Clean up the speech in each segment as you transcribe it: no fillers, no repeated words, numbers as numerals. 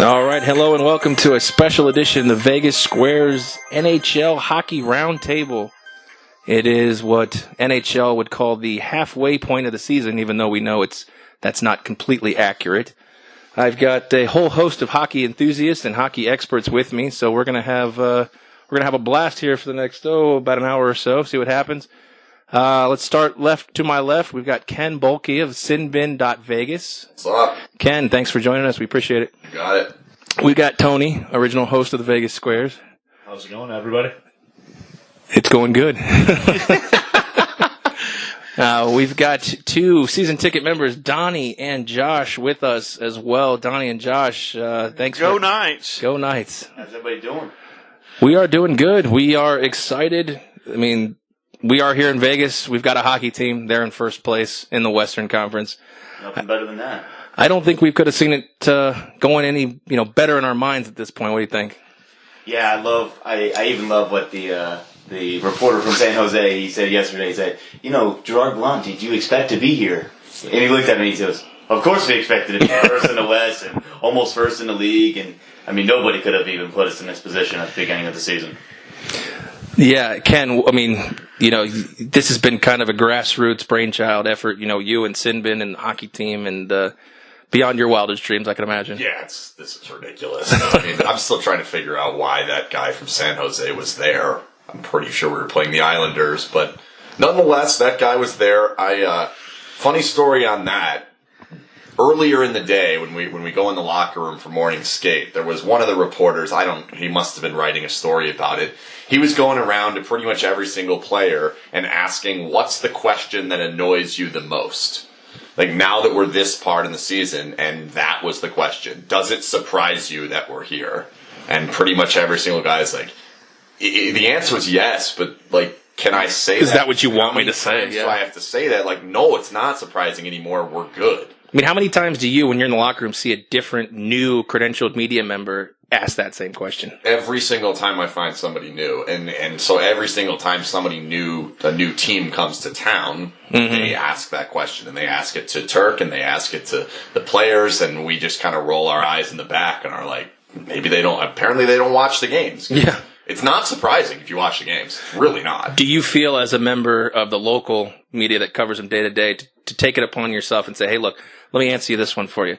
All right, hello and welcome to a special edition of the Vegas Squares NHL Hockey Roundtable. It is what NHL would call the halfway point of the season, even though we know that's not completely accurate. I've got a whole host of hockey enthusiasts and hockey experts with me, so we're gonna have a blast here for the next about an hour or so. See what happens. Let's start left to my left. We've got Ken Bulkey of Sinbin.Vegas. What's up? Ken, thanks for joining us. We appreciate it. You got it. We got Tony, original host of the Vegas Squares. How's it going, everybody? It's going good. We've got two season ticket members, Donnie and Josh, with us as well. Donnie and Josh, thanks. Go Knights. Go Knights. How's everybody doing? We are doing good. We are excited. I mean, we are here in Vegas. We've got a hockey team. They're in first place in the Western Conference. Nothing better than that. I don't think we could have seen it going any better in our minds at this point. What do you think? Yeah, I even love what the reporter from San Jose, he said yesterday. He said, Gerard Blount, did you expect to be here? And he looked at me and he goes, of course we expected to be first in the West and almost first in the league. And I mean, nobody could have even put us in this position at the beginning of the season. Yeah, Ken, I mean, this has been kind of a grassroots brainchild effort, you and Sinbin and the hockey team and beyond your wildest dreams, I can imagine. Yeah, this is ridiculous. I mean, I'm still trying to figure out why that guy from San Jose was there. I'm pretty sure we were playing the Islanders, but nonetheless, that guy was there. Funny story on that. Earlier in the day, when we go in the locker room for morning skate, there was one of the reporters, he must have been writing a story about it. He was going around to pretty much every single player and asking, what's the question that annoys you the most? Like, now that we're this part in the season, and that was the question. Does it surprise you that we're here? And pretty much every single guy is like, the answer is yes, but, like, can I say that? Is that what you want me to say? Yeah. So I have to say that, like, no, it's not surprising anymore. We're good. I mean, how many times do you, when you're in the locker room, see a different, new, credentialed media member ask that same question? Every single time I find somebody new. And so every single time a new team comes to town, they ask that question. And they ask it to Turk, and they ask it to the players, and we just kind of roll our eyes in the back and are like, apparently they don't watch the games. Yeah. It's not surprising if you watch the games. It's really not. Do you feel, as a member of the local media that covers them day to day, to take it upon yourself and say, hey, look, let me answer this one for you.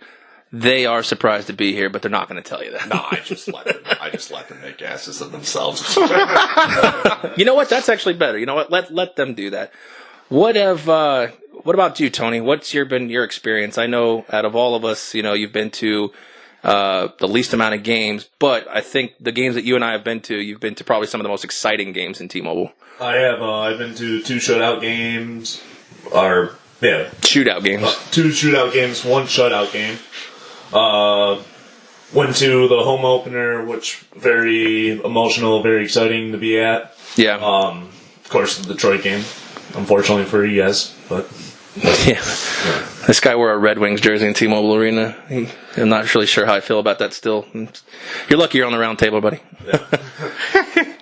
They are surprised to be here, but they're not going to tell you that. No, I just let them make asses of themselves. You know what? That's actually better. You know what? Let them do that. What about you, Tony? What's been your experience? I know out of all of us, you've been to the least amount of games, but I think the games that you and I have been to, you've been to probably some of the most exciting games in T-Mobile. I have. I've been to 2 shutout games. Shootout games. 2 shootout games, 1 shutout game. Went to the home opener, which very emotional, very exciting to be at. Yeah. Of course, the Detroit game, unfortunately for you guys, but yeah. This guy wore a Red Wings jersey in T-Mobile Arena. I'm not really sure how I feel about that still. You're lucky you're on the round table, buddy. Yeah.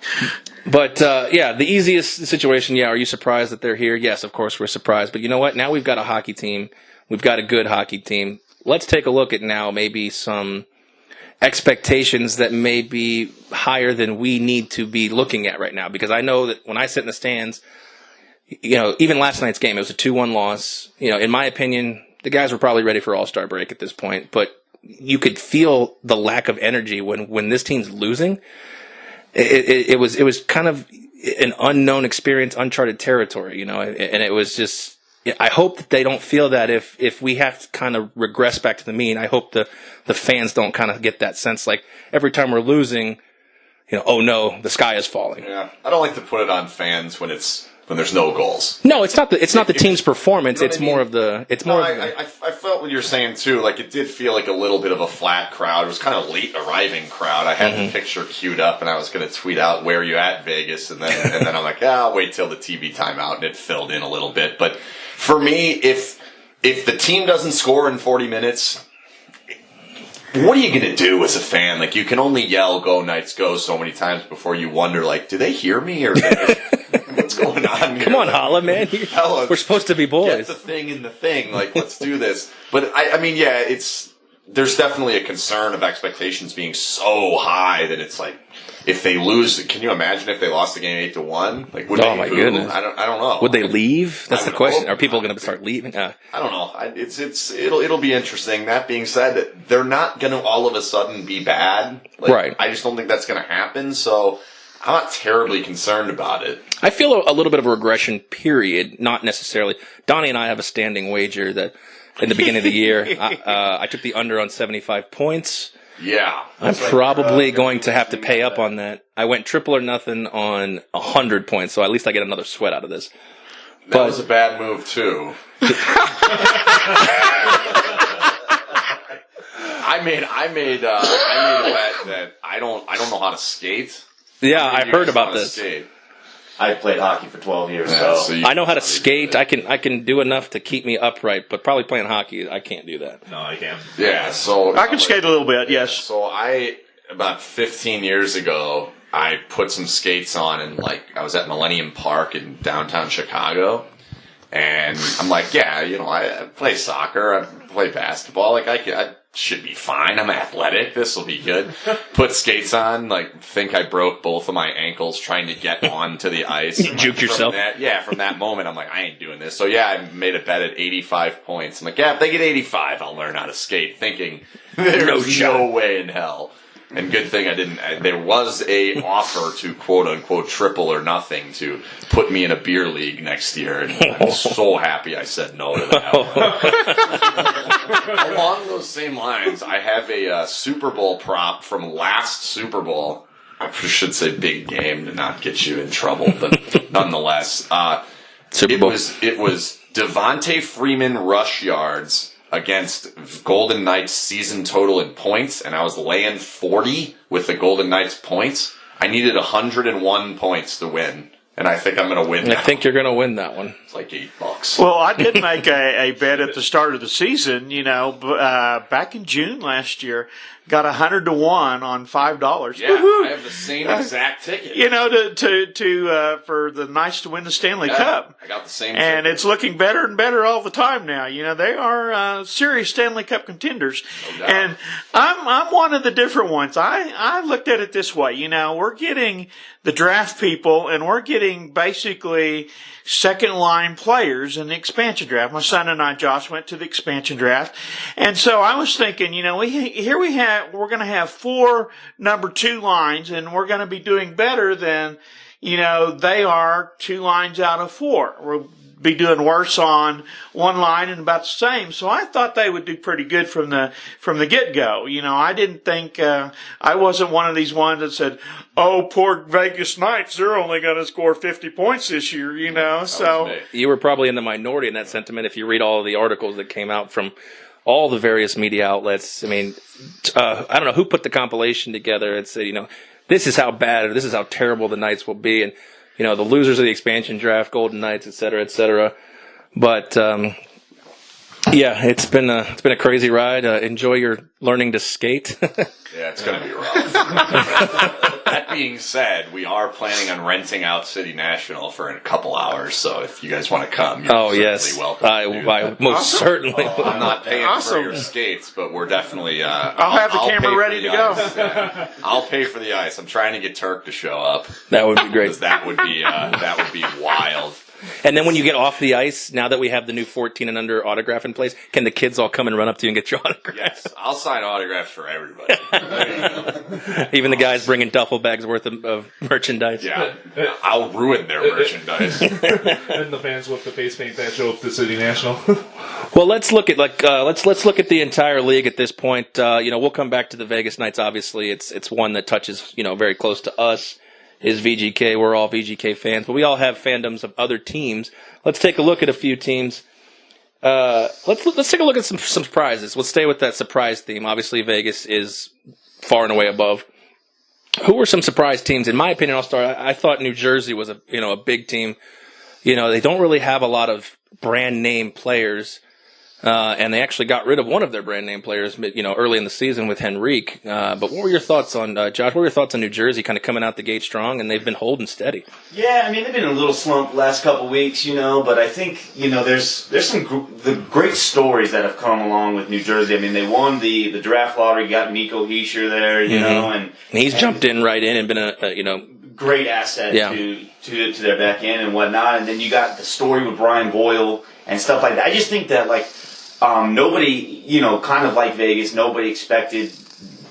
But, the easiest situation, are you surprised that they're here? Yes, of course we're surprised. But you know what? Now we've got a hockey team. We've got a good hockey team. Let's take a look at now maybe some expectations that may be higher than we need to be looking at right now. Because I know that when I sit in the stands, even last night's game, it was a 2-1 loss. In my opinion, the guys were probably ready for All-Star break at this point. But you could feel the lack of energy when this team's losing. It was kind of an unknown experience, uncharted territory, and it was just, I hope that they don't feel that if we have to kind of regress back to the mean. I hope the fans don't kind of get that sense like every time we're losing, oh no, the sky is falling. Yeah. I don't like to put it on fans when there's no goals. No, it's not the team's performance. It's more of the. I felt what you're saying too. Like it did feel like a little bit of a flat crowd. It was kind of late arriving crowd. I had the picture queued up, and I was going to tweet out where you at Vegas, and then I'm like, I'll wait till the TV timeout, and it filled in a little bit. But for me, if if the team doesn't score in 40 minutes, what are you going to do as a fan? Like, you can only yell, "Go Knights, go," so many times before you wonder, like, do they hear me or what's going on here? Come on, Holla, man. We're supposed to be boys. Get the thing in the thing. Like, let's do this. But, I mean, yeah, there's definitely a concern of expectations being so high that it's like, if they lose, can you imagine if they lost the game 8-1? Like, would they my move? goodness. I don't know. Would they leave? That's the question. Are people not. going to start leaving? I don't know. It'll be interesting. That being said, they're not going to all of a sudden be bad. Like, right. I just don't think that's going to happen. So I'm not terribly concerned about it. I feel a little bit of a regression period, not necessarily. Donnie and I have a standing wager that in the beginning of the year, I took the under on 75 points. Yeah. I'm probably going to have to pay up on that. I went triple or nothing on 100 points, so at least I get another sweat out of this. That was a bad move, too. I made a bet that I don't know how to skate. Yeah, I heard about this. Skate. I played hockey for 12 years, so I know how to skate. I can do enough to keep me upright, but probably playing hockey, I can't do that. No, I can't. Yeah, so I can skate a little bit, yes. So about 15 years ago, I put some skates on, and I was at Millennium Park in downtown Chicago, and I'm like, yeah, I play soccer, I play basketball, I should be fine. I'm athletic. This will be good. Put skates on. Think I broke both of my ankles trying to get onto the ice. You juked yourself. From that moment, I'm like, I ain't doing this. So yeah, I made a bet at 85 points. I'm like, yeah, if they get 85, I'll learn how to skate. Thinking there's no way in hell. And good thing I didn't. There was a offer to quote unquote triple or nothing to put me in a beer league next year, and I'm so happy I said no to that. Along those same lines, I have a Super Bowl prop from last Super Bowl. I should say big game to not get you in trouble, but nonetheless, Super Bowl. It was Devontae Freeman rush yards against Golden Knights season total in points, and I was laying 40 with the Golden Knights points. I needed 101 points to win, and I think I'm going to win that. I think you're going to win that one. It's like $8. Well, I did make a bet at the start of the season, back in June last year. Got 100 to 1 on $5. Yeah, Woo-hoo. I have the same exact ticket. For the Knights to win the Stanley Cup. I got the same and ticket. it's looking better and better all the time now. They are serious Stanley Cup contenders. No doubt. And I'm one of the different ones. I looked at it this way. We're getting the draft people, and we're getting basically second line players in the expansion draft. My son and I, Josh, went to the expansion draft. And so I was thinking, we're going to have 4 number 2 lines, and we're going to be doing better than, they are 2 lines out of 4. We'll be doing worse on 1 line and about the same. So I thought they would do pretty good from the get-go. I didn't think, I wasn't one of these ones that said, oh, poor Vegas Knights, they're only going to score 50 points this year, so. You were probably in the minority in that sentiment if you read all of the articles that came out from all the various media outlets. I mean, I don't know who put the compilation together and said, this is how bad or this is how terrible the Knights will be. And, the losers of the expansion draft, Golden Knights, et cetera, et cetera. But, yeah, it's been a crazy ride. Enjoy your learning to skate. Yeah, it's going to be rough. That being said, we are planning on renting out City National for a couple hours, so if you guys want to come, you're yes, welcome. I most certainly will. I'm not paying for your skates, but we're definitely. I'll have the camera ready to go. Yeah. I'll pay for the ice. I'm trying to get Turk to show up. That would be great. Because that would be wild. And then when you get off the ice, now that we have the new 14 and under autograph in place, can the kids all come and run up to you and get your autograph? Yes, I'll sign autographs for everybody. Even the guys bringing duffel bags worth of merchandise. Yeah, I'll ruin their merchandise. And the fans with the face paint that show up to City National. Well, let's look at let's look at the entire league at this point. We'll come back to the Vegas Knights. Obviously, it's one that touches very close to us. Is VGK. We're all VGK fans, but we all have fandoms of other teams. Let's take a look at a few teams. Let's take a look at some surprises. Let's stay with that surprise theme. Obviously, Vegas is far and away above. Who were some surprise teams? In my opinion, I'll start. I thought New Jersey was a big team. They don't really have a lot of brand name players. And they actually got rid of one of their brand name players, early in the season with Henrique. But what were your thoughts on, Josh, what were your thoughts on New Jersey kind of coming out the gate strong, and they've been holding steady? Yeah, I mean, they've been in a little slump the last couple of weeks, but I think, there's some the great stories that have come along with New Jersey. I mean, they won the draft lottery, got Nico Hischier there, and he's jumped in right in and been a great asset to their back end and whatnot. And then you got the story with Brian Boyle and stuff like that. I just think that, nobody, kind of like Vegas, nobody expected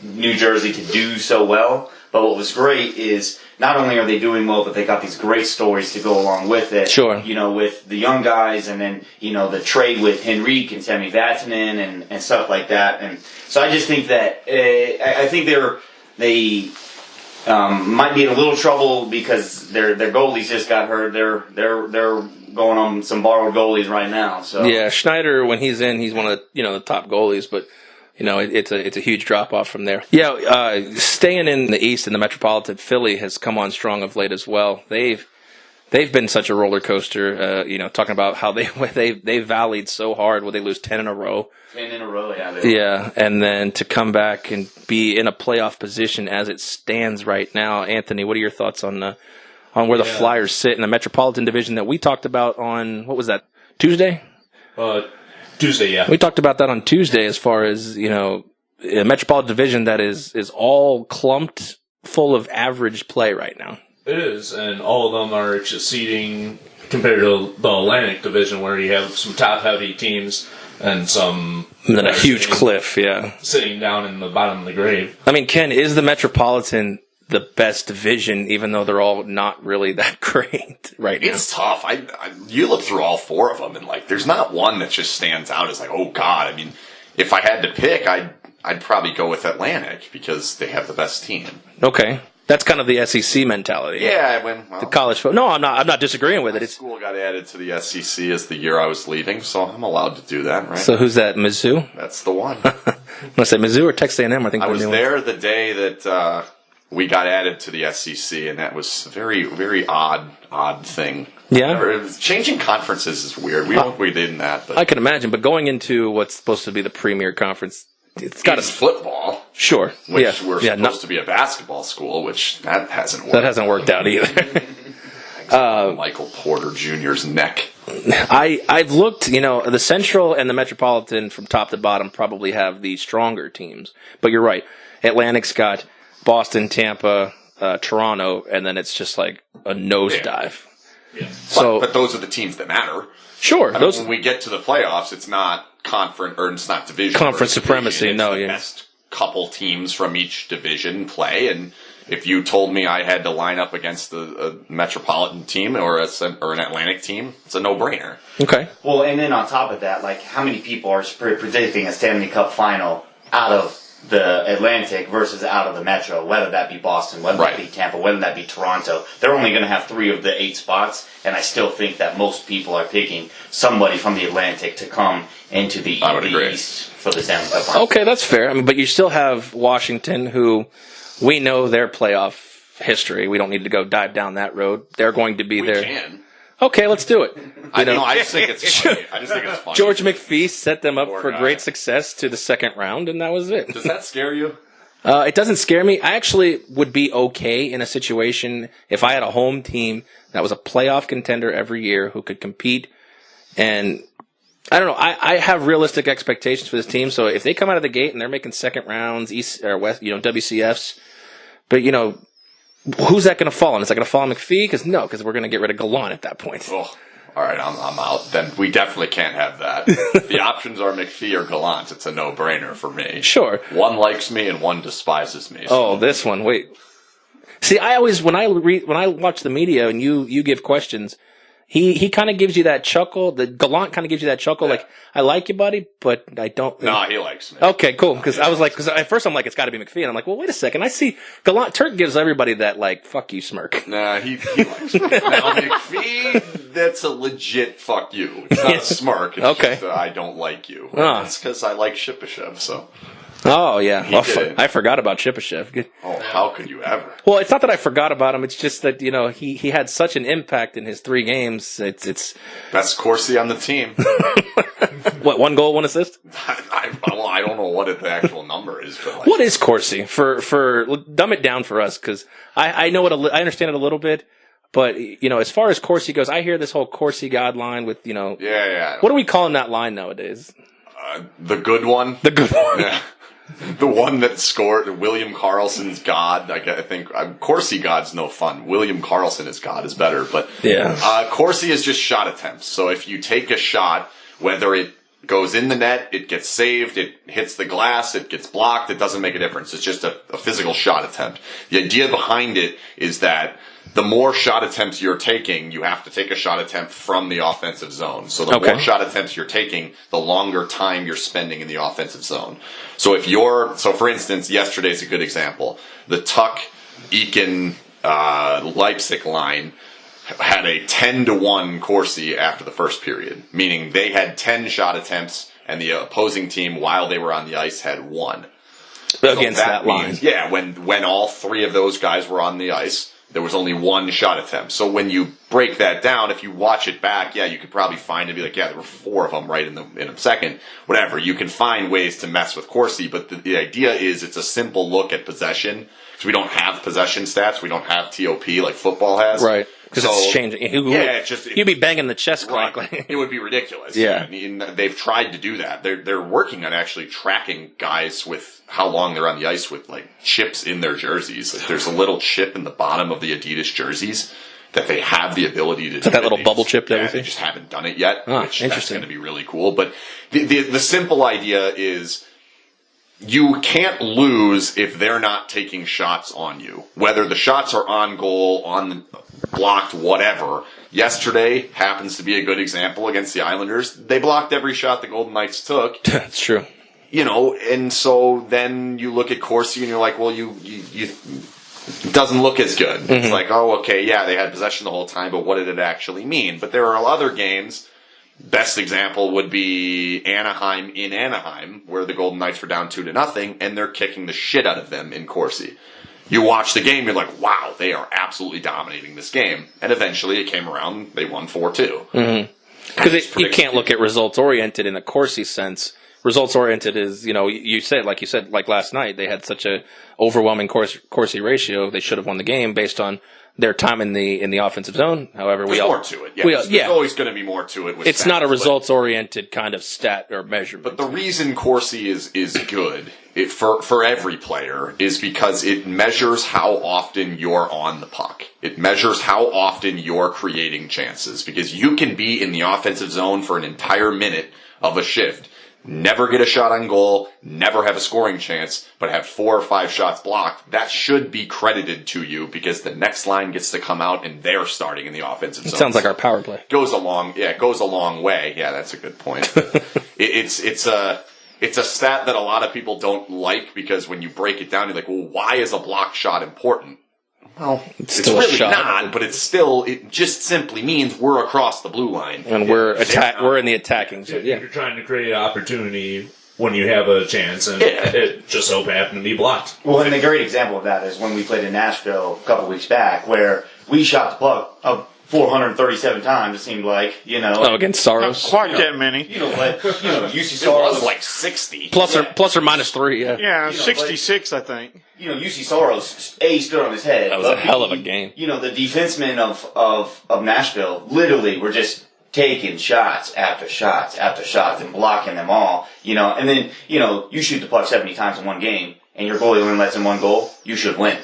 New Jersey to do so well. But what was great is not only are they doing well, but they got these great stories to go along with it. Sure. With the young guys, and then, the trade with Henrique and Sami Vatanen and stuff like that. And so I just think that, I think they might be in a little trouble because their goalies just got hurt. They're going on some borrowed goalies right now. So yeah, Schneider, when he's in, he's one of the top goalies, but it's a huge drop off from there. Yeah, staying in the East in the Metropolitan, Philly has come on strong of late as well. They've been such a roller coaster. Talking about how they valleyed so hard where they lose 10 in a row. 10 in a row, yeah. Yeah, and then to come back and be in a playoff position as it stands right now. Anthony, what are your thoughts on where the Flyers sit in the Metropolitan Division that we talked about on, what was that, Tuesday? Tuesday, yeah. We talked about that on Tuesday as far as, a Metropolitan Division that is all clumped full of average play right now. It is, and all of them are succeeding compared to the Atlantic Division where you have some top-heavy teams and some... And then a huge cliff, yeah. Sitting down in the bottom of the grave. I mean, Ken, is the Metropolitan the best division, even though they're all not really that great right now? It's tough. You look through all four of them, and there's not one that just stands out as oh God. I mean, if I had to pick, I'd probably go with Atlantic because they have the best team. Okay, that's kind of the SEC mentality. Yeah, the college. No, I'm not disagreeing with it. School got added to the SEC as the year I was leaving, so I'm allowed to do that, right? So who's that? Mizzou? That's the one. I'm gonna say Mizzou or Texas A&M. I think I was there the day that. We got added to the SEC, and that was a very, very odd thing. Yeah. Changing conferences is weird. We did that. But I can imagine, but going into what's supposed to be the premier conference, it's got football. Sure. Which we're supposed to be a basketball school, which that hasn't worked. That hasn't worked out either. Michael Porter Jr.'s neck. I've looked, the Central and the Metropolitan from top to bottom probably have the stronger teams. But you're right. Atlantic's got Boston, Tampa, Toronto, and then it's just like a nosedive. Yeah. But those are the teams that matter. Sure. When we get to the playoffs, it's not conference or it's not division. Conference supremacy, it's the best couple teams from each division play. And if you told me I had to line up against a Metropolitan team or an Atlantic team, it's a no-brainer. Okay. Well, and then on top of that, how many people are predicting a Stanley Cup final out of the Atlantic versus out of the Metro, whether that be Boston, whether that be Tampa, whether that be Toronto? They're only going to have 3 of the 8 spots, and I still think that most people are picking somebody from the Atlantic to come into the East for the Stanley Cup final. Okay, that's fair. But you still have Washington, who we know their playoff history. We don't need to go dive down that road. They're going to be there. We can. Okay, let's do it. I just think it's funny. George McPhee set them up for great success to the second round, and that was it. Does that scare you? It doesn't scare me. I actually would be okay in a situation if I had a home team that was a playoff contender every year who could compete. And I don't know. I have realistic expectations for this team. So if they come out of the gate and they're making second rounds, East or West, WCFs, but who's that going to fall on? Is that going to fall on McPhee? Because we're going to get rid of Gallant at that point. Oh, all right, I'm out. Then we definitely can't have that. The options are McPhee or Gallant. It's a no-brainer for me. Sure. One likes me and one despises me. So. Oh, this one. Wait. See, I always when I watch the media and you give questions, he kind of gives you that chuckle. The Gallant kind of gives you that chuckle, like I like you, buddy, but I don't. No, he likes me. Okay, cool. Because at first I'm like, it's got to be McPhee, and I'm like, well, wait a second. I see Gallant. Turk gives everybody that fuck you smirk. Nah, he likes me. Now McPhee, that's a legit fuck you. It's not a smirk. It's just I don't like you. That's because I like Shipashev. So Oh, yeah. He did it. I forgot about Chipashev. Oh, how could you ever? Well, it's not that I forgot about him. It's just that, he had such an impact in his 3 games. It's Best Corsi on the team. what, 1 goal, 1 assist? I don't know what the actual number is. But like, What is Corsi? For dumb it down for us, because I know it. I understand it a little bit, but as far as Corsi goes, I hear this whole Corsi God line with Yeah. What are we calling that line nowadays? The good one. The good one. Yeah. The one that scored, William Karlsson's God. I think Corsi God's no fun. William Karlsson is God is better, but Yeah. Corsi is just shot attempts. So if you take a shot, whether it goes in the net, it gets saved, it hits the glass, it gets blocked, it doesn't make a difference. It's just a physical shot attempt. The idea behind it is that the more shot attempts you're taking, you have to take a shot attempt from the offensive zone. So the more shot attempts you're taking, the longer time you're spending in the offensive zone. So for instance, yesterday's a good example. The Tuck, Eakin, Leipzig line had a 10-1 Corsi after the first period, meaning they had 10 shot attempts and the opposing team, while they were on the ice, had 1. Against that line. Yeah, when all 3 of those guys were on the ice, there was only 1 shot attempt. So when you break that down, if you watch it back, you could probably find it and be like, there were 4 of them right in a second. Whatever. You can find ways to mess with Corsi, but the idea is it's a simple look at possession. Because we don't have possession stats. We don't have TOP like football has. Right. Because it's changing. You'd be banging the chest clock. Right. It would be ridiculous. Yeah. I mean, they've tried to do that. They're working on actually tracking guys with how long they're on the ice with like chips in their jerseys. Like, there's a little chip in the bottom of the Adidas jerseys that they have the ability to do. That little bubble chip that we see? They just haven't done it yet. Which interesting. That's going to be really cool. But the simple idea is you can't lose if they're not taking shots on you. Whether the shots are on goal, blocked, whatever. Yesterday happens to be a good example against the Islanders. They blocked every shot the Golden Knights took. That's true. And so then you look at Corsi and you're like, well, it doesn't look as good. Mm-hmm. It's like, oh, okay, yeah, they had possession the whole time, but what did it actually mean? But there are other games. Best example would be Anaheim in Anaheim, where the Golden Knights were down 2-0, and they're kicking the shit out of them in Corsi. You watch the game, you're like, wow, they are absolutely dominating this game. And eventually it came around, they won 4-2. Mm-hmm. Because you can't look at results-oriented in a Corsi sense. Results-oriented is, you said like last night, they had such a overwhelming Corsi ratio, they should have won the game based on their time in the offensive zone. However, there's more to it. Yeah, there's always going to be more to it. It's not a results-oriented kind of stat or measurement. But the reason Corsi is good for every player is because it measures how often you're on the puck. It measures how often you're creating chances. Because you can be in the offensive zone for an entire minute of a shift, never get a shot on goal, never have a scoring chance, but have 4 or 5 shots blocked. That should be credited to you because the next line gets to come out and they're starting in the offensive zone. Sounds like our power play. It goes a long way. Yeah, that's a good point. It's a stat that a lot of people don't like because when you break it down, you're like, well, why is a blocked shot important? Well, it's really not, but it just simply means we're across the blue line. And we're in the attacking zone. Yeah. You're trying to create an opportunity when you have a chance, and it just so happened to be blocked. Well, and a great example of that is when we played in Nashville a couple weeks back, where we shot the puck up 437 times, it seemed like, against Saros. Not quite that many. UC Saros was like 60. Plus or minus 3, yeah. Yeah, 66, I think. UC Saros, stood on his head. That was a hell of a game. The defensemen of Nashville literally were just taking shots after shots after shots and blocking them all, and then, you shoot the puck 70 times in one game and your goalie only lets in 1 goal, you should win.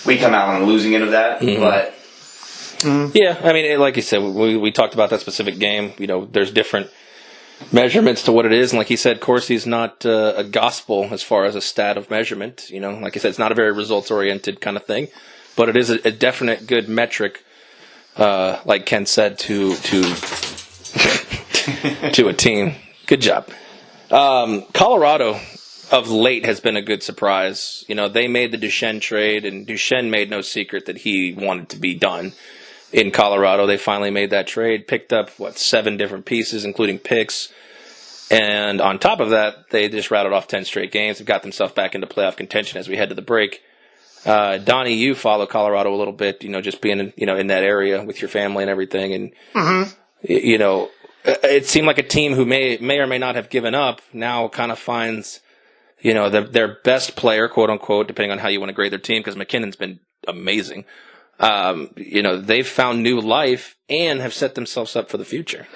We come out on the losing end of that, but... Yeah, I mean, like you said, we talked about that specific game. There's different measurements to what it is. And like you said, Corsi's not a gospel as far as a stat of measurement. Like you said, it's not a very results-oriented kind of thing. But it is a definite good metric, like Ken said, to a team. Good job. Colorado of late has been a good surprise. They made the Duchesne trade, and Duchesne made no secret that he wanted to be done in Colorado. They finally made that trade, picked up, 7 different pieces, including picks. And on top of that, they just rattled off 10 straight games and got themselves back into playoff contention as we head to the break. Donnie, you follow Colorado a little bit, just being, in that area with your family and everything. And, it seemed like a team who may or may not have given up now kind of finds, their best player, quote unquote, depending on how you want to grade their team, because McKinnon's been amazing. They've found new life and have set themselves up for the future.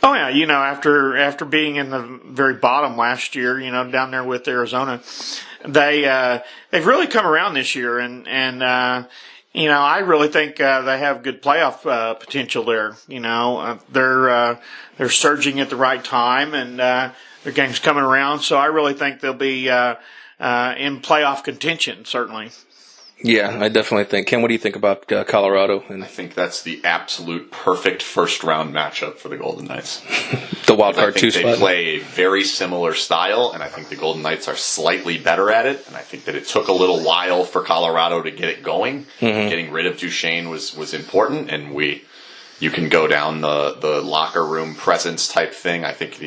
Oh yeah, after being in the very bottom last year, down there with Arizona, they've really come around this year, and I really think they have good playoff potential there. They're surging at the right time, and their game's coming around. So I really think they'll be in playoff contention, certainly. Yeah, I definitely think. Ken, what do you think about Colorado? I think that's the absolute perfect first-round matchup for the Golden Knights. The wild card 2 spot. They play a very similar style, and I think the Golden Knights are slightly better at it. And I think that it took a little while for Colorado to get it going. Mm-hmm. Getting rid of Duchesne was important, and you can go down the locker room presence type thing. I think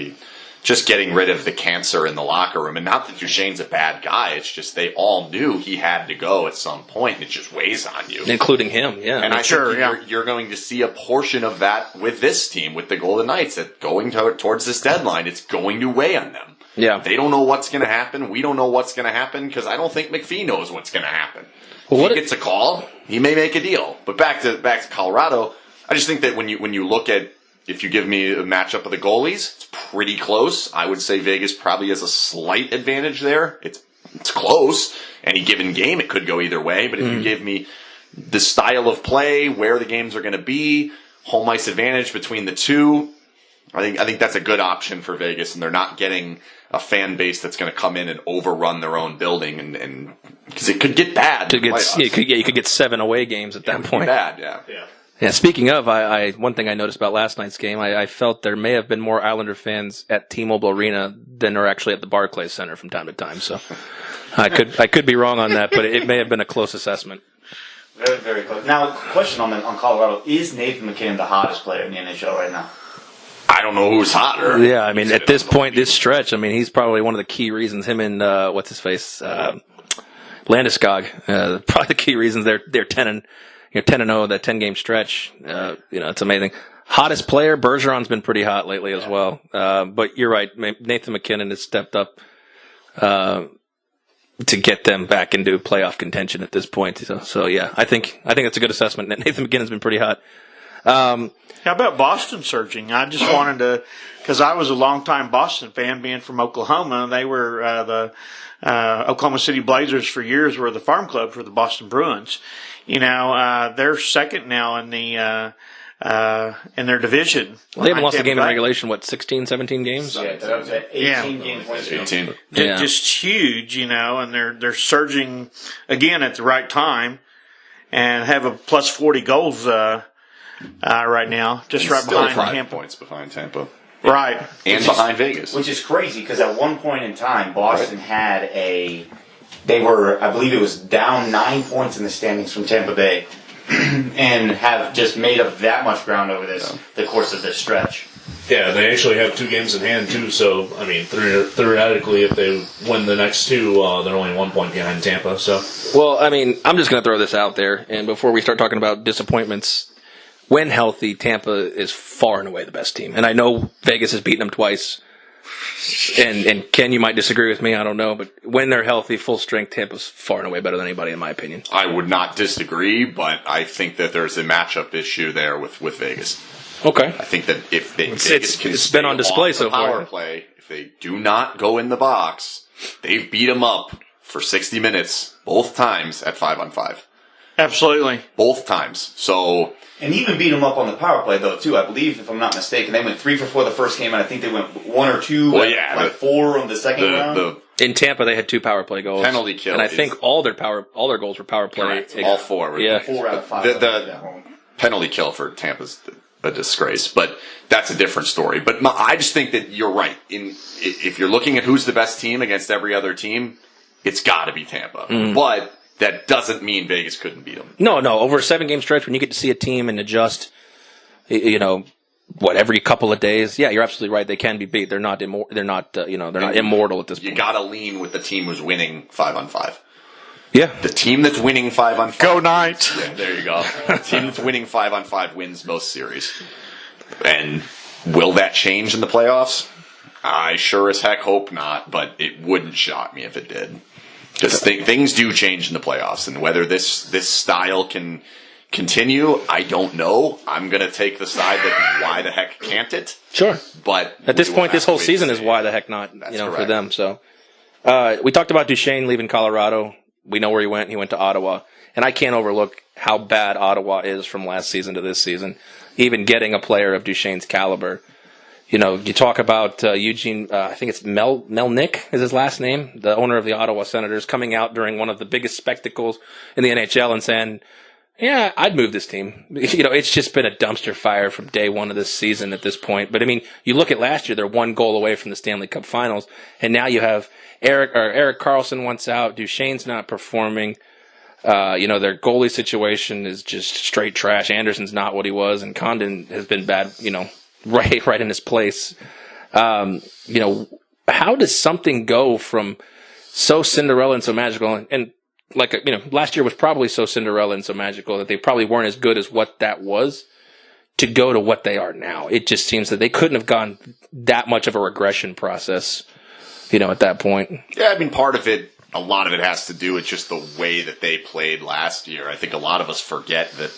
just getting rid of the cancer in the locker room, and not that Duchesne's a bad guy, it's just they all knew he had to go at some point, and it just weighs on you. Including him, yeah. And I think you're going to see a portion of that with this team, with the Golden Knights, that going towards this deadline, it's going to weigh on them. Yeah. They don't know what's going to happen. We don't know what's going to happen, because I don't think McPhee knows what's going to happen. Well, if he gets a call, he may make a deal. But back to Colorado, I just think that when you look at, if you give me a matchup of the goalies, it's pretty close. I would say Vegas probably has a slight advantage there. It's close. Any given game, it could go either way. But if you give me the style of play, where the games are going to be, home ice advantage between the two, I think that's a good option for Vegas. And they're not getting a fan base that's going to come in and overrun their own building, and because it could get bad. You could get 7 away games at that point. Bad, yeah. Yeah, speaking of, one thing I noticed about last night's game, I felt there may have been more Islander fans at T-Mobile Arena than are actually at the Barclays Center from time to time. So I could be wrong on that, but it may have been a close assessment. Very, very close. Now, question on Colorado: is Nathan McKinnon the hottest player in the NHL right now? I don't know who's hotter. Yeah, I mean, at this point, this stretch, I mean, he's probably one of the key reasons. Him and Landeskog, probably the key reasons they're 10-0, that 10-game stretch. It's amazing. Hottest player, Bergeron's been pretty hot lately as well. But you're right, Nathan McKinnon has stepped up to get them back into playoff contention at this point. So yeah, I think that's a good assessment. Nathan McKinnon's been pretty hot. How about Boston surging? I just wanted to, because I was a longtime Boston fan, being from Oklahoma. They were the Oklahoma City Blazers for years, were the farm club for the Boston Bruins. They're second now in their division. Well, they haven't lost a game in regulation, 16, 17 games? Yeah, that was 18 games. 18. Yeah. Just huge, and they're surging again at the right time, and have a plus 40 goals right now, just right Still behind 5 Tampa. points behind Tampa. Right. And behind Vegas. Which is crazy, because at one point in time, Boston had they were, I believe it was down 9 points in the standings from Tampa Bay, and have just made up that much ground over the course of this stretch. Yeah, they actually have 2 games in hand, too, so, I mean, theoretically, if they win the next 2, they're only 1 point behind Tampa, so. Well, I mean, I'm just going to throw this out there, and before we start talking about disappointments, when healthy, Tampa is far and away the best team. And I know Vegas has beaten them twice. And Ken, you might disagree with me, I don't know. But when they're healthy, full strength, Tampa's far and away better than anybody, in my opinion. I would not disagree, but I think that there's a matchup issue there with Vegas. Okay. I think that if Vegas can it's been on display so far. Power play, if they do not go in the box, they've beat them up for 60 minutes both times at 5-on-5. Absolutely. Both times. So. And even beat them up on the power play, though, too. I believe, if I'm not mistaken, they went 3 for 4 the first game, and I think they went 1 or 2, 4 on the second round. In Tampa, they had 2 power play goals. Penalty kill. And I think all their goals were power play. Correct. All 4. Yeah. 4 out of 5. The penalty kill for Tampa's a disgrace, but that's a different story. But I just think that you're right. If you're looking at who's the best team against every other team, it's got to be Tampa. Mm. But that doesn't mean Vegas couldn't beat them. No. Over a 7-game stretch, when you get to see a team and adjust, every couple of days. Yeah, you're absolutely right. They can be beat. They're not immortal at this point. You got to lean with the team who's winning 5-on-5. Yeah. The team that's winning 5-on-5. Go Knights! Yeah, there you go. The team that's winning 5-on-5 wins most series. And will that change in the playoffs? I sure as heck hope not, but it wouldn't shock me if it did. Because things do change in the playoffs, and whether this style can continue, I don't know. I'm going to take the side that why the heck can't it? Sure. But at this point, this whole season is why the heck not, for them. So we talked about Duchesne leaving Colorado. We know where he went. He went to Ottawa. And I can't overlook how bad Ottawa is from last season to this season. Even getting a player of Duchesne's caliber. You talk about Eugene, I think it's Melnick is his last name, the owner of the Ottawa Senators, coming out during one of the biggest spectacles in the NHL and saying, yeah, I'd move this team. It's just been a dumpster fire from day one of this season at this point. But, you look at last year, they're one goal away from the Stanley Cup Finals, and now you have Erik Karlsson wants out, Duchesne's not performing. Their goalie situation is just straight trash. Anderson's not what he was, and Condon has been bad, right in his place. How does something go from so Cinderella and so magical and last year was probably so Cinderella and so magical that they probably weren't as good as what that was to go to what they are now. It just seems that they couldn't have gone that much of a regression process, at that point. Yeah, part of it, a lot of it has to do with just the way that they played last year. I think a lot of us forget that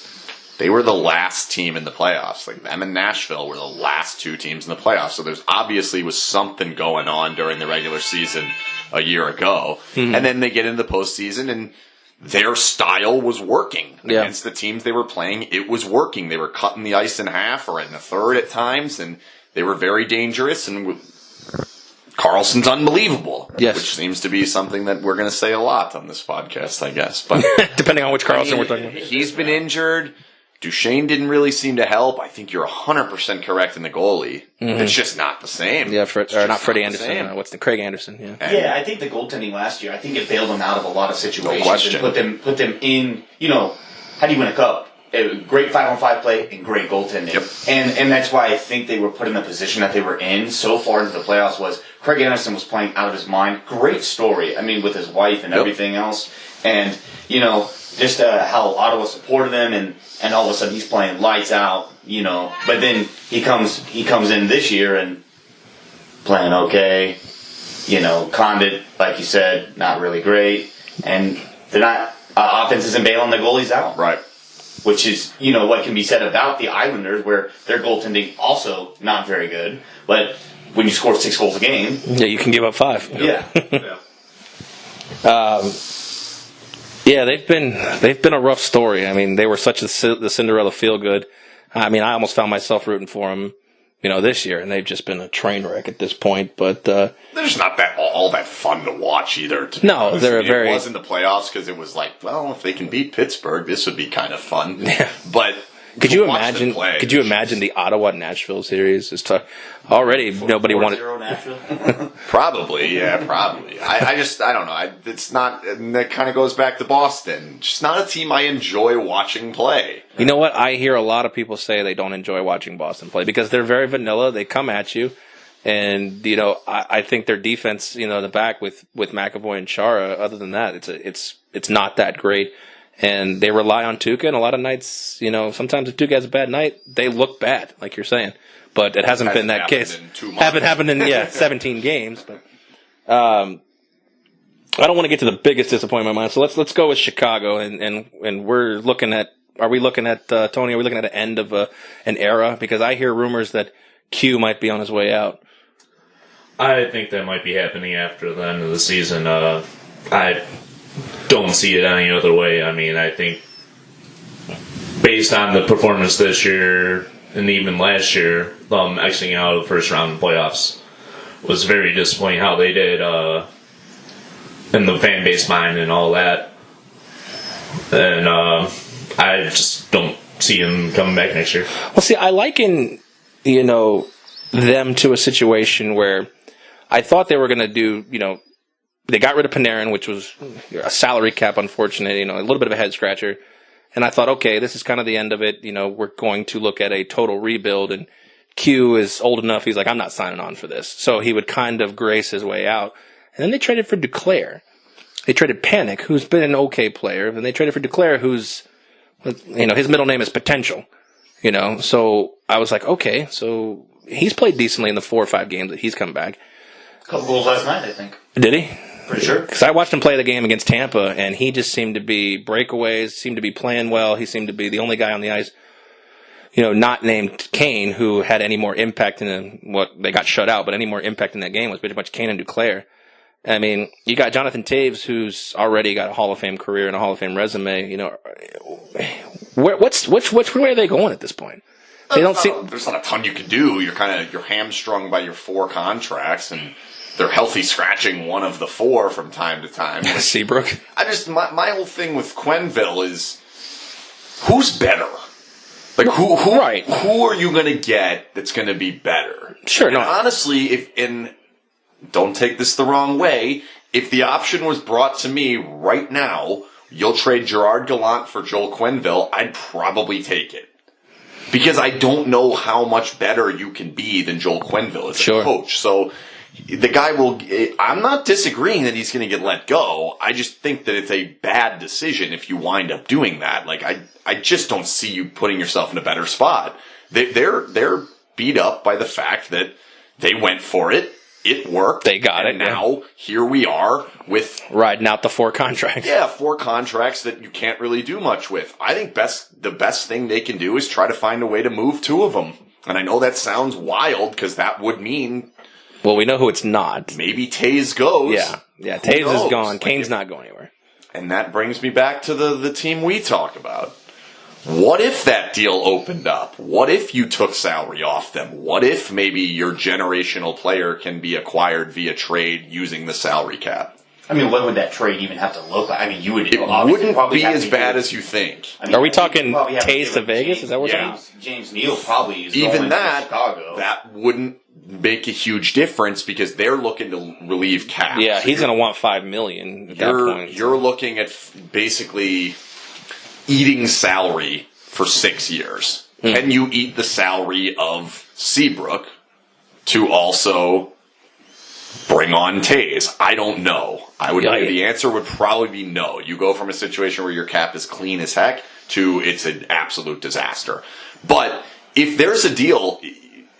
they were the last team in the playoffs. Like them and Nashville were the last two teams in the playoffs. So there's obviously was something going on during the regular season a year ago. Mm-hmm. And then they get into the postseason and their style was working against the teams they were playing. It was working. They were cutting the ice in half or in a third at times, and they were very dangerous. And Karlsson's unbelievable, which seems to be something that we're going to say a lot on this podcast, I guess. But depending on which Karlsson we're talking about. He's been injured. Duchesne didn't really seem to help. I think you're 100% correct in the goalie. Mm-hmm. It's just not the same. Yeah, not Freddie Anderson. Craig Anderson? Yeah. Yeah, I think the goaltending last year, I think it bailed them out of a lot of situations. No question. And put them in, how do you win a cup? Great 5-on-5 play and great goaltending. Yep. And that's why I think they were put in the position that they were in so far into the playoffs was Craig Anderson was playing out of his mind. Great story. With his wife and everything else. And, just how Ottawa supported them and all of a sudden he's playing lights out, But then he comes in this year and playing okay. Condit, like you said, not really great. And they're not, offense isn't bailing the goalies out. Right. Which is, what can be said about the Islanders, where their goaltending also not very good. But when you score 6 goals a game, you can give up 5. Yeah. Yeah, they've been a rough story. They were such the Cinderella feel good. I almost found myself rooting for them, this year, and they've just been a train wreck at this point. But they're just not all that fun to watch either. No, they're very. It was in the playoffs because it was like, well, if they can beat Pittsburgh, this would be kind of fun. Yeah. But could you imagine? Could you imagine the Ottawa-Nashville series? It's already nobody wanted. Probably. I don't know. It's not. And that kind of goes back to Boston. Just not a team I enjoy watching play. You know what? I hear a lot of people say they don't enjoy watching Boston play because they're very vanilla. They come at you, and I think their defense, the back with McAvoy and Chara. Other than that, it's not that great. And they rely on Tuukka, and a lot of nights, sometimes if Tuukka has a bad night, they look bad, like you're saying. But it hasn't been that case. Haven't happened in 17 games. But I don't want to get to the biggest disappointment of mine. So let's go with Chicago, and we're looking at. Are we looking at Tony? Are we looking at the end of an era? Because I hear rumors that Q might be on his way out. I think that might be happening after the end of the season. I don't see it any other way. I think based on the performance this year and even last year, them exiting out of the first round of the playoffs was very disappointing how they did in the fan base mind and all that. And I just don't see him coming back next year. Well, see, I liken, them to a situation where I thought they were going to do, they got rid of Panarin, which was a salary cap, unfortunately, a little bit of a head scratcher. And I thought, okay, this is kind of the end of it. We're going to look at a total rebuild. And Q is old enough. He's like, I'm not signing on for this. So he would kind of grace his way out. And then they traded for Duclair. They traded Panic, who's been an okay player. And they traded for Duclair, who's, his middle name is Potential. So I was like, okay, so he's played decently in the 4 or 5 games that he's come back. A couple goals last night, I think. Did he? Pretty sure. Because I watched him play the game against Tampa, and he just seemed to be breakaways, seemed to be playing well. He seemed to be the only guy on the ice, not named Kane, who had any more impact they got shut out, but any more impact in that game was pretty much Kane and Duclair. I mean, you got Jonathan Taves, who's already got a Hall of Fame career and a Hall of Fame resume. Where are they going at this point? They don't see. There's not a ton you can do. You're hamstrung by your 4 contracts, and they're healthy scratching one of the 4 from time to time. Seabrook. My whole thing with Quenneville is who's better. Who are you going to get that's going to be better? Sure. And honestly, don't take this the wrong way. If the option was brought to me right now, you'll trade Gerard Gallant for Joel Quenneville, I'd probably take it. Because I don't know how much better you can be than Joel Quenneville as a coach. So the guy I'm not disagreeing that he's going to get let go. I just think that it's a bad decision if you wind up doing that. I just don't see you putting yourself in a better spot. They're beat up by the fact that they went for it. It worked. They got it. And now here we are with riding out the 4 contracts. Yeah, 4 contracts that you can't really do much with. I think the best thing they can do is try to find a way to move 2 of them. And I know that sounds wild because that would mean. Well, we know who it's not. Maybe Taze goes. Yeah. Taze is gone. Kane's not going anywhere. And that brings me back to the team we talk about. What if that deal opened up? What if you took salary off them? What if maybe your generational player can be acquired via trade using the salary cap? I mean, what would that trade even have to look like? I mean, you would. It wouldn't be as bad as you think. I mean, are we talking Taze to Vegas? Is that what we're talking? James Neal probably is even going that. To Chicago. That wouldn't make a huge difference because they're looking to relieve cap. Yeah, he's going to want $5 million at that point. You're looking at basically eating salary for 6 years. And you eat the salary of Seabrook to also bring on Taze. I don't know. I would say the answer would probably be no. You go from a situation where your cap is clean as heck to it's an absolute disaster. But if there's a deal,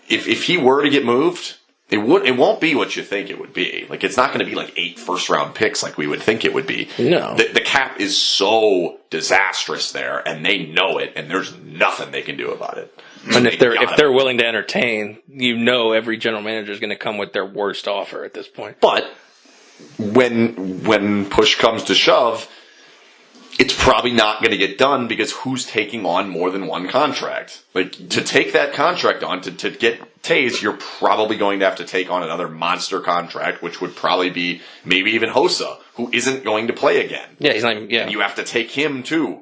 if he were to get moved, it won't be what you think it would be. It's not going to be 8 first-round picks like we would think it would be. No. The cap is so disastrous there, and they know it, and there's nothing they can do about it. And if they're willing to entertain, every general manager is going to come with their worst offer at this point. But when push comes to shove, it's probably not going to get done because who's taking on more than one contract? To take that contract on, to get Taze, you're probably going to have to take on another monster contract, which would probably be maybe even Hossa, who isn't going to play again. Yeah, he's not even, And you have to take him too.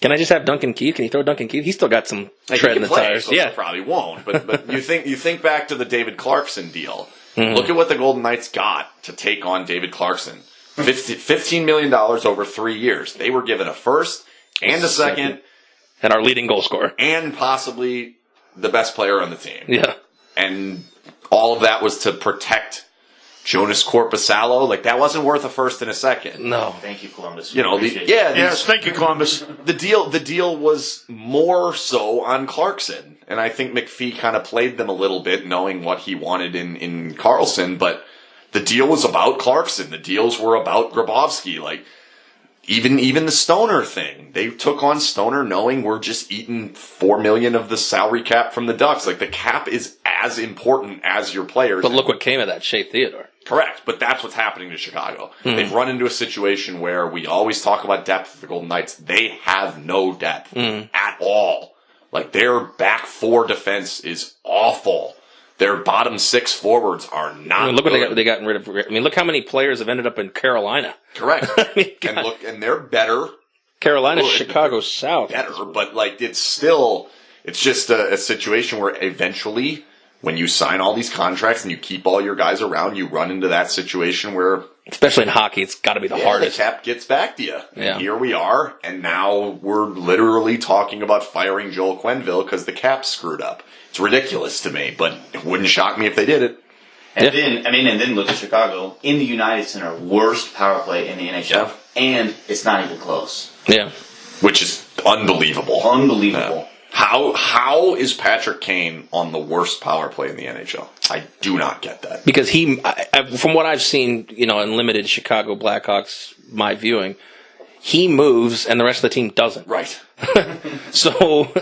Can I just have Duncan Keith? Can you throw Duncan Keith? He's still got some tread in the tires. So yeah, probably won't. But you think back to the David Clarkson deal. Mm-hmm. Look at what the Golden Knights got to take on David Clarkson. $15 million over 3 years. They were given a first and a second. And our leading goal scorer. And possibly the best player on the team. Yeah. And all of that was to protect Jonas Korpisalo. That wasn't worth a first and a second. No. Thank you, Columbus. Yes, thank you, Columbus. The deal was more so on Clarkson. And I think McPhee kind of played them a little bit, knowing what he wanted in Carlson, but the deal was about Clarkson. The deals were about Grabowski. Even the Stoner thing. They took on Stoner knowing we're just eating $4 million of the salary cap from the Ducks. The cap is as important as your players. But look what came of that, Shea Theodore. Correct. But that's what's happening to Chicago. They've run into a situation where we always talk about depth of the Golden Knights. They have no depth at all. Their back 4 defense is awful. Their bottom 6 forwards are not. Look what they got rid of. Look how many players have ended up in Carolina. Correct. And they're better. Carolina's Chicago South. Better, but it's just a situation where eventually when you sign all these contracts and you keep all your guys around, you run into that situation where, especially in hockey, it's got to be the hardest. The cap gets back to you. Yeah. And here we are, and now we're literally talking about firing Joel Quenneville because the cap's screwed up. It's ridiculous to me, but it wouldn't shock me if they did it. And then look at Chicago in the United Center, worst power play in the NHL, and it's not even close. Yeah, which is unbelievable. Unbelievable. Yeah. How is Patrick Kane on the worst power play in the NHL? I do not get that. Because from what I've seen, in limited Chicago Blackhawks, my viewing, he moves and the rest of the team doesn't. Right. So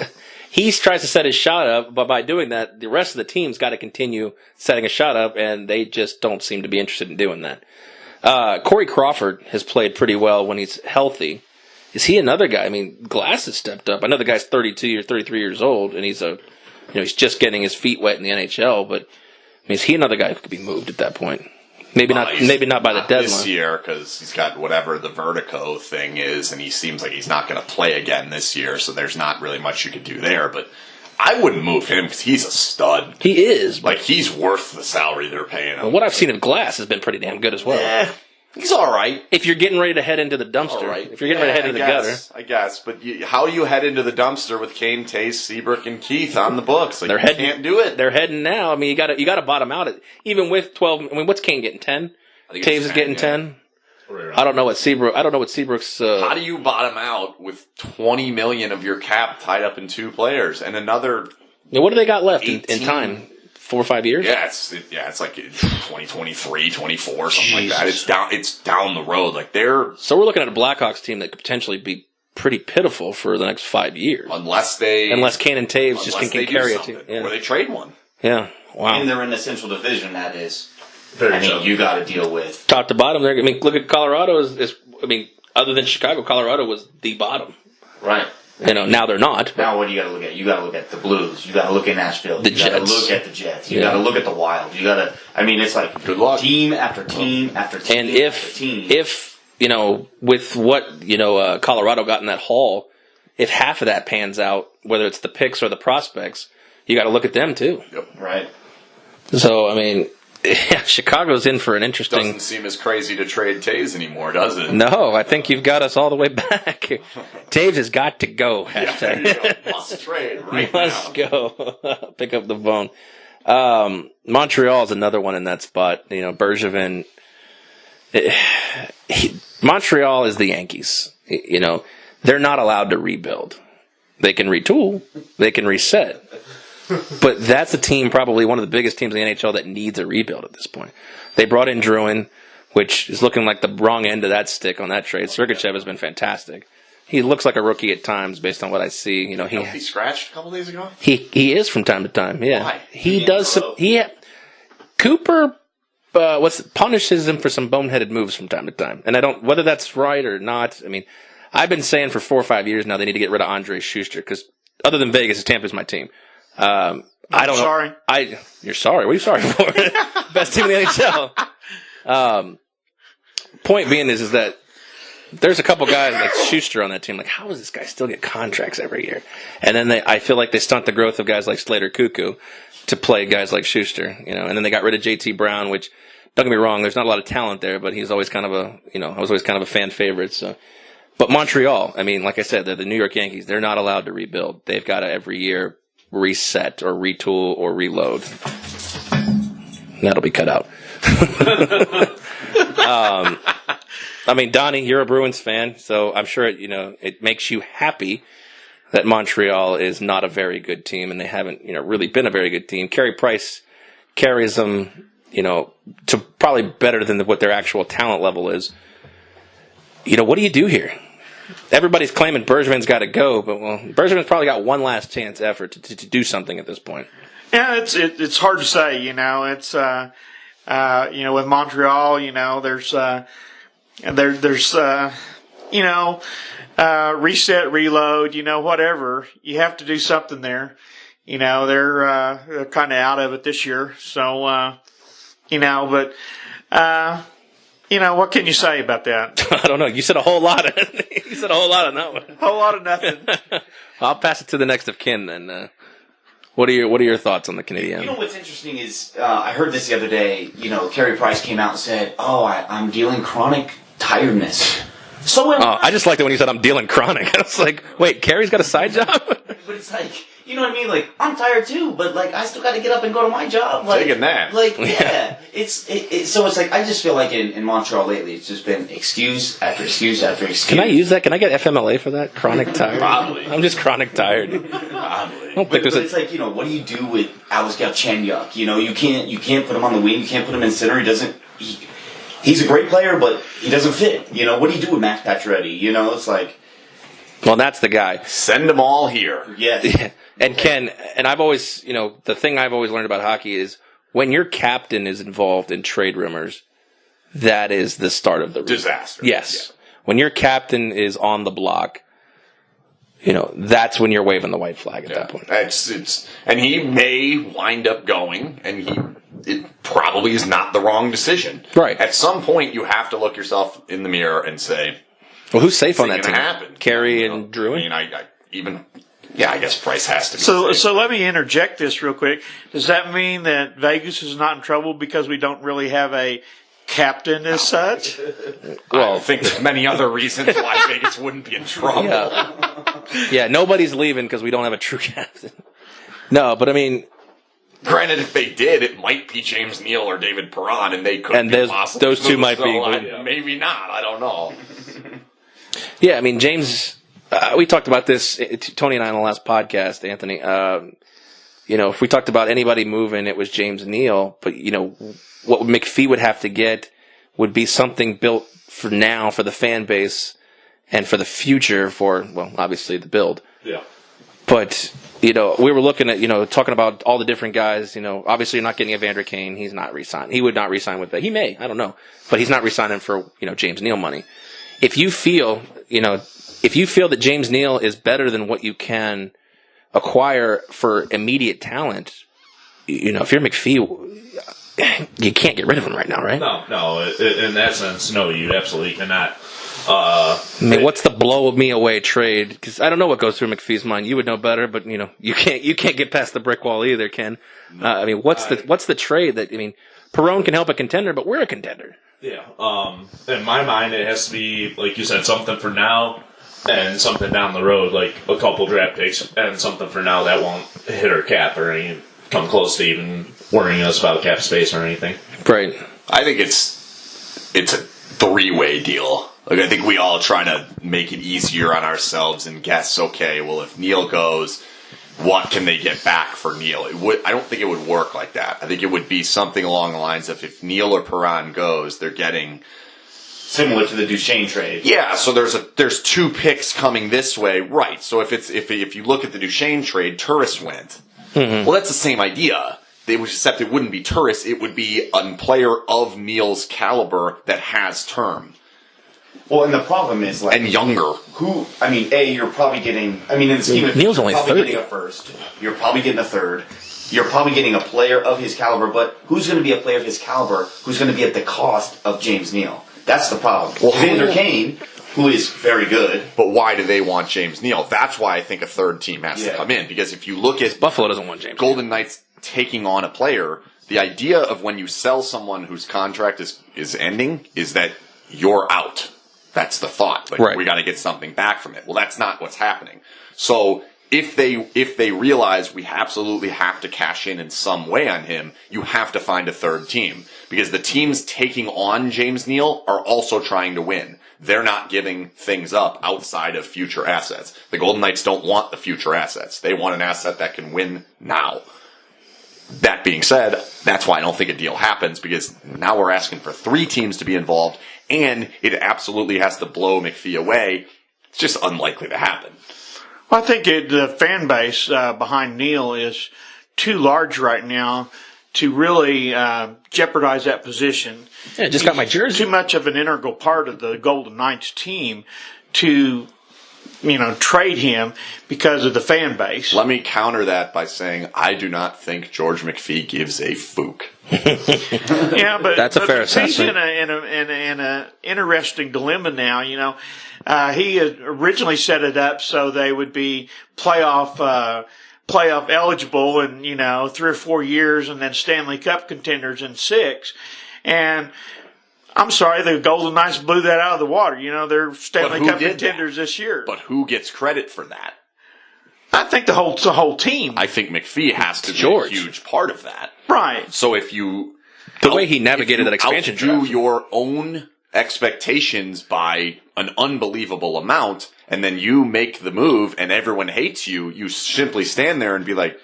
he tries to set his shot up, but by doing that, the rest of the team's got to continue setting a shot up, and they just don't seem to be interested in doing that. Corey Crawford has played pretty well when he's healthy. Is he another guy? I mean, Glass has stepped up. I know the guy's 32 or 33 years old, and he's he's just getting his feet wet in the NHL. But is he another guy who could be moved at that point? Maybe not by the deadline this year, because he's got whatever the vertigo thing is, and he seems like he's not going to play again this year. So there's not really much you could do there. But I wouldn't move him because he's a stud. He is. Like, he's worth the salary they're paying him. Well, what I've seen of Glass has been pretty damn good as well. Yeah. He's all right. If you're getting ready to head into the dumpster. Right. If you're getting ready to head into the gutter. I guess. But how do you head into the dumpster with Kane, Tays, Seabrook, and Keith on the books? Like, you can't do it. They're heading now. I mean, you got to bottom out it. Even with 12. I mean, what's Kane getting? 10? Taves is getting 10. I don't know what Seabrook's. How do you bottom out with $20 million of your cap tied up in two players and another? What do they got left in time? 4 or 5 years? Yeah, it's like 2023, 24, something like that. It's down the road. Like So we're looking at a Blackhawks team that could potentially be pretty pitiful for the next 5 years. Unless Kane and Taves just can carry it to. Yeah. Or they trade one. Yeah. Wow. And they're in the Central Division, that is. Very you got to deal with. Top to bottom there. I mean, look at Colorado other than Chicago, Colorado was the bottom. Right. Now they're not. Now what do you got to look at? You got to look at the Blues. You got to look at Nashville. You got to look at the Jets. You got to look at the Wild. You got to. I mean, it's like good luck. Team after team after team. And if with what Colorado got in that haul, if half of that pans out, whether it's the picks or the prospects, you got to look at them too. Yep. Right. So I mean. Yeah, Chicago's in for an interesting. Doesn't seem as crazy to trade Taves anymore, does it? No, I think you've got us all the way back. Taves has got to go. Hashtag. Yeah, must trade right Must now. go. Pick up the phone. Montreal is another one in that spot. Bergevin. Montreal is the Yankees. They're not allowed to rebuild. They can retool. They can reset. But that's a team, probably one of the biggest teams in the NHL that needs a rebuild at this point. They brought in Drouin, which is looking like the wrong end of that stick on that trade. Sergachev has been fantastic. He looks like a rookie at times based on what I see. He scratched a couple days ago? He is from time to time, yeah. Why? He does Cooper punishes him for some boneheaded moves from time to time. And whether that's right or not, I mean, I've been saying for 4 or 5 years now they need to get rid of Andre Schuster because other than Vegas, Tampa's my team. I don't sorry. know. You're sorry. What are you sorry for? Best team in the NHL. Point being is that there's a couple guys like Schuster on that team. Like, how does this guy still get contracts every year? And then I feel like they stunt the growth of guys like Slater Cuckoo to play guys like Schuster. And then they got rid of JT Brown, which don't get me wrong, there's not a lot of talent there, but he's always kind of I was always kind of a fan favorite. So. But Montreal, I mean, like I said, they're the New York Yankees. They're not allowed to rebuild. They've got to every year reset or retool or reload. That'll be cut out. I mean, Donnie, you're a Bruins fan, so I'm sure it makes you happy that Montreal is not a very good team, and they haven't really been a very good team. Carey Price carries them, to probably better than what their actual talent level is. What do you do here? Everybody's claiming Bergevin's got to go, but Bergevin's probably got one last chance effort to do something at this point. Yeah, it's hard to say. It's with Montreal, there's reset, reload, whatever. You have to do something there. They're kind of out of it this year, so what can you say about that? I don't know. You said a whole lot. You said a whole lot on that one. A whole lot of nothing. I'll pass it to the next of kin then. What are your thoughts on the Canadiens? You know what's interesting is I heard this the other day. Carey Price came out and said, "Oh, I'm dealing chronic tiredness." So I just liked it when he said, "I'm dealing chronic." I was like, "Wait, Carey's got a side job?" But it's like, you know what I mean? Like, I'm tired too, but like, I still got to get up and go to my job. Like, Taking that. Like, yeah. So it's like, I just feel like in Montreal lately, it's just been excuse after excuse after excuse. Can I use that? Can I get FMLA for that? Chronic tired? Probably. I'm just chronic tired. Probably. I don't think But there's it's like, what do you do with Alex Galchenyuk? You can't put him on the wing. You can't put him in center. He's a great player, but he doesn't fit. What do you do with Max Pacioretty? It's like, well, that's the guy. Send them all here. yeah. And Ken, and I've always, the thing I've always learned about hockey is when your captain is involved in trade rumors, that is the start of the disaster. Yes. Yeah. When your captain is on the block, that's when you're waving the white flag at that point. And he may wind up going, and it probably is not the wrong decision. Right. At some point, you have to look yourself in the mirror and say, well, who's safe on that team? Happen? Carey and Druin? I guess Price has to be So let me interject this real quick. Does that mean that Vegas is not in trouble because we don't really have a captain as such? Well, I think there's many other reasons why Vegas wouldn't be in trouble. Yeah, nobody's leaving because we don't have a true captain. No, but I mean, granted, if they did, it might be James Neal or David Perron, and they could. And those two might be. Maybe not. I don't know. Yeah, I mean, James. We talked about this, Tony and I, on the last podcast, Anthony. If we talked about anybody moving, it was James Neal. But, what McPhee would have to get would be something built for now, for the fan base, and for the future for, well, obviously the build. Yeah. But, we were looking at, talking about all the different guys. Obviously you're not getting Evander Kane. He's not re-signed. He would not re-sign with that. He may. I don't know. But he's not re-signing for, James Neal money. If you feel that James Neal is better than what you can acquire for immediate talent, if you're McPhee, you can't get rid of him right now, right? No. In that sense, no, you absolutely cannot. What's the blow me away trade? Because I don't know what goes through McPhee's mind. You would know better, but you can't get past the brick wall either, Ken. What's the trade that Perron can help a contender, but we're a contender. Yeah. In my mind, it has to be, like you said, something for now and something down the road, like a couple draft picks, and something for now that won't hit our cap or come close to even worrying us about cap space or anything. Right. I think it's a three-way deal. Like, I think we all try to make it easier on ourselves and guess, okay, well, if Neal goes, what can they get back for Neal? I don't think it would work like that. I think it would be something along the lines of if Neal or Perron goes, they're getting similar to the Duchesne trade. Yeah, so there's two picks coming this way, right? So if you look at the Duchesne trade, Turris went. Mm-hmm. Well, that's the same idea. Except it wouldn't be Turris; it would be a player of Neal's caliber that has term. Well, and the problem is, and younger. You're probably getting. In the scheme of Neal's only 30. Getting a first. You're probably getting a third. You're probably getting a player of his caliber, but who's going to be a player of his caliber who's going to be at the cost of James Neal? That's the problem. Well, Evander Kane, who is very good. But why do they want James Neal? That's why I think a third team has to come in. Because if you look at Buffalo doesn't want James Golden Knights taking on a player, the idea of when you sell someone whose contract is ending is that you're out. That's the thought. We got to get something back from it. Well, that's not what's happening. So if they realize we absolutely have to cash in some way on him, you have to find a third team. Because the teams taking on James Neal are also trying to win. They're not giving things up outside of future assets. The Golden Knights don't want the future assets. They want an asset that can win now. That being said, that's why I don't think a deal happens, because now we're asking for three teams to be involved, and it absolutely has to blow McPhee away. It's just unlikely to happen. Well, I think the fan base behind Neal is too large right now to really jeopardize that position. Yeah, just got my jersey. Too much of an integral part of the Golden Knights team to trade him because of the fan base. Let me counter that by saying I do not think George McPhee gives a fook. Yeah, but that's a fair assessment. He's in an interesting dilemma now. He had originally set it up so they would be playoff playoff eligible in 3 or 4 years, and then Stanley Cup contenders in 6. And I'm sorry, the Golden Knights blew that out of the water. They're Stanley Cup contenders this year. But who gets credit for that? I think the whole team. I think McPhee has to be a huge part of that. Right. So if you... The way he navigated that expansion draft. draft. Your own expectations by an unbelievable amount, and then you make the move and everyone hates you, you simply stand there and be like,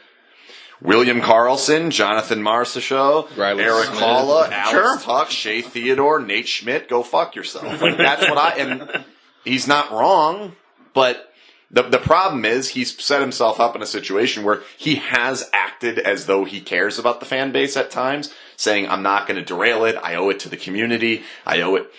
William Karlsson, Jonathan Marchessault, Eric Haula, Alex Tuck, Shea Theodore, Nate Schmidt, go fuck yourself. Like, that's what and he's not wrong, but the problem is he's set himself up in a situation where he has acted as though he cares about the fan base at times, saying, I'm not going to derail it, I owe it to the community, I owe it.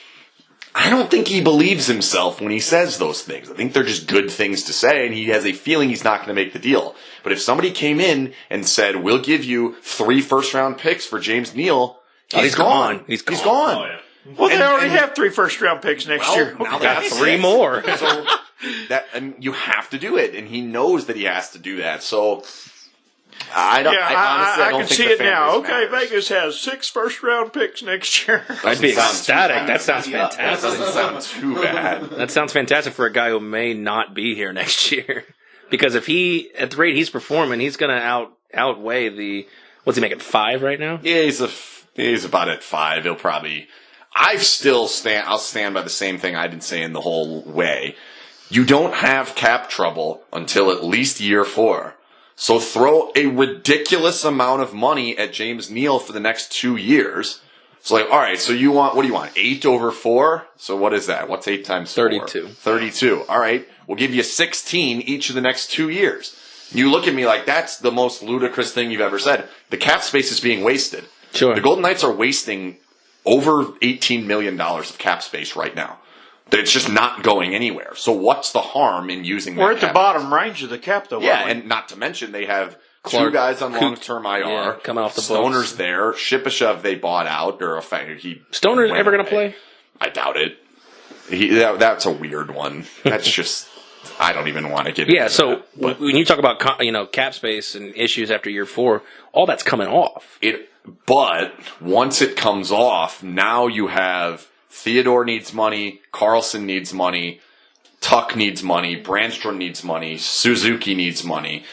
I don't think he believes himself when he says those things. I think they're just good things to say, and he has a feeling he's not going to make the deal. But if somebody came in and said, we'll give you 3 first-round picks for James Neal, he's gone. He's gone. Oh, yeah. Well, they already have 3 first-round picks next year. Now Got 3 more. So you have to do it, and he knows that he has to do that. So I don't. Yeah, I can see it now. Okay, Vegas has 6 first-round picks next year. I'd be ecstatic. That sounds That fantastic. doesn't sound too bad. That sounds fantastic for a guy who may not be here next year. Because if at the rate he's performing, he's going to outweigh the, what's he making, 5 right now? Yeah, he's about at 5. He'll probably. I'll stand by the same thing I've been saying the whole way. You don't have cap trouble until at least year 4. So throw a ridiculous amount of money at James Neal for the next 2 years. It's like, all right, so what do you want? 8 over 4? So what is that? What's 8 times 4? 32. 32. All right, we'll give you 16 each of the next 2 years. You look at me like that's the most ludicrous thing you've ever said. The cap space is being wasted. Sure. The Golden Knights are wasting over $18 million of cap space right now. It's just not going anywhere. So what's the harm in using that? We're at the bottom range of the cap, though. Yeah, and not to mention they have Clark, 2 guys on long-term IR. Yeah, coming off the books. Stoner's there. Shipachyov they bought out. Stoner's ever going to play? I doubt it. That's a weird one. That's just... I don't even want to get into Yeah, so that, but when you talk about cap space and issues after year 4, all that's coming off. But once it comes off, now you have Theodore needs money, Karlsson needs money, Tuck needs money, Brandstrom needs money, Suzuki needs money,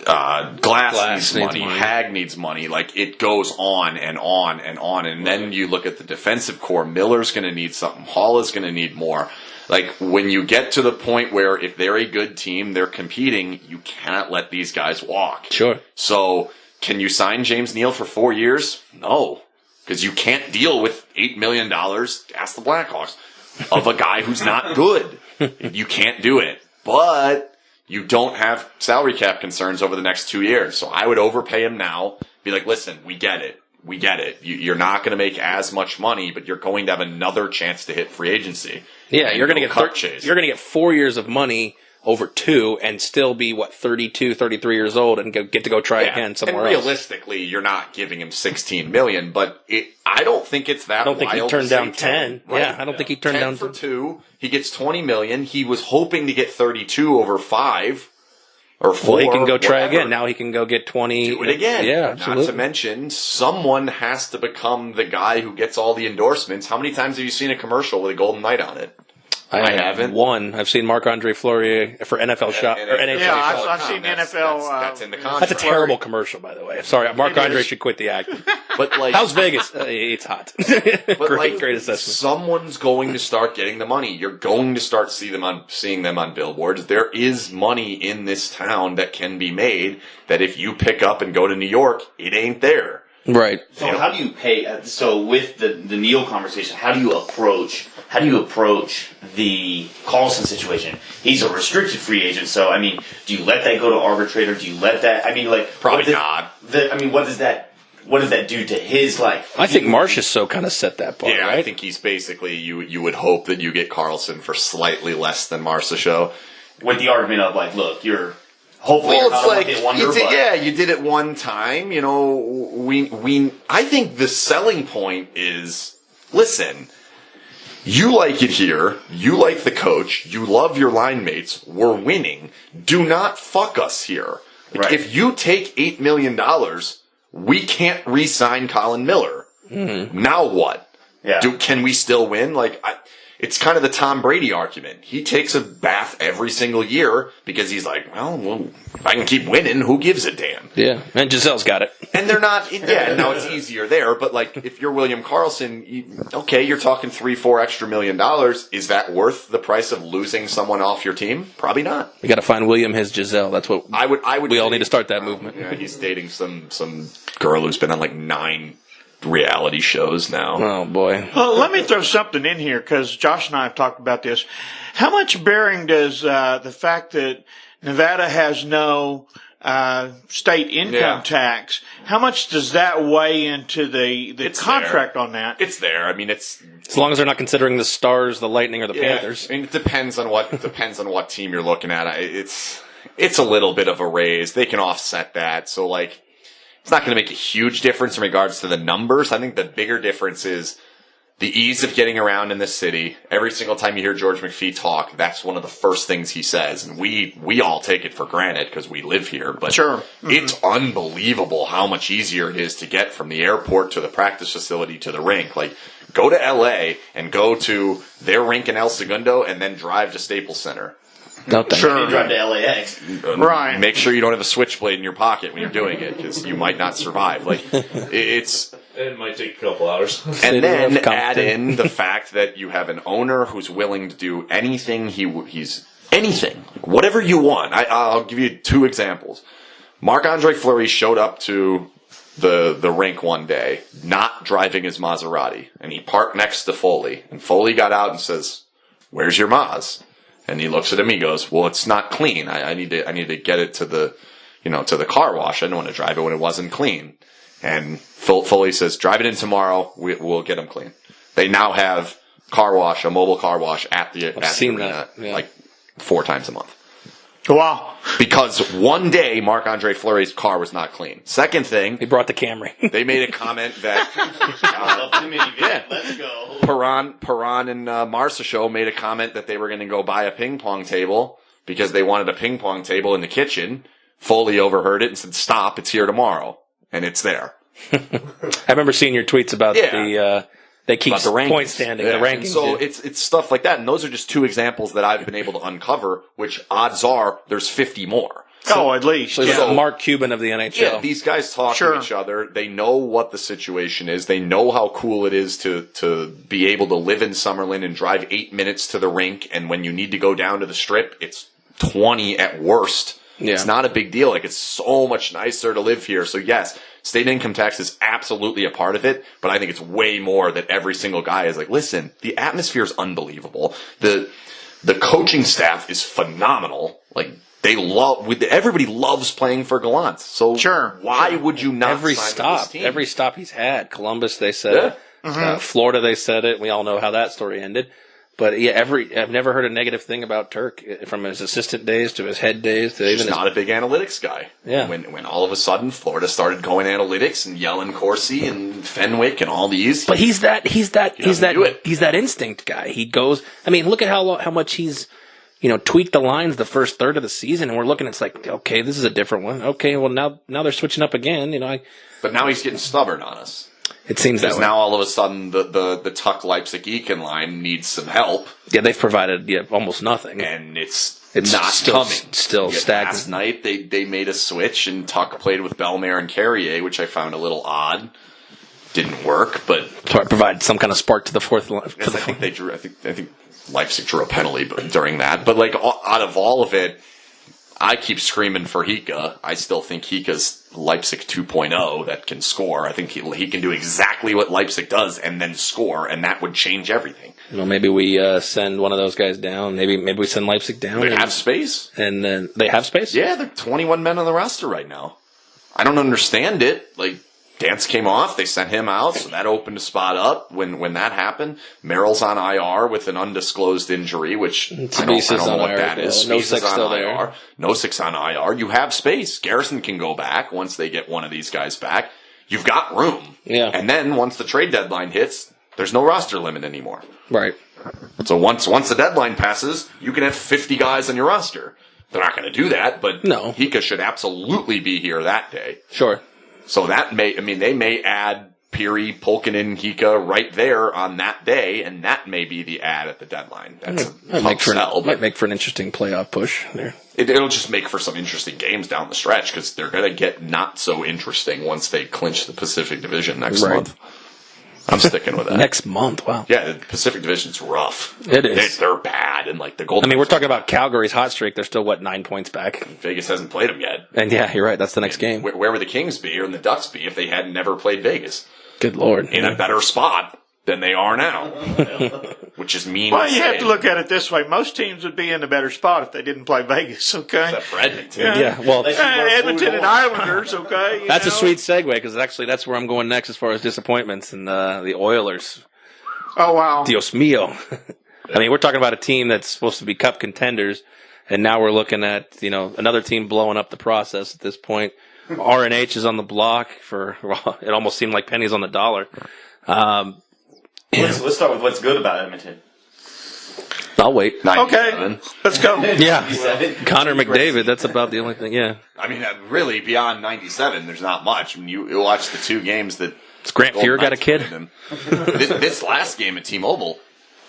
Glass needs money, Hag needs money. Like, it goes on and on and on. And then you look at the defensive core. Miller's going to need something. Hall is going to need more. Like, when you get to the point where if they're a good team, they're competing, you cannot let these guys walk. Sure. So, can you sign James Neal for 4 years? No. Because you can't deal with $8 million, ask the Blackhawks, of a guy who's not good. You can't do it. But you don't have salary cap concerns over the next 2 years. So I would overpay him now. Be like, listen, we get it. We get it. You're not going to make as much money, but you're going to have another chance to hit free agency. Yeah, you're going to get You're going to get 4 years of money over 2 and still be 32, 33 years old and get to go try again somewhere and else. Realistically, you're not giving him $16 million, but I don't think it's that. I don't think he turned down 10. Right? Yeah, I don't think he turned 10 down for 2. He gets $20 million. He was hoping to get 32 over 5 or 4. Well, he can go try whatever. again. Now he can go get 20. Do it again. Yeah, Not absolutely. to mention, someone has to become the guy who gets all the endorsements. How many times have you seen a commercial with a Golden Knight on it? I haven't. One. I've seen Marc-Andre Fleury for NFL shot or NHL. Yeah, shot. I've seen NFL. That's in the contract. That's a terrible commercial, by the way. Sorry, Marc-Andre should quit the act. But like, How's Vegas? It's hot. Great assessment. Someone's going to start getting the money. You're going to start seeing them on billboards. There is money in this town that can be made. That if you pick up and go to New York, it ain't there. Right. So how do you pay? So with the Neal conversation, how do you approach the Karlsson situation? He's a restricted free agent, so I mean, do you let that go to arbitrator? Do you let that? I mean, like Probably not. What does that do to his life? I think Marchessault kind of set that part, Yeah, right? I think he's basically you would hope that you get Karlsson for slightly less than Marchessault. With the argument of like, look, you're hopefully you're not a one-hit wonder, you did it one time. You know, I think the selling point is, listen, you like it here, you like the coach, you love your line mates, we're winning. Do not fuck us here. Like, if you take $8 million, we can't re-sign Colin Miller. Mm-hmm. Now what? Yeah. Can we still win? It's kind of the Tom Brady argument. He takes a bath every single year because he's like, well, if I can keep winning, who gives a damn? Yeah, and Giselle's got it. And they're not, now it's easier there, but if you're William Karlsson, you're talking $3-4 extra $1 million. Is that worth the price of losing someone off your team? Probably not. You got to find William his Giselle. That's what I would. We all need to start that movement. Yeah, he's dating some girl who's been on 9 reality shows now. Oh boy. Well, let me throw something in here because Josh and I have talked about this. How much bearing does the fact that Nevada has no state income tax, how much does that weigh into the contract on that? It's there. I mean, it's as long as they're not considering the Stars, the Lightning, or the Panthers. I mean, it depends on what team you're looking at. It's a little bit of a raise. They can offset that. So it's not going to make a huge difference in regards to the numbers. I think the bigger difference is the ease of getting around in this city. Every single time you hear George McPhee talk, that's one of the first things he says. And we all take it for granted because we live here. But sure. It's unbelievable how much easier it is to get from the airport to the practice facility to the rink. Go to LA and go to their rink in El Segundo and then drive to Staples Center. Sure. Drive to LAX. Right. Make sure you don't have a switchblade in your pocket when you're doing it because you might not survive. It might take a couple hours. And then add in the fact that you have an owner who's willing to do anything he's anything, whatever you want. I'll give you 2 examples. Marc-Andre Fleury showed up to the rink one day, not driving his Maserati, and he parked next to Foley. And Foley got out and says, "Where's your Maz?" And he looks at him. He goes, "Well, it's not clean. I need to get it to the car wash. I don't want to drive it when it wasn't clean." And Foley says, "Drive it in tomorrow. We'll get them clean." They now have a mobile car wash at the arena, 4 times a month. Wow. Because one day Marc-Andre Fleury's car was not clean. Second thing, he brought the Camry. They made a comment that Let's go. Perron and Marcia Show made a comment that they were going to go buy a ping pong table because they wanted a ping pong table in the kitchen. Foley overheard it and said, "Stop! It's here tomorrow," and it's there. I remember seeing your tweets about they keep the point standing, the rankings. And so it's stuff like that, and those are just 2 examples that I've been able to uncover. Which odds are there's 50 more. At least. So he's the Mark Cuban of the NHL. Yeah, these guys talk to each other. They know what the situation is. They know how cool it is to be able to live in Summerlin and drive 8 minutes to the rink. And when you need to go down to the strip, it's 20 at worst. Yeah. It's not a big deal. It's so much nicer to live here. So yes, state income tax is absolutely a part of it, but I think it's way more that every single guy is listen, the atmosphere is unbelievable. The coaching staff is phenomenal. Everybody loves playing for Gallant. So why would you not sign with this team? Every stop he's had, Columbus, they said it. Mm-hmm. Florida, they said it. We all know how that story ended. But I've never heard a negative thing about Turk, from his assistant days to his head days to He's not a big analytities guy. Yeah. When all of a sudden Florida started going analytics and yelling Corsi and Fenwick and all these. But he's that instinct guy. He goes. I mean, look at how much he's tweaked the lines the first third of the season, and we're looking. It's okay, this is a different one. Okay, well now they're switching up again. But now he's getting stubborn on us. It seems that way. Now all of a sudden the Tuck Leipzig Eakin line needs some help. Yeah, they've provided almost nothing, and it's not still coming. Still stagnant. Last night they made a switch and Tuck played with Bellemare and Carrier, which I found a little odd. Didn't work, but provide some kind of spark to the fourth line. I think Leipzig drew a penalty during that. But out of all of it, I keep screaming for Hika. I still think Hika's Leipzig 2.0 that can score. I think he can do exactly what Leipzig does and then score, and that would change everything. Well, maybe we send one of those guys down. Maybe we send Leipzig down. They have space. And then they have space? Yeah, there are 21 men on the roster right now. I don't understand it. Dance came off. They sent him out, so that opened a spot up. When that happened, Merrill's on IR with an undisclosed injury, which I don't know what that is. Nosek's still there. Nosek's on IR. You have space. Garrison can go back once they get one of these guys back. You've got room. Yeah. And then once the trade deadline hits, there's no roster limit anymore. Right. So once the deadline passes, you can have 50 guys on your roster. they're not going to do that, but No. Hika should absolutely be here that day. Sure. So they may add Peary, Pulkkinen, Hika right there on that day, and that may be the ad at the deadline. That's a tough sell, might make for an interesting playoff push there. It'll just make for some interesting games down the stretch because they're going to get not so interesting once they clinch the Pacific Division next month. I'm sticking with that. Next month, wow. Yeah, the Pacific Division's rough. It is. They're bad, and like the Golden. I mean, we're talking about Calgary's hot streak. They're still, 9 points back? Vegas hasn't played them yet. And yeah, you're right. That's the next game. Where would the Kings be or the Ducks be if they had never played Vegas? Good Lord. In a better spot than they are now. Which is mean. Well, you have to look at it this way. Most teams would be in a better spot if they didn't play Vegas, okay? Except for Edmonton. Yeah, well, Edmonton and Islanders, okay? That's a sweet segue because actually that's where I'm going next as far as disappointments and the Oilers. Oh, wow. Dios mío. I mean, we're talking about a team that's supposed to be cup contenders, and now we're looking at, another team blowing up the process at this point. RNH is on the block it almost seemed like pennies on the dollar. Let's start with what's good about Edmonton. I'll wait. 97. Okay, let's go. Yeah. Connor McDavid, that's about the only thing, yeah. I mean, really, beyond 97, there's not much. I mean, you watch the two games that Grant Fuhr got a kid. This last game at T-Mobile,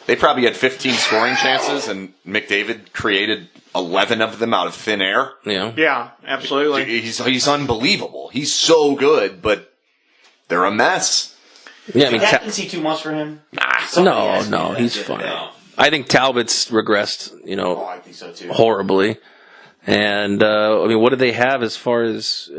they probably had 15 scoring chances, and McDavid created 11 of them out of thin air. Yeah, absolutely. He's unbelievable. He's so good, but they're a mess. Yeah, I mean, captaincy too much for him? No, he's fine. I think Talbot's regressed, I think so too. horribly. And, what do they have as far as,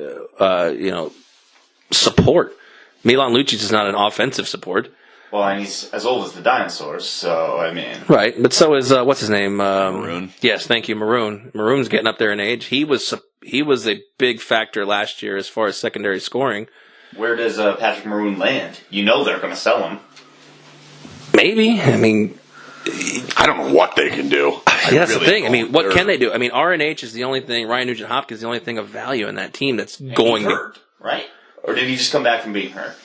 support? Milan Lucic is not an offensive support. Well, and he's as old as the dinosaurs, so, I mean. Right, but so is, what's his name? Maroon. Yes, thank you, Maroon. Maroon's getting up there in age. He was a big factor last year as far as secondary scoring. Where does Patrick Maroon land? You know they're going to sell him. Maybe. I mean, I don't know what they can do. that's the thing. I mean, what can they do? I mean, RNH is the only thing, Ryan Nugent-Hopkins is the only thing of value in that team that's going hurt, right? Or did he just come back from being hurt?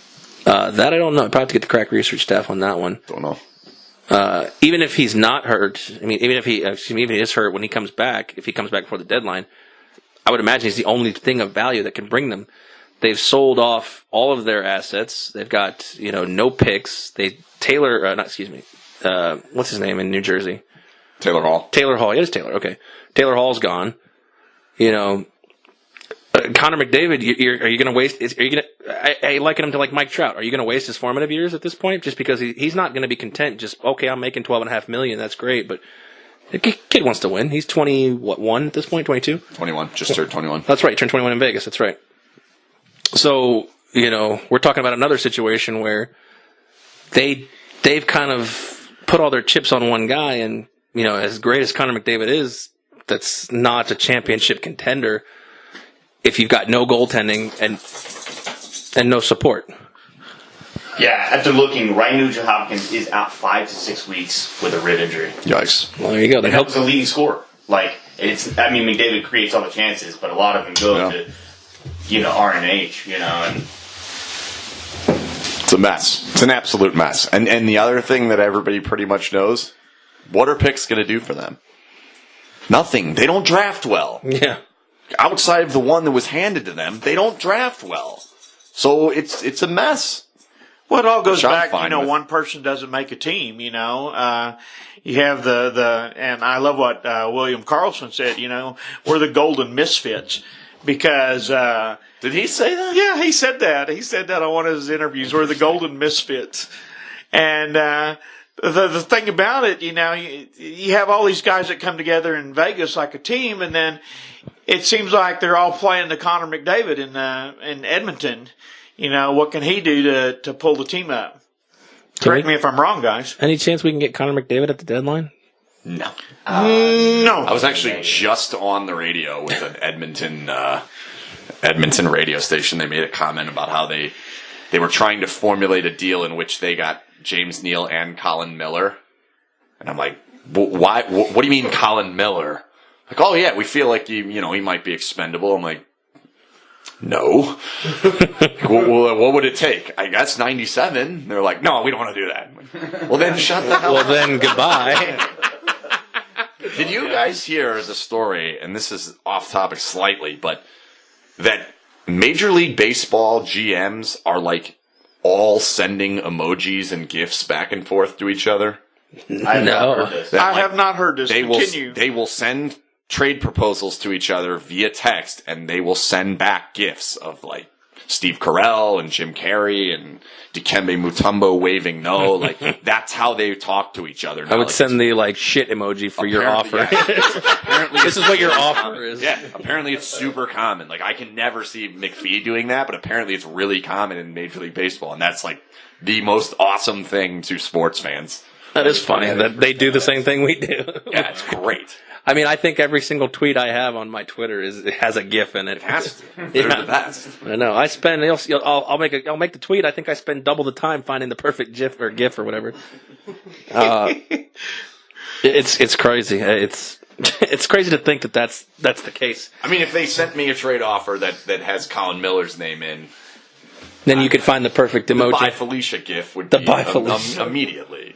That I don't know. I'd probably have to get the crack research staff on that one. Don't know. Even if he's not hurt, even if he is hurt when he comes back, if he comes back before the deadline, I would imagine he's the only thing of value that can bring them. They've sold off all of their assets. They've got, no picks. What's his name in New Jersey? Taylor Hall. Taylor Hall. Yeah, it's Taylor. Okay. Taylor Hall's gone. Connor McDavid, are you going to waste? I liken him to like Mike Trout. Are you going to waste his formative years at this point? Just because he's not going to be content. Just okay, I'm making $12.5 million. That's great, but the kid wants to win. He's 21 at this point. 22. 21. Just turned 21. That's right. He turned 21 in Vegas. That's right. So we're talking about another situation where they've kind of put all their chips on one guy, and as great as Connor McDavid is, that's not a championship contender if you've got no goaltending and no support. Yeah, after looking, Ryan Nugent-Hopkins is out 5 to 6 weeks with a rib injury. Yikes. Well, there you go. That helps helps. the leading scorer. McDavid creates all the chances, but a lot of them go to, RNH, and it's a mess. It's an absolute mess. And the other thing that everybody pretty much knows, what are picks going to do for them? Nothing. They don't draft well. Yeah. Outside of the one that was handed to them, they don't draft well. So it's a mess. Well, it all goes Which I'm back, fine with. one person doesn't make a team, you have and I love what William Carlson said, we're the golden misfits because Did he say that? yeah, he said that. He said that on one of his interviews, we're the golden misfits. And the thing about it, you have all these guys that come together in Vegas like a team, and then it seems like they're all playing the Connor McDavid in Edmonton. What can he do to pull the team up? Correct me if I'm wrong, guys. Any chance we can get Connor McDavid at the deadline? No. No. I was actually just on the radio with an Edmonton radio station. They made a comment about how they were trying to formulate a deal in which they got James Neal and Colin Miller. And I'm like, why? What do you mean Colin Miller? Like, oh yeah, we feel like he might be expendable. I'm like, no. Well, what would it take? I guess 97. They're like, no, we don't want to do that. I'm like, well, then shut the hell up. Well, then goodbye. Did you guys hear the story, and this is off topic slightly, but that Major League Baseball GMs are like all sending emojis and GIFs back and forth to each other? I have not heard this. That, I have not heard this. Continue. They will send trade proposals to each other via text, and they will send back GIFs of like Steve Carell and Jim Carrey and Dikembe Mutombo waving no. Like, that's how they talk to each other now. I would send the like shit emoji for your offer. Apparently, This is what your offer is. Yeah, apparently it's super common. Like, I can never see McPhee doing that, but apparently it's really common in Major League Baseball, and that's like the most awesome thing to sports fans. That is funny that they do the same thing we do. Yeah, it's great. I mean, I think every single tweet I have on my Twitter has a GIF in it. It has to. They're the best. I know. I spend. I'll make the tweet. I think I spend double the time finding the perfect GIF or GIF or whatever. It's crazy. It's crazy to think that that's the case. I mean, if they sent me a trade offer that has Colin Miller's name in, Then you could find the perfect emoji. the Bye Felicia GIF would The be Bye Felicia. immediately.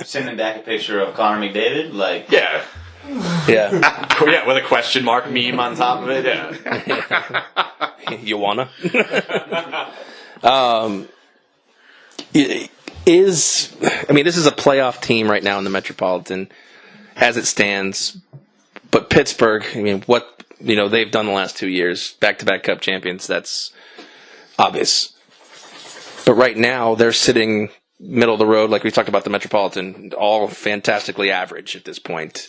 Sending back a picture of Connor McDavid, like Yeah. Yeah. Yeah, with a question mark meme on top of it. Yeah. You wanna? This is a playoff team right now in the Metropolitan as it stands. But Pittsburgh, I mean, what, they've done the last 2 years, back-to-back Cup champions, that's obvious. But right now, they're sitting middle of the road, like we talked about the Metropolitan, all fantastically average at this point.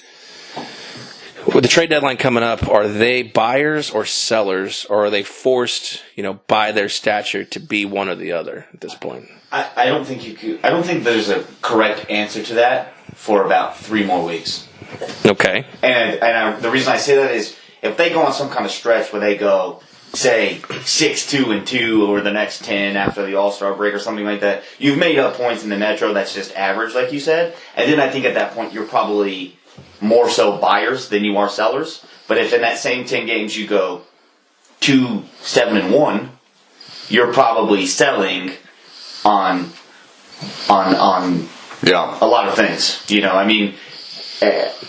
With the trade deadline coming up, are they buyers or sellers, or are they forced, by their stature to be one or the other at this point? I don't think you could. I don't think there's a correct answer to that for about 3 more weeks. Okay. And the reason I say that is if they go on some kind of stretch where they go, say 6-2-2 over the next 10 after the All-Star break or something like that, you've made up points in the Metro that's just average, like you said. And then I think at that point you're probably more so buyers than you are sellers. But if in that same 10 games you go 2-7-1, you're probably selling on Yeah. a lot of things.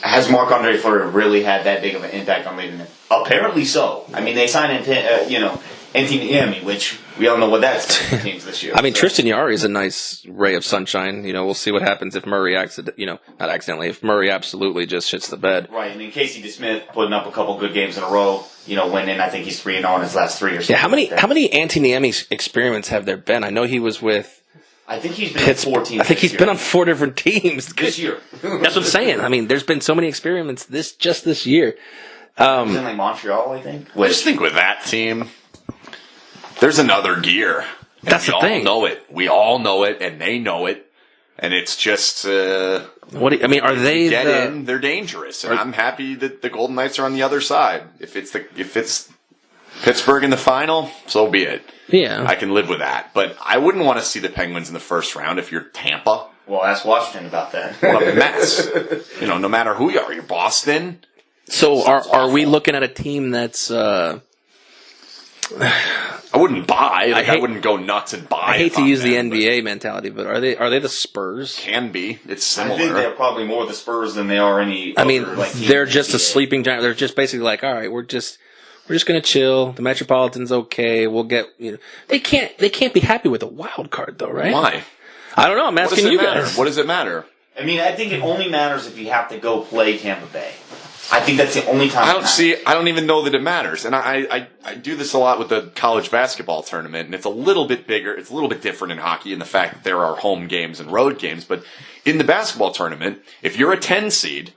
Has Marc-Andre Fleury really had that big of an impact on leading them? Apparently so. I mean, they signed Antiniemi, which we all know what that teams this year. I mean, Tristan Yarry is a nice ray of sunshine. We'll see what happens if Murray not accidentally, if Murray absolutely just shits the bed. Right, and then Casey DeSmith putting up a couple good games in a row, winning. I think he's 3-0 in his last 3 or something. Yeah, how many Antiniemi experiments have there been? I know he was with I think he's been on 4 teams. I think he's been on 4 different teams this year. That's what I'm saying. I mean, there's been so many experiments this year. He's in like Montreal, I think. I just think with that team, there's another gear. And That's the thing. We all know it. We all know it, and they know it. And it's just, are they get in, they're dangerous. And I'm happy that the Golden Knights are on the other side. If it's Pittsburgh in the final, so be it. Yeah. I can live with that. But I wouldn't want to see the Penguins in the first round if you're Tampa. Well, ask Washington about that. What a mess. No matter who you are. You're Boston. So are we looking at a team that's I wouldn't buy. I wouldn't go nuts and buy. I hate to use the NBA mentality, but are they the Spurs? Can be. It's I similar. think they're probably more the Spurs than they are any. They're just a sleeping giant. They're just basically like, all right, we're just gonna chill. The Metropolitan's okay. We'll get. They can't be happy with a wild card though, right? Why? I don't know. I'm asking you matter? guys. What does it matter? I mean, I think it only matters if you have to go play Tampa Bay. I think that's the only time. I don't even know that it matters. And I do this a lot with the college basketball tournament, and it's a little bit bigger. It's a little bit different in hockey in the fact that there are home games and road games. But in the basketball tournament, if you're a 10 seed,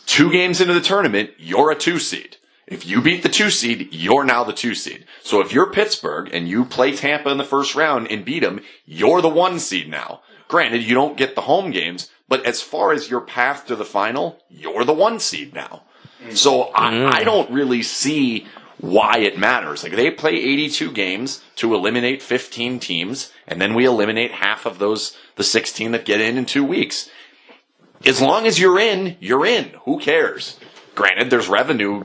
2 games into the tournament, you're a 2 seed. If you beat the 2 seed, you're now the 2 seed. So if you're Pittsburgh and you play Tampa in the first round and beat them, you're the 1 seed now. Granted, you don't get the home games, but as far as your path to the final, you're the 1 seed now. So I don't really see why it matters. Like, they play 82 games to eliminate 15 teams, and then we eliminate half of the 16 that get in 2 weeks. As long as you're in, you're in. Who cares? Granted, there's revenue,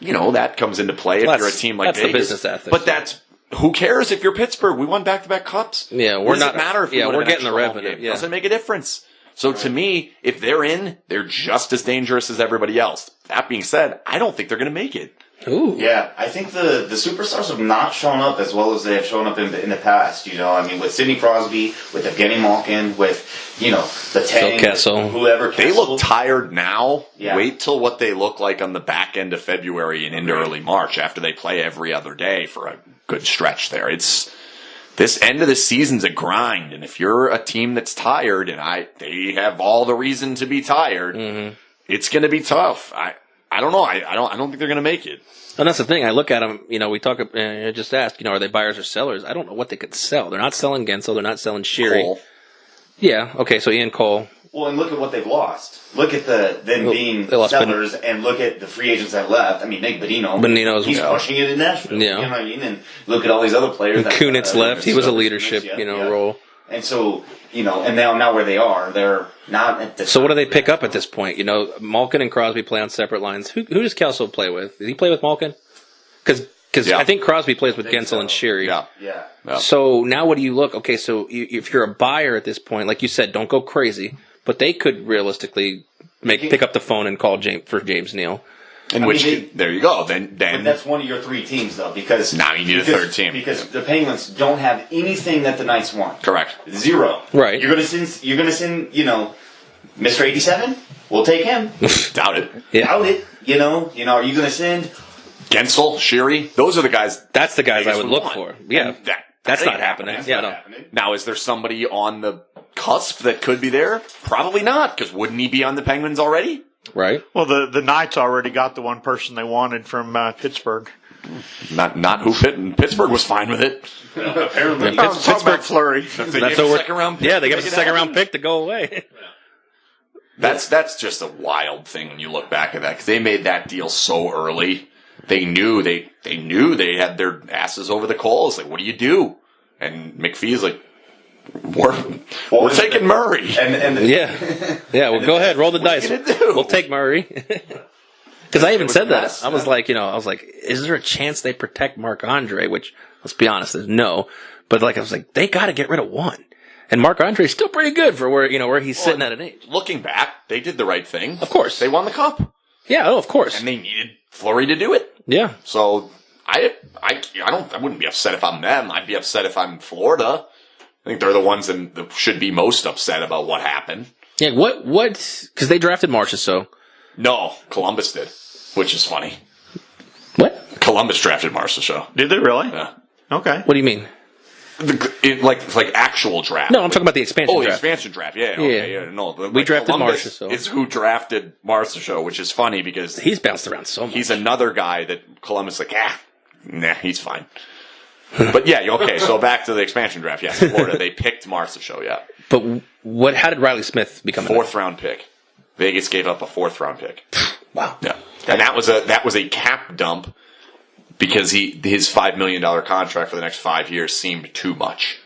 that comes into play if you're a team like Vegas. That's the business ethic. But who cares if you're Pittsburgh? We won back-to-back cups. Yeah, What does it matter if we win we're an getting the extra home revenue. game? Yeah. Doesn't make a difference. So to me, if they're in, they're just as dangerous as everybody else. That being said, I don't think they're going to make it. Ooh. Yeah, I think the superstars have not shown up as well as they have shown up in the past. I mean, with Sidney Crosby, with Evgeny Malkin, with, the Tang, Kessel. whoever. They Kessel. look tired now. Yeah. Wait till what they look like on the back end of February and into early March after they play every other day for a good stretch there. This end of the season's a grind, and if you're a team that's tired, and they have all the reason to be tired, it's going to be tough. I don't know. I don't think they're going to make it. And that's the thing. I look at them, we talk, I just asked, are they buyers or sellers? I don't know what they could sell. They're not selling Gensel. They're not selling Sheary. Cole. Yeah. Okay. So Ian Cole. Well, and look at what they've lost. Look at being they lost sellers, and look at the free agents that left. I mean, Nick Benino's he's crushing it in Nashville. Yeah. You know what I mean? And look at all these other players. Kunitz left. He was a leadership, role. And so, and now where they are, they're not at the. So what do they pick up at this point? Malkin and Crosby play on separate lines. Who does Kelso play with? Did he play with Malkin? Because I think Crosby plays with Gensel and Sheary. Yeah. So now what do you look? Okay, so if you're a buyer at this point, like you said, don't go crazy. But they could realistically pick up the phone and call James Neal. There you go. Then but that's one of your three teams, though, because now you need a third team because the Penguins don't have anything that the Knights want. Correct. Zero. Right. You're gonna send. Mr. 87. We'll take him. Doubt it. Yeah. Doubt it. Are you gonna send Gensel, Sheary? Those are the guys. That's the guys I would look want. for. Yeah. That's not happening. happening. Now, is there somebody on the cusp that could be there? Probably not, because wouldn't he be on the Penguins already? Right. Well, the Knights already got the one person they wanted from Pittsburgh. Not who Pittsburgh was fine with it. Apparently. Pittsburgh Flurry. That's second round pick. Yeah, they gave us a second round pick to go away. That's just a wild thing when you look back at that, because they made that deal so early. They knew they had their asses over the coals. Like, what do you do? And McPhee's like, we're taking Murray. Yeah. Well, go ahead, roll the dice. We'll take Murray. Because I even said that. I was like, is there a chance they protect Marc-Andre? Which, let's be honest, there's no. But I was like, they got to get rid of one. And Marc-Andre is still pretty good for where he's sitting at an age. Looking back, they did the right thing. Of course, they won the cup. Yeah, of course, and they needed Fleury to do it. Yeah. So I wouldn't be upset if I'm them. I'd be upset if I'm Florida. I think they're the ones that should be most upset about what happened. Yeah. What? Because they drafted Marchessault. No, Columbus did, which is funny. What? Columbus drafted Marchessault. Did they really? Yeah. Okay. What do you mean? Like actual draft. No, I'm talking about the expansion draft. Oh, the expansion draft. Yeah. Okay. Yeah. No, we drafted Marchessault. Marchessault. It's who drafted Marchessault, which is funny because he's bounced around so much. He's another guy that Columbus he's fine. But yeah, okay. So back to the expansion draft. Yes, Florida. They picked Marchessault. Yeah. But how did Riley Smith become fourth round pick? Vegas gave up a 4th round pick. Wow. Yeah. And that was a cap dump. Because his $5 million contract for the next 5 years seemed too much.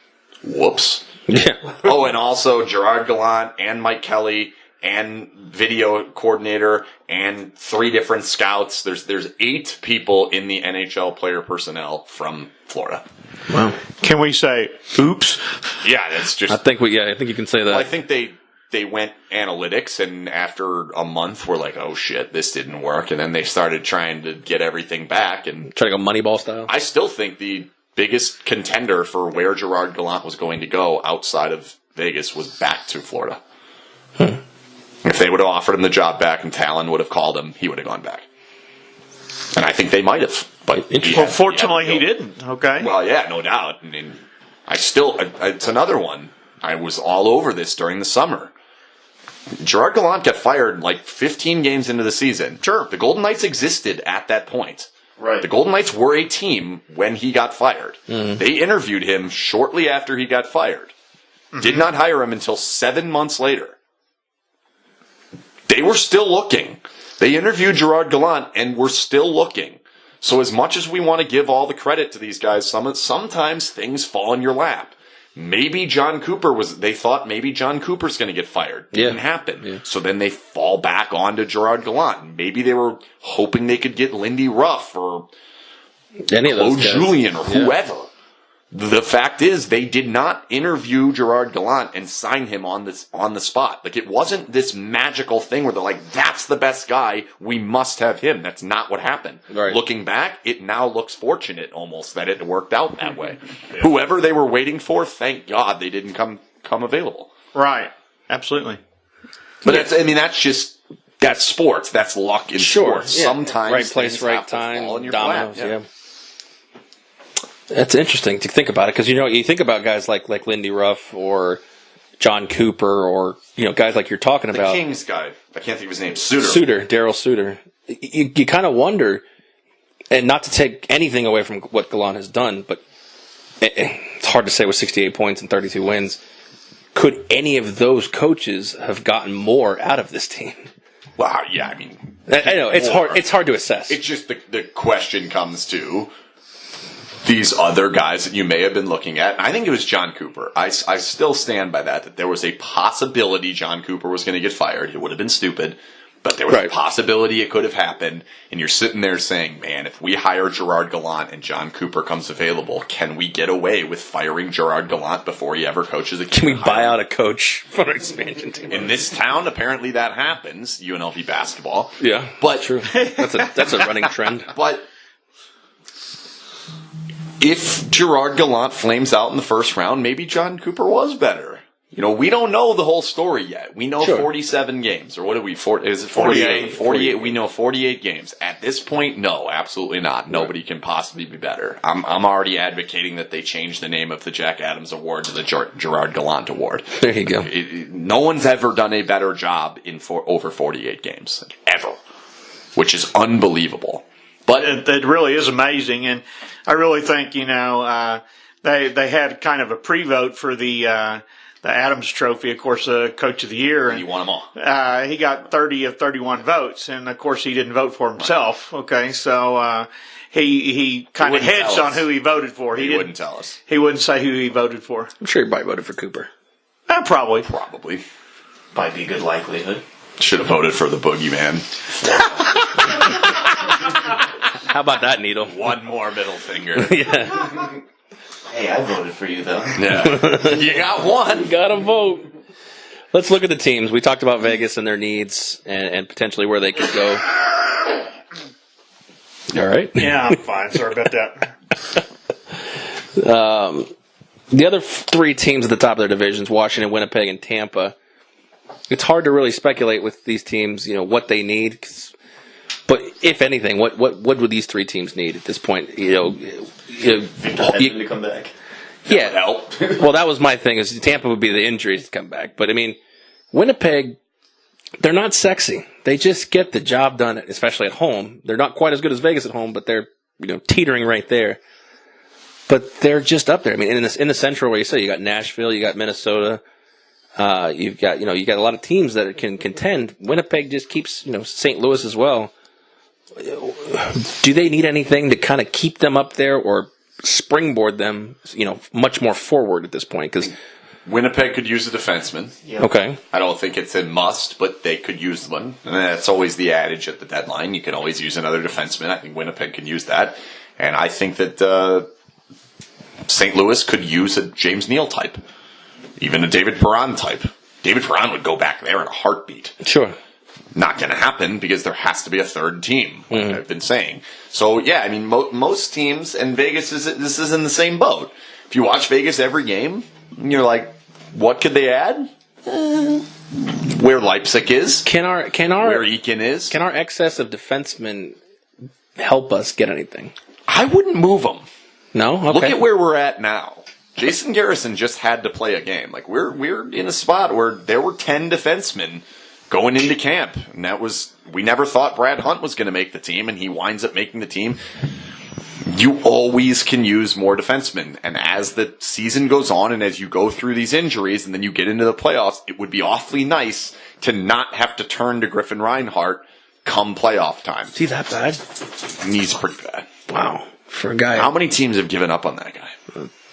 Whoops. Yeah. Oh, and also Gerard Gallant and Mike Kelly and video coordinator and 3 different scouts. There's 8 people in the NHL player personnel from Florida. Wow. Can we say oops? Yeah, that's just. I think you can say that. Well, I think they went analytics, and after a month, we're like, oh shit, this didn't work. And then they started trying to get everything back and try to go Moneyball style. I still think the biggest contender for where Gerard Gallant was going to go outside of Vegas was back to Florida. If they would have offered him the job back and Talon would have called him, he would have gone back. And I think they might have. But fortunately, he didn't. Okay. Well, yeah, no doubt. I mean, it's another one. I was all over this during the summer. Gerard Gallant got fired like 15 games into the season. Sure. The Golden Knights existed at that point. Right. The Golden Knights were a team when he got fired. Mm-hmm. They interviewed him shortly after he got fired. Mm-hmm. Did not hire him until 7 months later. They were still looking. They interviewed Gerard Gallant and were still looking. So as much as we want to give all the credit to these guys, sometimes things fall in your lap. Maybe John Cooper they thought maybe John Cooper's going to get fired. Didn't happen. Yeah. So then they fall back onto Gerard Gallant. Maybe they were hoping they could get Lindy Ruff or any of those guys. Julien or whoever. the fact is, they did not interview Gerard Gallant and sign him on the spot. Like, it wasn't this magical thing where they're like, that's the best guy, we must have him. That's not what happened. Right. Looking back, it now looks fortunate almost that it worked out that way. Whoever they were waiting for, thank God they didn't come available. Right. Absolutely. But that's sports. That's luck in sports. Yeah. Sometimes right place, things right have to time, fall in your dominoes. lap. Yeah. That's interesting to think about it because you think about guys like Lindy Ruff or John Cooper or guys like you're talking The about. Kings guy, I can't think of his name. Suter, Daryl Suter. You kind of wonder, and not to take anything away from what Gallant has done, but it's hard to say with 68 points and 32 wins. Could any of those coaches have gotten more out of this team? Wow, yeah, I mean, I know it's hard. It's hard to assess. it's just the question comes to these other guys that you may have been looking at. And I think it was John Cooper. I still stand by that there was a possibility John Cooper was going to get fired. It would have been stupid, but there was a possibility it could have happened. And you're sitting there saying, man, if we hire Gerard Gallant and John Cooper comes available, can we get away with firing Gerard Gallant before he ever coaches a Can we buy out a coach for an expansion team? In this town, apparently that happens. UNLV basketball. Yeah, but true. That's a running trend. But if Gerard Gallant flames out in the first round, maybe John Cooper was better. We don't know the whole story yet. We know 47 games, or what are we? Is it 48? 48. We know 48 games. At this point, no, absolutely not. Nobody can possibly be better. I'm already advocating that they change the name of the Jack Adams Award to the Gerard Gallant Award. There you go. No one's ever done a better job in over 48 games, ever, which is unbelievable. But it really is amazing, and I really think they had kind of a pre-vote for the Adams Trophy, of course, Coach of the Year, and you won them all. He got 30 of 31 votes, and of course he didn't vote for himself. Right. Okay, so he kind of hedged on who he voted for. He wouldn't tell us. He wouldn't say who he voted for. I'm sure he probably voted for Cooper. Probably. Might be a good likelihood. Should have voted for the boogeyman. How about that, Needle? One more middle finger. Yeah. Hey, I voted for you, though. Yeah. You got one. Got to vote. Let's look at the teams. We talked about Vegas and their needs and potentially where they could go. All right. Yeah, I'm fine. Sorry about that. The other three teams at the top of their divisions, Washington, Winnipeg, and Tampa, it's hard to really speculate with these teams, what they need. But if anything, what would these three teams need at this point? To come back. Yeah. Help. Well, that was my thing. Is Tampa would be the injuries to come back, but I mean, Winnipeg, they're not sexy. They just get the job done, especially at home. They're not quite as good as Vegas at home, but they're teetering right there. But they're just up there. I mean, in the Central, where you say you got Nashville, you got Minnesota. You've got you got a lot of teams that can contend. Winnipeg just keeps St. Louis as well. Do they need anything to kind of keep them up there or springboard them much more forward at this point? Because Winnipeg could use a defenseman. Yep. Okay, I don't think it's a must, but they could use one. And that's always the adage at the deadline. You can always use another defenseman. I think Winnipeg can use that. And I think that St. Louis could use a James Neal type. Even a David Perron type. David Perron would go back there in a heartbeat. sure. Not going to happen because there has to be a third team, like I've been saying. So, yeah, I mean, most teams, and Vegas this is in the same boat. If you watch Vegas every game, you're like, what could they add? Where Leipzig is. Where Eakin is. Can our excess of defensemen help us get anything? I wouldn't move them. No? Okay. Look at where we're at now. Jason Garrison just had to play a game. Like, we're in a spot where there were 10 defensemen going into camp. And we never thought Brad Hunt was going to make the team, and he winds up making the team. You always can use more defensemen. And as the season goes on and as you go through these injuries and then you get into the playoffs, it would be awfully nice to not have to turn to Griffin Reinhart come playoff time. Is he that bad? He's pretty bad. Wow. For a guy. How many teams have given up on that guy?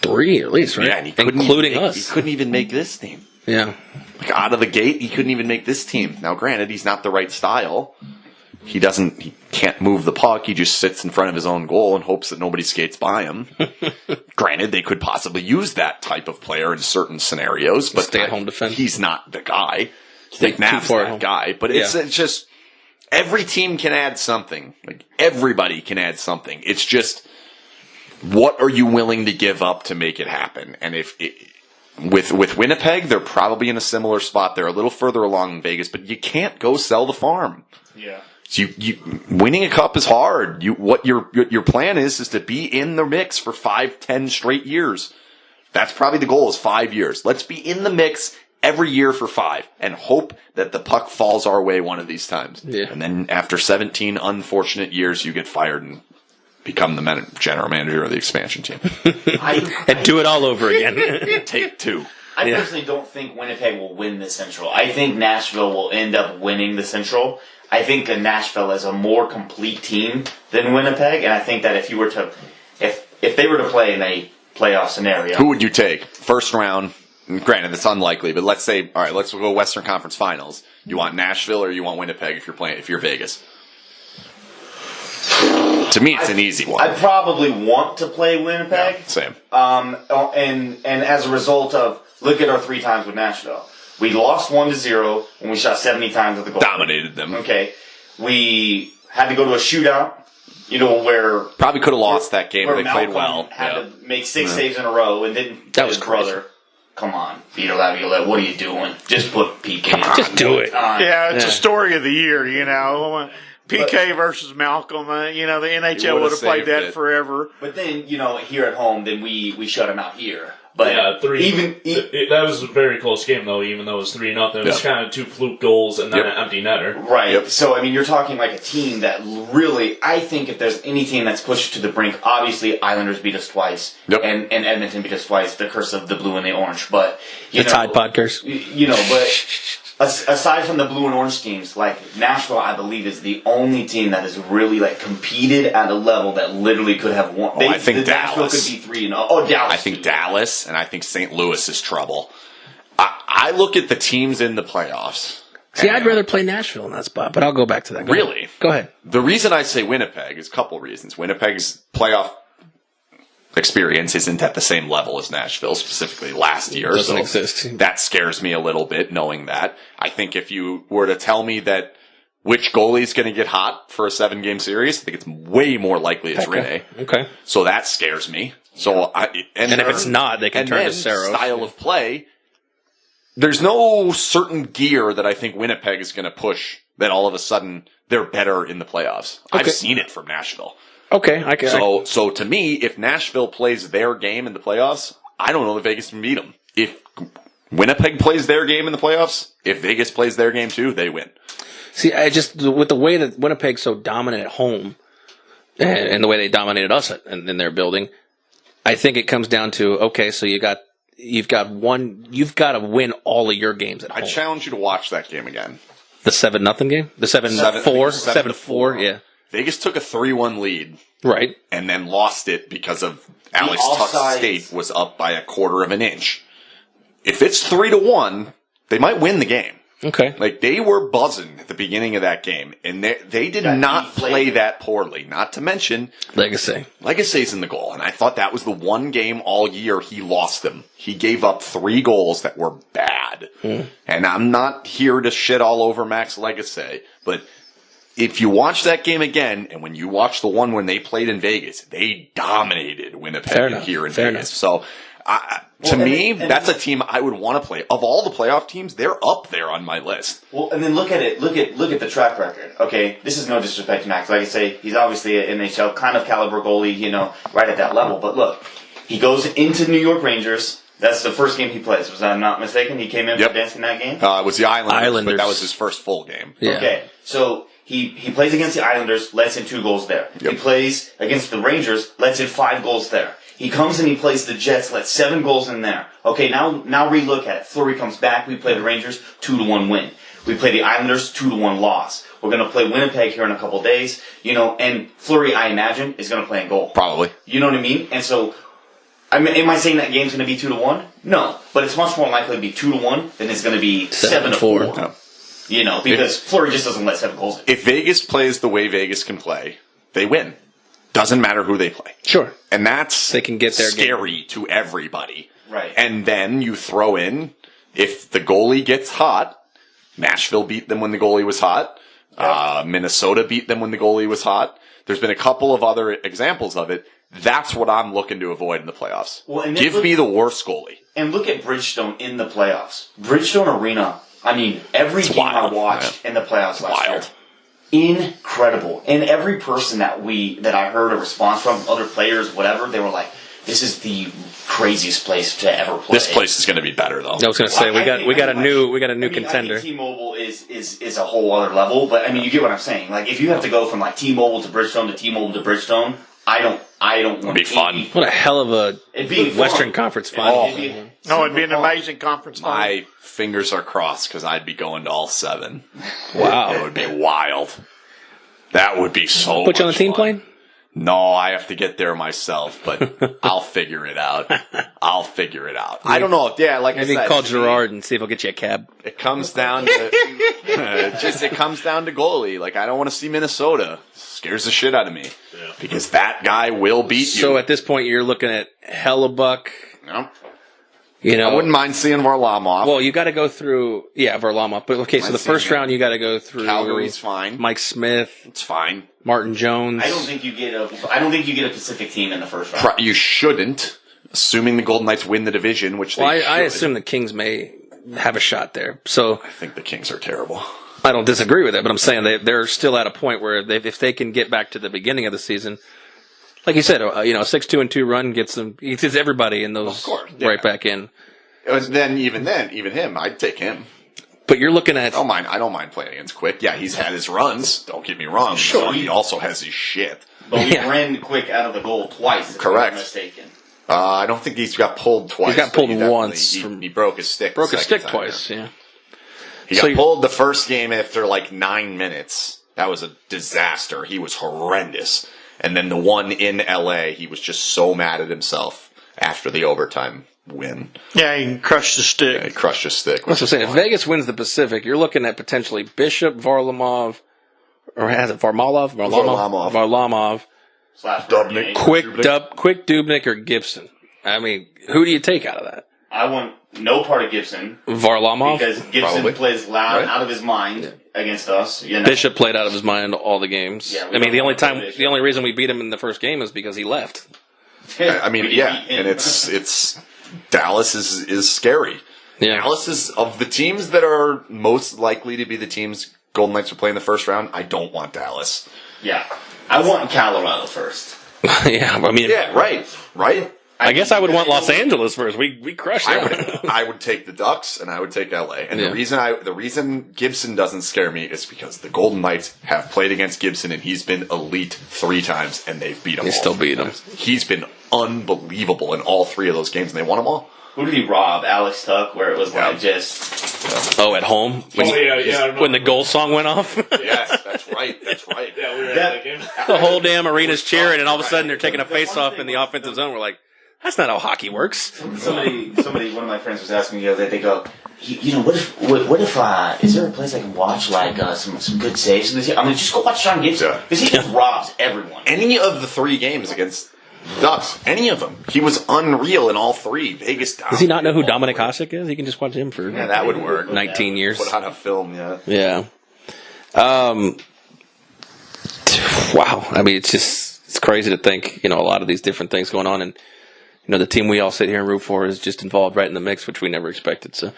3 at least, right? Yeah, and including us. He couldn't even make this team. Yeah. Like, out of the gate, he couldn't even make this team. Now, granted, he's not the right style. He can't move the puck. He just sits in front of his own goal and hopes that nobody skates by him. Granted, they could possibly use that type of player in certain scenarios, but Stay-at-home defense. He's not the guy. Think McNabb's too far that home. guy, but it's just every team can add something. Like everybody can add something. It's just what are you willing to give up to make it happen? And with Winnipeg, they're probably in a similar spot. They're a little further along in Vegas, but you can't go sell the farm. Yeah. So you winning a cup is hard. What your plan is to be in the mix for 5-10 straight years. That's probably the goal is 5 years. Let's be in the mix every year for 5 and hope that the puck falls our way one of these times. Yeah. And then after 17 unfortunate years, you get fired and become the general manager of the expansion team. And do it all over again. Take 2. I personally don't think Winnipeg will win the Central. I think Nashville will end up winning the Central. I think that Nashville is a more complete team than Winnipeg, and I think that if they were to play in a playoff scenario, Who would you take? First round. Granted, it's unlikely, but let's say, all right, let's go Western Conference Finals. You want Nashville or you want Winnipeg if you're Vegas? To me, it's an easy one. I probably want to play Winnipeg. Yeah, same. And as a result of look at our 3 times with Nashville. We lost 1-0 when we shot 70 times at the goal. Dominated them. Okay. We had to go to a shootout, where Probably could have lost that game, but where they played Malcolm well. had Yeah. to make 6 saves in a row and didn't That put was his crazy. brother. Come on, Peter Laviolette, what are you doing? Just put PK on. Just do it. Yeah, it's Yeah. a story of the year, PK versus Malcolm, the NHL would have played saved that it. forever. But then, here at home, then we shut him out here. But Yeah, 3. even that was a very close game, though, even though it was 3-0. It was Yep. kind of 2 fluke goals and then Yep. an empty netter. right. Yep. So, you're talking like a team that really, I think if there's any team that's pushed to the brink, obviously Islanders beat us twice. Yep. And Edmonton beat us twice, the curse of the blue and the orange. But, The Tide Pod curse. But aside from the blue and orange teams, like Nashville, I believe is the only team that has really competed at a level that literally could have won. I think Nashville Dallas. could be 3-0. Oh, Dallas. I think too. Dallas and I think St. Louis is trouble. I look at the teams in the playoffs. See, I'd rather play Nashville in that spot, but I'll go back to that. Really? Go ahead. The reason I say Winnipeg is a couple reasons. Winnipeg's playoff experience isn't at the same level as Nashville, specifically last year. Doesn't so exist. That scares me a little bit, knowing that. I think if you were to tell me that which goalie's going to get hot for a 7-game series, I think it's way more likely it's Rene. Okay. So that scares me. So and if it's not, they can turn to Saros. Style of play. There's no certain gear that I think Winnipeg is going to push that all of a sudden they're better in the playoffs. Okay. I've seen it from Nashville. Okay. I can. So to me, if Nashville plays their game in the playoffs, I don't know if Vegas can beat them. If Winnipeg plays their game in the playoffs, if Vegas plays their game too, they win. See, I just with the way that Winnipeg's so dominant at home, and the way they dominated us in their building, I think it comes down to okay. So you've got to win all of your games at home. I challenge you to watch that game again. The 7-0 game, the 7-4, 7-4. Yeah, Vegas took a 3-1 lead right. and then lost it because of Alex Tuck's offsides. state was up by a quarter of an inch. If it's 3-1, they might win the game. Okay. Like, they were buzzing at the beginning of that game, and they did Got not deflated. play that poorly. Not to mention, Legacy's in the goal, and I thought that was the one game all year he lost them. He gave up 3 goals that were bad. And I'm not here to shit all over Max Legacy, but if you watch that game again, and when you watch the one when they played in Vegas, they dominated Winnipeg here in Vegas. So, to me, that's a team I would want to play. Of all the playoff teams, they're up there on my list. Well, and then look at it. Look at the track record. Okay, this is no disrespect to Max. Like I say, he's obviously an NHL kind of caliber goalie, right at that level. But look, he goes into New York Rangers. That's the first game he plays. Was I not mistaken? He came in for dancing that game. It was the Islanders, but that was Islanders. his first full game. Yeah. Okay, so he plays against the Islanders, lets in 2 goals there. Yep. He plays against the Rangers, lets in 5 goals there. He comes and he plays the Jets, lets 7 goals in there. Okay, now relook at it. Fleury comes back, we play the Rangers, 2-1 win. We play the Islanders, 2-1 loss. We're going to play Winnipeg here in a couple days, and Fleury, I imagine, is going to play in goal. Probably. You know what I mean? And so, am I saying that game's going to be 2-1? No, but it's much more likely to be 2-1 than it's going to be 7-4. No. Because Fleury just doesn't let 7 goals in. If Vegas plays the way Vegas can play, they win. Doesn't matter who they play. Sure. And that's They can get their scary to everybody. Right. And then you throw in, if the goalie gets hot, Nashville beat them when the goalie was hot. Minnesota beat them when the goalie was hot. There's been a couple of other examples of it. That's what I'm looking to avoid in the playoffs. Well, and Give me the worst goalie. And look at Bridgestone in the playoffs. Bridgestone Arena, I mean, every game wild, I watched in the playoffs last Wild. year, incredible. And every person that I heard a response from, other players, whatever, they were like, this is the craziest place to ever play. This place is going to be better, though. I was going to say we got a new contender. I think T-Mobile is a whole other level, but I mean, you get what I'm saying. Like, if you have to go from like T-Mobile to Bridgestone to T-Mobile to Bridgestone, I don't want It'd be fun. What a hell of a It'd be Western fun. Conference final. It'd be It'd be an amazing conference. My fingers are crossed because I'd be going to all 7. Wow. It would be wild. That would be so Put you on the much team fun. plane? No, I have to get there myself, but I'll figure it out. I don't know. Yeah, like Maybe I said, call Gerard and see if he'll get you a cab. it comes down to it comes down to goalie. Like, I don't want to see Minnesota. Scares the shit out of me because that guy will beat you. So at this point, you're looking at Hellebuck. No. You know, I wouldn't mind seeing Varlamov. well, you got to go through, Varlamov. But okay, so the first round you got to go through. Calgary's fine. Mike Smith, It's fine. Martin Jones. I don't think you get a Pacific team in the first round. You shouldn't, assuming the Golden Knights win the division, which they Well, should. I assume the Kings may have a shot there. So I think the Kings are terrible. I don't disagree with it, but I'm saying they're still at a point where if they can get back to the beginning of the season, like you said, a 6-2-2 run gets everybody in those Of course, right back in. Even him, I'd take him. But you're looking at I don't mind playing against Quick. Yeah, he's had his runs. Don't get me wrong. Sure, he also has his shit. But we ran Quick out of the goal twice. If Correct. I'm not mistaken. I don't think he's got pulled twice. He got but pulled definitely- once He broke his stick. broke the his stick second time, twice. Yeah. He So got you- pulled the first game after like 9 minutes. That was a disaster. He was horrendous. And then the one in LA, he was just so mad at himself after the overtime win. Yeah, he can crush the stick. He crushed his stick. That's what I'm saying. If Vegas wins the Pacific, you're looking at potentially Bishop, Varlamov, or has it Varlamov? Varlamov. Slash Dubnyk. Dubnyk. Quick Dubnyk or Gibson. I mean, who do you take out of that? I want no part of Gibson Varlamov? because Gibson Probably. plays loud, Right. out of his mind against us. You know? Bishop played out of his mind all the games. Yeah, we I mean, don't want Bishop. the only reason we beat him in the first game is because he left. I mean, We yeah. beat him. And it's Dallas is scary. Yeah. Dallas is, of the teams that are most likely to be the teams Golden Knights will play in the first round, I don't want Dallas. Yeah, I want Colorado first. Yeah, I mean, Yeah, right. I guess I would want Los Angeles first. We crushed them. I would take the Ducks and I would take LA. And Yeah. the reason Gibson doesn't scare me is because the Golden Knights have played against Gibson and he's been elite 3 times and they've beat him. They all still 3 beat him. times. He's been unbelievable in all 3 of those games and they won them all. Who did he rob? Alex Tuck, where it was Yeah. like just Oh, at home? When the goal song went off? Yes, that's right. That's right. Yeah, we were That- at that game. The whole damn arena's cheering, and all of a sudden they're taking a face-off in the offensive zone. We're like, that's not how hockey works. somebody. One of my friends was asking me the other day. They go, what if is there a place I can watch like some good saves? I'm like, just go watch John Gibson Yeah. because he just robs everyone. Any of the 3 games against Ducks, any of them. He was unreal in all 3. Vegas down. Does he not know who Dominic Hasek is? He can just watch him for Yeah, that would work. 19 years. Put on a film, yeah. Yeah. Wow. I mean, it's crazy to think, a lot of these different things going on. And, the team we all sit here and root for is just involved right in the mix, which we never expected. So,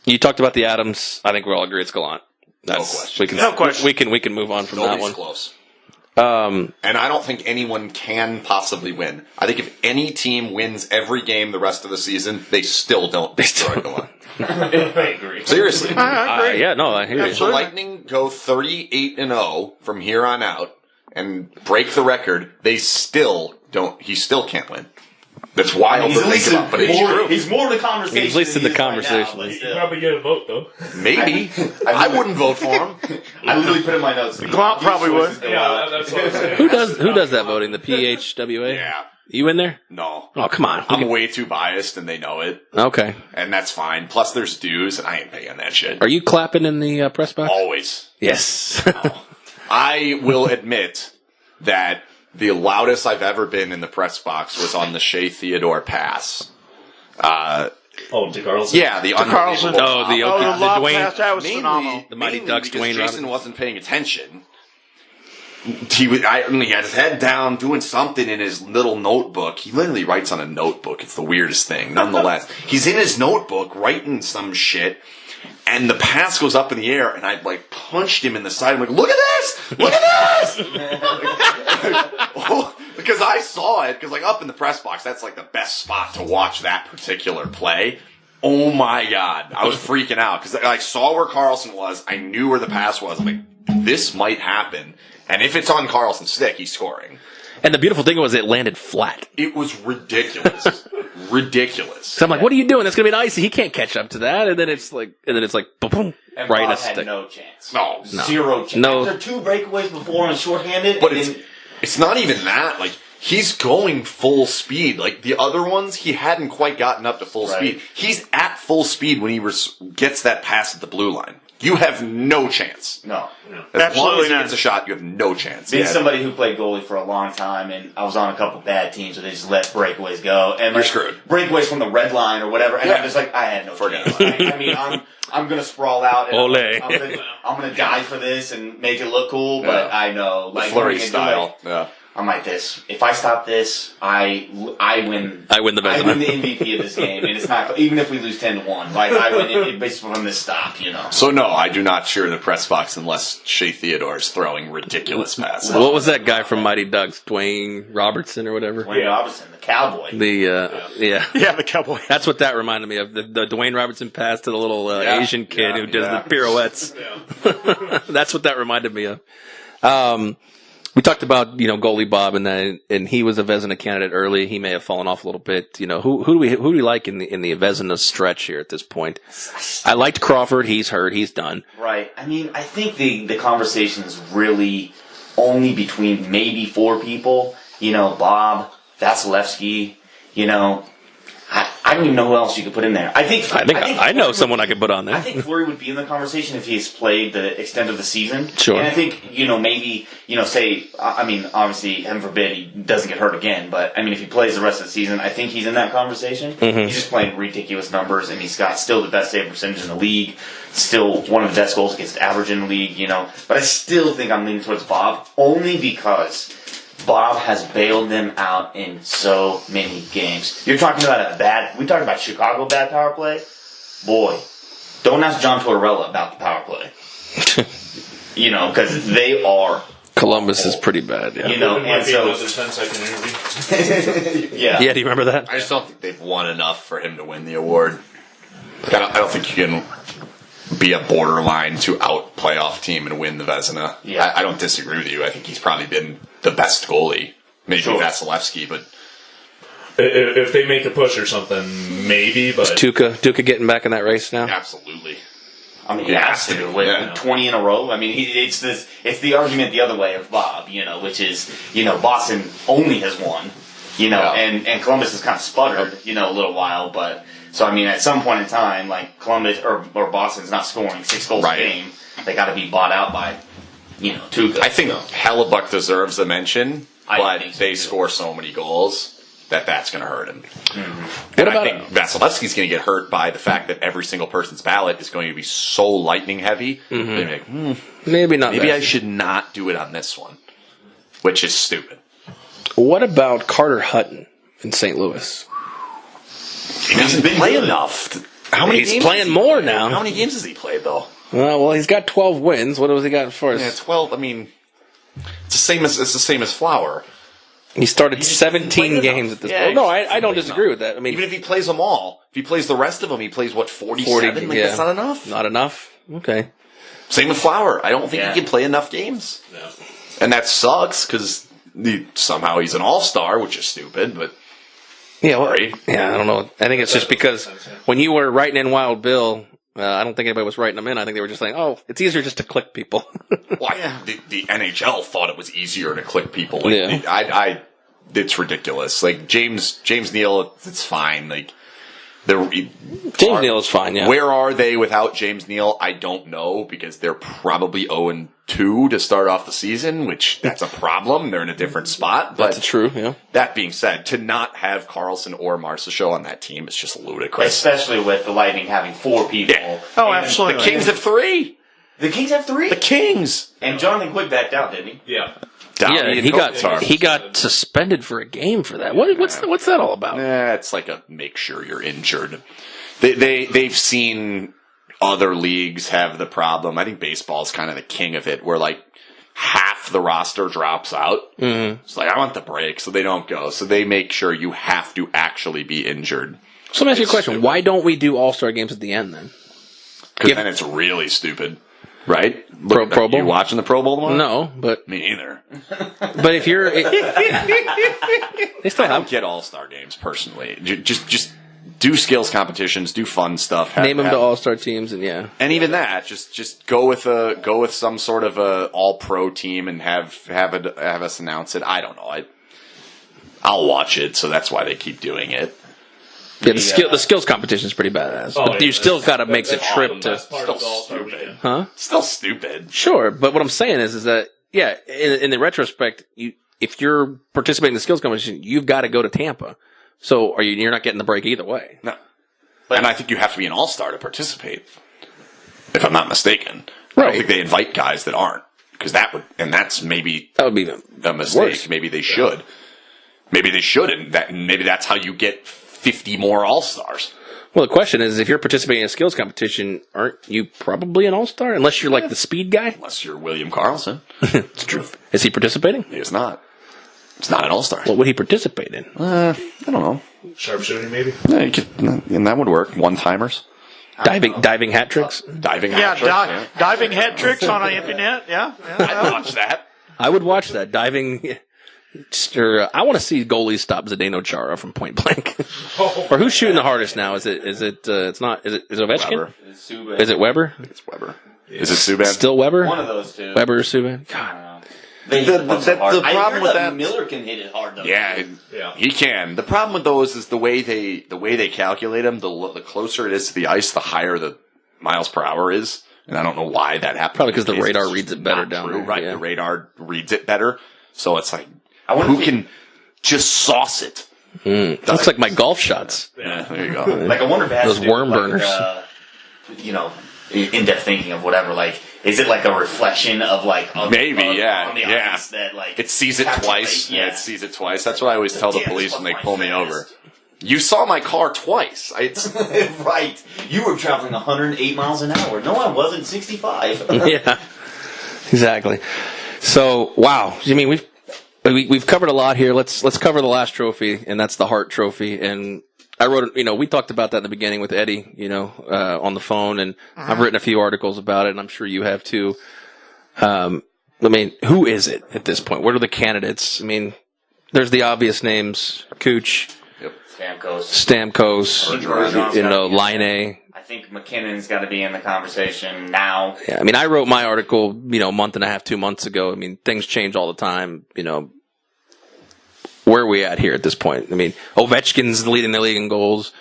you talked about the Adams. I think we all agree it's Gallant. question. No question. We can move on from that Nobody's one. close. And I don't think anyone can possibly win. I think if any team wins every game the rest of the season, they still don't destroy Gallant. I agree. Seriously. I agree. Yeah, no, I hear If the you. Lightning go 38-0 from here on out and break the record, they still don't. He still can't win. That's wild to think about, but it's true. He's more of the conversation. He's at least in than the he is right now, conversation. but You still. probably get a vote though. Maybe. I wouldn't vote for him. I literally put in my notes. Clark probably would. Yeah, that's what I'm saying. Who does that voting? The PHWA? Yeah. You in there? No. Oh, come on. I'm way too biased and they know it. Okay. And that's fine. Plus there's dues and I ain't paying that shit. Are you clapping in the press box? Always. Yes. I will admit that the loudest I've ever been in the press box was on the Shea Theodore pass. To Carlson? Yeah, the Carlson. unbelievable. The lob Dwayne- pass, that was Mainly- phenomenal. The Mighty mainly Ducks, because Dwayne Jason Robinson. wasn't paying attention. He had his head down doing something in his little notebook. He literally writes on a notebook. It's the weirdest thing. Nonetheless, he's in his notebook writing some shit, and the pass goes up in the air, and I like punched him in the side. I'm like, look at this! Look at this! Because I saw it, because like up in the press box, that's like the best spot to watch that particular play. Oh my god. I was freaking out, because I saw where Carlson was, I knew where the pass was. I'm like, this might happen. And if it's on Carlson's stick, he's scoring. And the beautiful thing was it landed flat. It was ridiculous. Ridiculous. So I'm like, what are you doing? That's gonna be icy. He can't catch up to that. And then it's like, boom, boom, And right in Bob a had stick. no chance. No. Zero chance. No. After 2 breakaways before and shorthanded. But and it's not even that. Like, he's going full speed. Like, the other ones, he hadn't quite gotten up to full Right. speed. He's at full speed when he gets that pass at the blue line. You have no chance. no. As long Absolutely as he not. gets a shot, you have no chance. Being Yeah. somebody who played goalie for a long time, and I was on a couple bad teams where they just let breakaways go, and You're like, screwed. breakaways from the red line or whatever, and Yeah. I'm just like, I had no Forget chance. it. I mean, I'm gonna sprawl out, and Ole. I'm gonna die for this and make it look cool, but Yeah. I know, like Flurry going into, style. like, Yeah. I'm like this. If I stop this, I win. I win the I Vezina. win the MVP of this game, and it's not even if we lose 10-1. Like I win it based on this stop, you know. So, no, I do not cheer in the press box unless Shea Theodore is throwing ridiculous passes. What was that guy from Mighty Ducks? Dwayne Robertson or whatever? Wayne Robertson, the cowboy. Yeah. Yeah, the Cowboy. That's what that reminded me of. The Dwayne Robertson pass to the little Yeah. Asian kid Yeah. who does Yeah. the pirouettes. That's what that reminded me of. We talked about, goalie Bob and he was a Vezina candidate early. He may have fallen off a little bit. Who do we like in the Vezina stretch here at this point? I liked Crawford. He's hurt. He's done. Right. I mean, I think the conversation is really only between maybe 4 people. Bob, Vasilevsky, I don't even know who else you could put in there. I know someone I could put on there. I think Fleury would be in the conversation if he's played the extent of the season. Sure. And I think, maybe, obviously, heaven forbid he doesn't get hurt again, but, if he plays the rest of the season, I think he's in that conversation. Mm-hmm. He's just playing ridiculous numbers, and he's got still the best save percentage in the league, still one of the best goals against average in the league, But I still think I'm leaning towards Bob, only because Bob has bailed them out in so many games. You're talking about we talked about Chicago bad power play. Boy, don't ask John Tortorella about the power play. Because they are. Columbus is pretty bad. Yeah. It Might and be so. another 10-second interview. Yeah. Yeah. Do you remember that? I just don't think they've won enough for him to win the award. I don't think you can be a borderline to out playoff team and win the Vezina. Yeah. I don't disagree with you. I think he's probably been the best goalie. Maybe Sure. Vasilevsky, but If they make a push or something, maybe, but Tuca getting back in that race now? absolutely. He has to with Yeah. 20 in a row. It's the argument the other way of Bob, which is, Boston only has won, Yeah. and Columbus has kind of sputtered, a little while, but, so at some point in time, like Columbus or Boston's not scoring 6 goals Right. a game, they got to be bought out by, Tuca. I think Hellebuck deserves a mention, I but think so, they too. score so many goals that's going to hurt him. What And about I think Vasilevsky's going to get hurt by the fact that every single person's ballot is going to be so lightning heavy. They're gonna be like, maybe not? maybe that. I should not do it on this one, which is stupid. What about Carter Hutton in St. Louis? He doesn't play enough. How many He's games playing has he more played? now. How many games has he played though? Well, he's got 12 wins. What has he got for us? Yeah, 12. I mean, it's the same as Flower. He started just 17 doesn't play games enough. at this Yeah, point. No, he I doesn't don't play disagree enough. with that. I mean, Even if he plays them all, if he plays the rest of them, he plays 47. Like, that's not enough. Not enough? Okay. Same with Flower. I don't think Yeah. he can play enough games, no. and that sucks because somehow he's an all-star, which is stupid. But Yeah, well, Sorry. yeah, I don't know. I think it's just because when you were writing in Wild Bill, I don't think anybody was writing them in. I think they were just saying, oh, it's easier just to click people. why the NHL thought it was easier to click people. Like, Yeah. it's ridiculous. Like James Neal, it's fine. Like James Neal is fine, yeah. Where are they without James Neal? I don't know, because they're probably 0-2 to start off the season, which that's a problem. They're in a different spot. But That's true, yeah. that being said, to not have Carlson or Marchessault on that team is just ludicrous. Especially with the Lightning having 4 people. Yeah. Oh, And absolutely. The Kings have 3. The Kings have 3? The Kings. And Jonathan Quick backed out, didn't he? Yeah. Yeah, he got suspended for a game for that. What's that all about? It's like a make sure you're injured. They've seen other leagues have the problem. I think baseball's kind of the king of it, where like half the roster drops out. Mm-hmm. It's like, I want the break, so they don't go. So they make sure you have to actually be injured. So let me ask you a question. Why don't we do All-Star games at the end then? Because then it's really stupid. Right? Pro Bowl? You watching the Pro Bowl tomorrow? No, but Me either. but if you're, they still I don't have get All-Star games personally. Just do skills competitions, do fun stuff. name them to All-Star teams, and yeah, and even that, just go with some sort of a All-Pro team and have us announce it. I don't know. I'll watch it, so that's why they keep doing it. yeah. The skills competition is pretty badass, but you still got to make the trip to. Still stupid. Huh? Still stupid. Sure, but what I'm saying is that yeah, in the retrospect, if you're participating in the skills competition, you've got to go to Tampa. So you're not getting the break either way. No. And I think you have to be an all-star to participate, if I'm not mistaken. I Right. don't think they invite guys that aren't, because that's maybe That would be a mistake. worse. Maybe they should. Maybe they should, and maybe that's how you get 50 more all-stars. Well, the question is, if you're participating in a skills competition, aren't you probably an all-star? Unless you're like the speed guy? Unless you're William Karlsson. It's true. Is he participating? He is not. It's not an all-star. What would he participate in? I don't know. Sharpshooting, maybe? Yeah, and that would work. One-timers. Diving hat tricks? Diving. Yeah, hat-tricks, diving hat tricks on an empty net. Yeah. I'd watch that. I would watch that. Diving. I want to see goalies stop Zdeno Chara from point blank. Or who's shooting the hardest now? Is it Ovechkin? Weber. Is it Weber? It's Weber. Is it Subban? Still Weber? One of those two. Weber or Subban? God. They hit the problem problem with that that- Miller can hit it hard though. Yeah, Yeah. he can. The problem with those is the way they calculate them. The closer it is to the ice, the higher the miles per hour is. And I don't know why that happens. Probably because the It's radar just reads it better not down true, there, right? yeah. The radar reads it better, so it's like wonder who if can just sauce it. Looks like my golf shots. Yeah, there you go. Like I wonder if it has Those to do worm with, burners. In-depth thinking of whatever. Like, is it like a reflection of like Maybe, on yeah, the yeah. ice that like It sees it captures, twice. like, Yeah, it sees it twice. That's what I always tell the Damn, police this when they was pull me fast. over. You saw my car twice. Right. You were traveling 108 miles an hour. No, I wasn't. 65. Yeah, exactly. So, wow. I mean, we've covered a lot here. Let's cover the last trophy, and that's the Hart Trophy. And I wrote, we talked about that in the beginning with Eddie, on the phone, and I've written a few articles about it, and I'm sure you have too. I mean, who is it at this point? What are the candidates? I mean, there's the obvious names: Cooch, Stamkos, Bergeron's Line. I think McKinnon's got to be in the conversation now. Yeah, I mean, I wrote my article, a month and a half, 2 months ago. I mean, things change all the time. Where are we at here at this point? I mean, Ovechkin's leading the league in goals.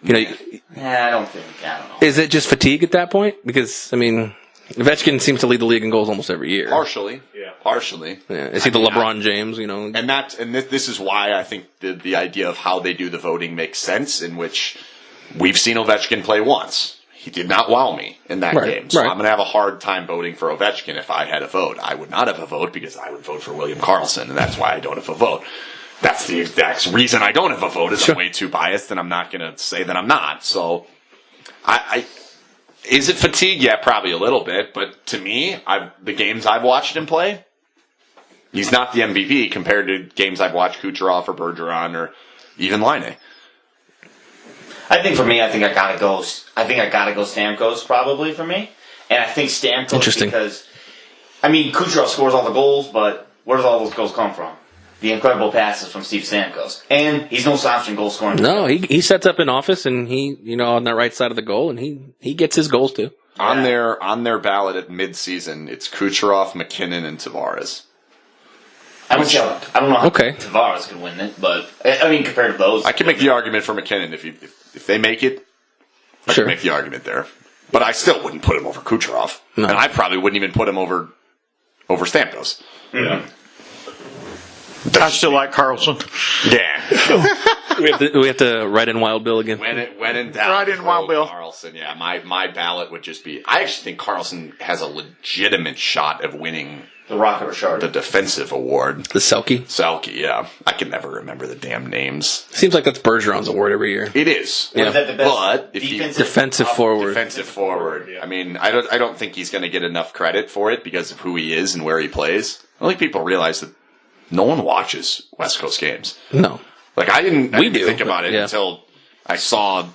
I don't know. Is it just fatigue at that point? Because, I mean, Ovechkin seems to lead the league in goals almost every year. Partially. Yeah. Partially. Yeah. Is he the LeBron James, And this is why I think the idea of how they do the voting makes sense, in which we've seen Ovechkin play once. He did not wow me in that game. So I'm going to have a hard time voting for Ovechkin if I had a vote. I would not have a vote because I would vote for William Karlsson, and that's why I don't have a vote. That's the exact reason I don't have a vote, is I'm way too biased, and I'm not going to say that I'm not. So, is it fatigue? Yeah, probably a little bit. But to me, the games I've watched him play, he's not the MVP compared to games I've watched Kucherov or Bergeron or even Line. I think for me, I gotta go Stamkos probably for me, and I think Stamkos because, Kucherov scores all the goals, but where does all those goals come from? The incredible passes from Steve Stamkos, and he's no slouch in goal scoring. No, he sets up in office, and he, on the right side of the goal, and he gets his goals too. On their ballot at midseason, it's Kucherov, McKinnon, and Tavares. I don't know how Okay. Tavares could win it, but I mean, compared to those, I can make the argument for McKinnon if they make it. I Sure. can make the argument there, but I still wouldn't put him over Kucherov, No. and I probably wouldn't even put him over Stamkos. Yeah. I still like Carlson. Yeah, we have to write in Wild Bill again. when in doubt, Right in throw Wild Bill. Carlson. Yeah, my ballot would just be. I actually think Carlson has a legitimate shot of winning the Rocket Richard. the defensive award. The Selke. Selke, yeah, I can never remember the damn names. Seems like that's Bergeron's award every year. It is. Yeah. Is that the best But if he- Defensive forward. Defensive forward. I mean, I don't think he's going to get enough credit for it because of who he is and where he plays. I don't think people realize that no one watches West Coast games. No. Like I didn't do, think about it yeah. until I saw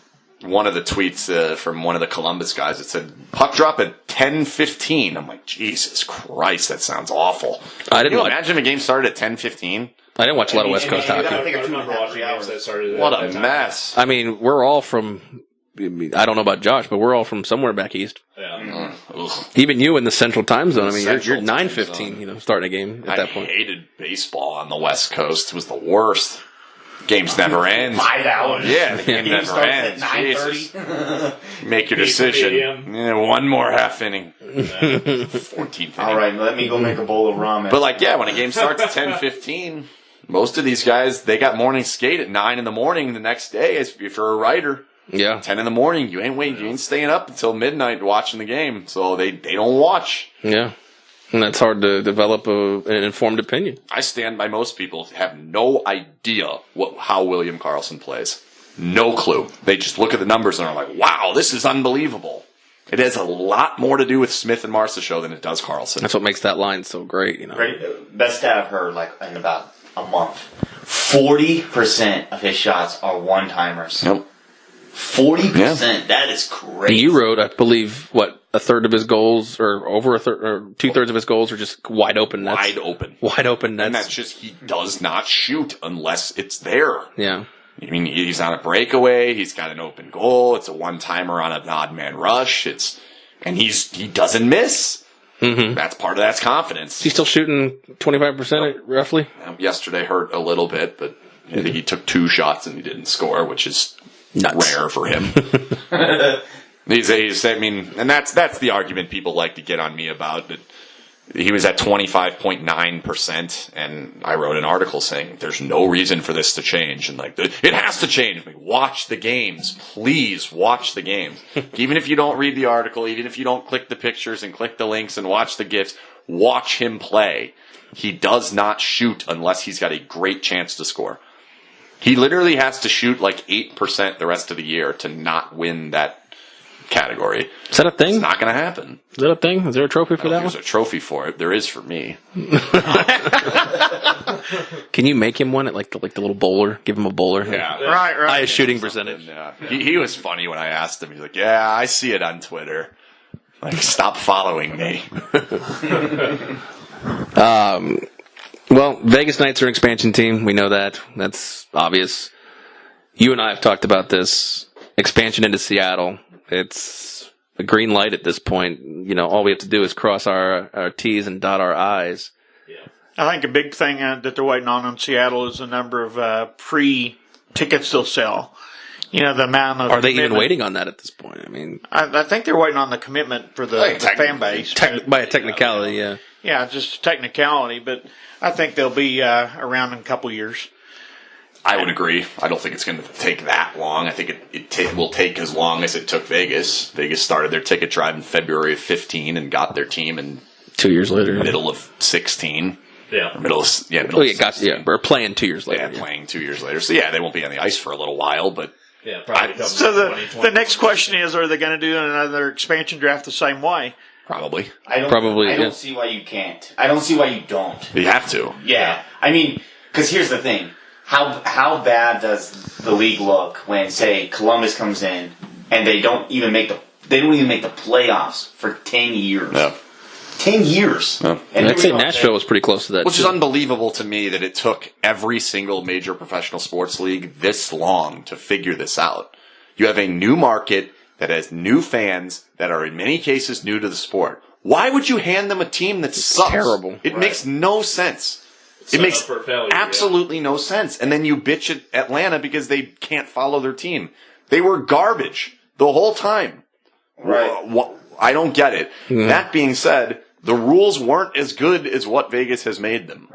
one of the tweets from one of the Columbus guys that said puck drop at 10:15. I'm like, Jesus Christ, that sounds awful. I Can didn't you watch. imagine a game started at 10:15? I didn't watch a lot of West Coast I hockey. think I it's remember 2.5, watching 3 games hours. that started. What at a that time. mess. I mean, we're all from. I don't know about Josh, but we're all from somewhere back east. Yeah. Ugh. Even you in the Central Time Zone. I mean, you're Central Time 9:15. Zone. Starting a game at that point. I hated baseball on the West Coast. It was the worst. Games never end. 5 hours. Yeah, the game Game never starts ends. at 9:30. Jesus. Make your 8 decision. p.m. Yeah, one more half inning. 14th inning. All right, let me go make a bowl of ramen. But like, yeah, when a game starts at 10:15, most of these guys, they got morning skate at 9 in the morning the next day. If you're a writer, Yeah. 10 in the morning, you ain't staying up until midnight watching the game. So they don't watch. Yeah. And that's hard to develop an informed opinion. I stand by most people have no idea how William Karlsson plays. No clue. They just look at the numbers and are like, wow, this is unbelievable. It has a lot more to do with Smith and Marchessault than it does Karlsson. That's what makes that line so great, Best stat I've heard in about a month. 40% of his shots are one-timers. Yep. 40%. That is crazy. And you wrote, I believe, a third of his goals, or over a third, or 2/3 of his goals are just wide open. Wide open. Wide open. And that's just, he does not shoot unless it's there. Yeah. I mean, he's on a breakaway. He's got an open goal. It's a one-timer on an odd man rush. And he doesn't miss. Mm-hmm. That's part of that's confidence. He's still shooting 25% roughly. Yesterday hurt a little bit, but I think he took 2 shots and he didn't score, which is Nuts. rare for him. I mean, and that's the argument people like to get on me about. But he was at 25.9%, and I wrote an article saying there's no reason for this to change, and it has to change. Like, watch the games, please watch the games. Even if you don't read the article, even if you don't click the pictures and click the links and watch the GIFs, watch him play. He does not shoot unless he's got a great chance to score. He literally has to shoot like 8% the rest of the year to not win that category. Is that a thing? It's not going to happen. Is that a thing? Is there a trophy for that There's one? a trophy for it. There is for me. Can you make him one at like the little bowler? Give him a bowler. Yeah. Right. Highest shooting percentage. And, he was funny when I asked him. He's like, yeah, I see it on Twitter. Like, stop following me. Well, Vegas Knights are an expansion team. We know that. That's obvious. You and I have talked about this. Expansion into Seattle. It's a green light at this point. All we have to do is cross our T's and dot our I's. I think a big thing that they're waiting on in Seattle is the number of pre-tickets they'll sell. The amount of. Are they even commitment. waiting on that at this point? I mean, I think they're waiting on the commitment for the fan base. by a technicality, yeah. Yeah, just a technicality, but I think they'll be around in a couple years. I would agree. I don't think it's going to take that long. I think it will take as long as it took Vegas. Vegas started their ticket drive in February of 15 and got their team in 2 years later. middle of 16. Yeah. Or middle of 16. We're playing 2 years later. Yeah, playing 2 years later. So, yeah, they won't be on the ice for a little while, but Yeah, probably comes So in the 2020. next question is, are they going to do another expansion draft the same way? probably. I don't see why you can't. I don't see why you don't. You have to. Yeah. I mean, because here's the thing. How bad does the league look when, say, Columbus comes in and they don't even make the playoffs for 10 years? Yeah. 10 years. Yeah. And I'd say here we go, Nashville was pretty close to that. Which is too. unbelievable to me that it took every single major professional sports league this long to figure this out. You have a new market that has new fans that are in many cases new to the sport. Why would you hand them a team that sucks? terrible. It makes no sense. It makes for failure, absolutely no sense. And then you bitch at Atlanta because they can't follow their team. They were garbage the whole time. Right. I don't get it. That being said, the rules weren't as good as what Vegas has made them.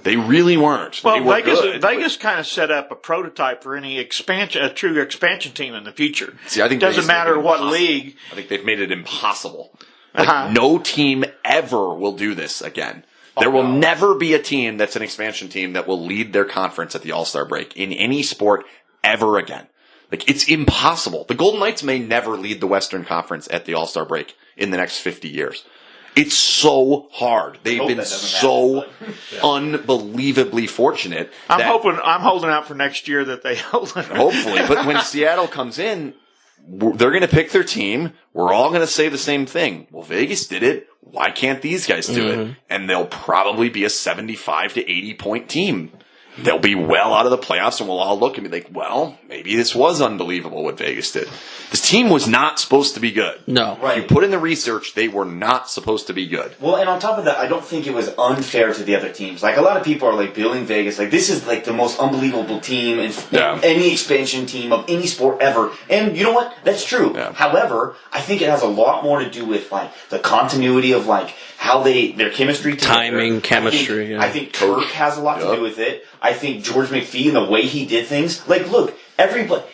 They really weren't. Well, they were Vegas kind of set up a prototype for any a true expansion team in the future. See, I think doesn't Vegas matter made it what impossible. league. I think they've made it impossible. Like, no team ever will do this again. There will never be a team that's an expansion team that will lead their conference at the All-Star break in any sport ever again. Like, it's impossible. The Golden Knights may never lead the Western Conference at the All-Star break in the next 50 years. It's so hard. They've been so unbelievably fortunate. I'm holding out for next year that they hold it. Hopefully. But when Seattle comes in, they're going to pick their team. We're all going to say the same thing. Well, Vegas did it. Why can't these guys do it? And they'll probably be a 75 to 80 point team. They'll be well out of the playoffs, and we'll all look and be like, well, maybe this was unbelievable what Vegas did. This team was not supposed to be good. No. Right. You put in the research, they were not supposed to be good. Well, and on top of that, I don't think it was unfair to the other teams. Like, a lot of people are, like, billing Vegas. Like, this is, like, the most unbelievable team in any expansion team of any sport ever. And you know what? That's true. Yeah. However, I think it has a lot more to do with, like, the continuity of, like, how their chemistry together. Timing, chemistry, I think Kirk has a lot to do with it. I think George McPhee and the way he did things. Like, look,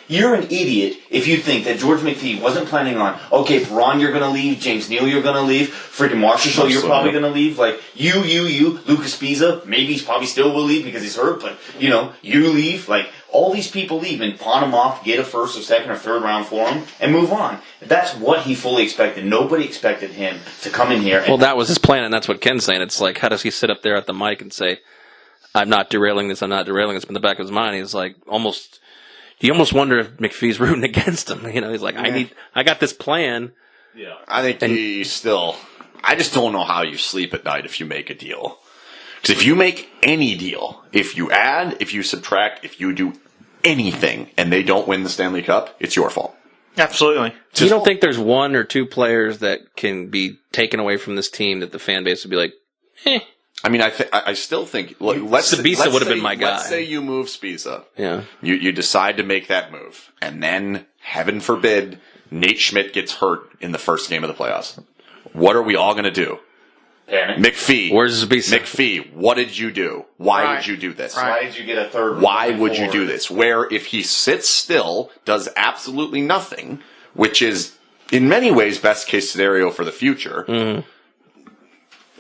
you're an idiot if you think that George McPhee wasn't planning on, okay, Perron, you're going to leave, James Neal, you're going to leave, freaking Marshall, you're probably going to leave, like, you, Lucas Pisa, maybe he's probably still will leave because he's hurt, but, you leave, like, all these people leave and pawn him off, get a first or second or third round for him, and move on. That's what he fully expected. Nobody expected him to come in here. Well, that was his plan, and that's what Ken's saying. It's like, how does he sit up there at the mic and say, I'm not derailing this, I'm not derailing this, but in the back of his mind, he's like, you almost wonder if McPhee's rooting against him. He's like, I got this plan. Yeah. I think I just don't know how you sleep at night if you make a deal. Because if you make any deal, if you add, if you subtract, if you do anything, and they don't win the Stanley Cup, it's your fault. Absolutely. You don't think there's one or two players that can be taken away from this team that the fan base would be like, eh. I mean, I still think Spezza would have been my guy. Let's say you move Spezza. Yeah. You decide to make that move, and then, heaven forbid, Nate Schmidt gets hurt in the first game of the playoffs. What are we all going to do? Panic. McPhee. Where's Spezza? McPhee, what did you do? Why would you do this? Why did you get a third? Why would you do this? Where if he sits still, does absolutely nothing, which is in many ways best case scenario for the future,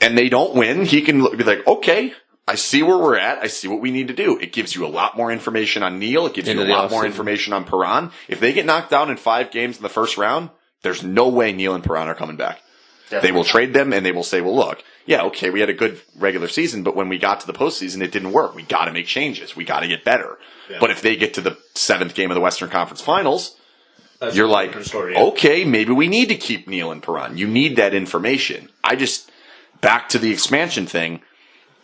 and they don't win, he can be like, okay, I see where we're at. I see what we need to do. It gives you a lot more information on Neal. It gives you a lot more information on Perron. If they get knocked down in 5 games in the first round, there's no way Neal and Perron are coming back. Definitely. They will trade them, and they will say, well, look, yeah, okay, we had a good regular season, but when we got to the postseason, it didn't work. We got to make changes. We got to get better. Yeah. But if they get to the 7th game of the Western Conference Finals, that's you're like, okay, maybe we need to keep Neal and Perron. You need that information. Back to the expansion thing,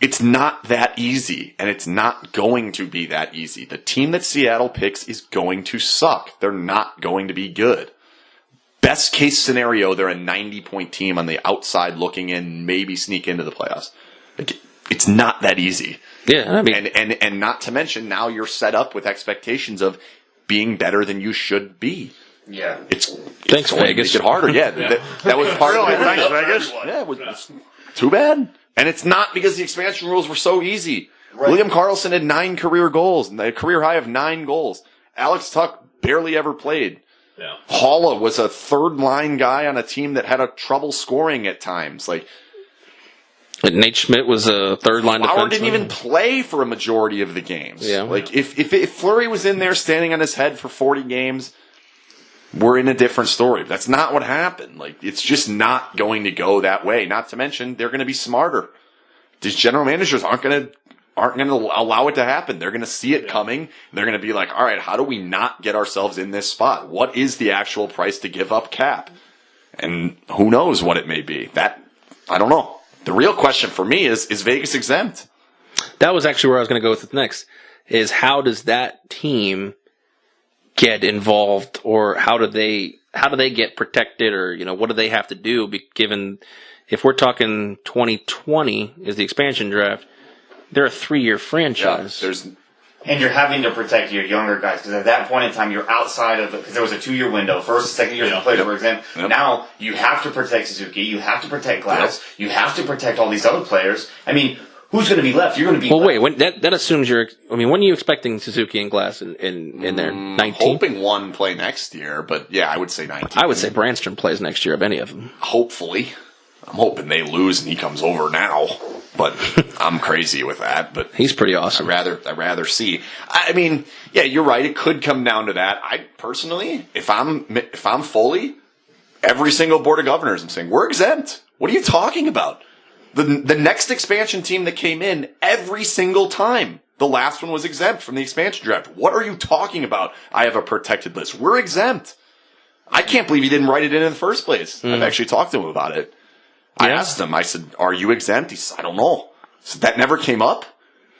it's not that easy, and it's not going to be that easy. The team that Seattle picks is going to suck. They're not going to be good. Best case scenario, they're a 90-point team on the outside looking in, maybe sneak into the playoffs. It's not that easy. Yeah, I mean, and not to mention now you're set up with expectations of being better than you should be. Yeah, thanks Vegas. Make it harder. Yeah, that was part of it. Thanks Vegas. Yeah, it was too bad. And it's not because the expansion rules were so easy. Right. William Karlsson had 9 career goals, and a career high of 9 goals. Alex Tuch barely ever played. Yeah. Haula was a third-line guy on a team that had trouble scoring at times. Nate Schmidt was a third-line defenseman. Flower didn't even play for a majority of the games. Yeah. If Fleury was in there standing on his head for 40 games, we're in a different story. That's not what happened. It's just not going to go that way. Not to mention, they're going to be smarter. These general managers aren't going to allow it to happen. They're going to see it coming. They're going to be like, all right, how do we not get ourselves in this spot? What is the actual price to give up cap? And who knows what it may be. I don't know. The real question for me is Vegas exempt? That was actually where I was going to go with it next, is how does that team get involved, or how do they get protected, or what do they have to do? Given if we're talking 2020 is the expansion draft, they're a 3-year franchise. And you're having to protect your younger guys because at that point in time, you're outside of because there was a 2-year window. First and second year players were exempt. Now you have to protect Suzuki. You have to protect Glass. You have to protect all these other players. I mean, who's going to be left? You're going to be. Well, wait. That assumes you're. I mean, when are you expecting Suzuki and Glass in their 19? Hoping one play next year, but yeah, I would say 19. I would say Brandstrom plays next year of any of them. Hopefully. I'm hoping they lose and he comes over now, but I'm crazy with that. But he's pretty awesome. I'd rather see. I mean, yeah, you're right. It could come down to that. I personally, if I'm Foley, every single board of governors, I'm saying we're exempt. What are you talking about? The next expansion team that came in every single time, the last one was exempt from the expansion draft. What are you talking about? I have a protected list. We're exempt. I can't believe he didn't write it in the first place. I've actually talked to him about it. I asked him, I said, are you exempt? He said, I don't know. I said, that never came up?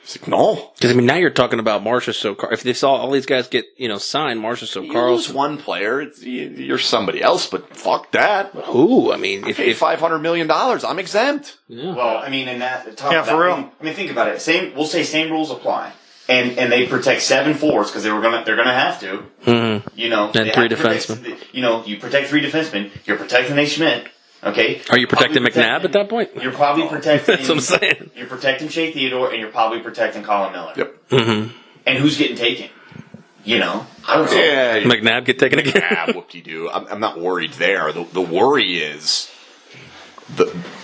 He's like, no. Because, I mean, now you're talking about Marcia Sokar. If they saw all these guys get, signed, Marcia You Sokar. lose one player, you're somebody else, but fuck that. Who? I mean, if $500 million, I'm exempt. Yeah. Well, I mean, in that top Yeah, of that, for real. I mean, think about it. We'll say same rules apply, and they protect 7 forwards because they're gonna have to. Mm-hmm. And 3 defensemen. You protect 3 defensemen. You're protecting Nate Schmidt. Okay. Are you protecting McNabb at that point? You're probably protecting. That's what I'm saying. You're protecting Shea Theodore, and you're probably protecting Colin Miller. Yep. Mm-hmm. And who's getting taken? I don't know. Yeah. McNabb get taken again? McNabb, whoop-de-doo. I'm not worried there. The worry is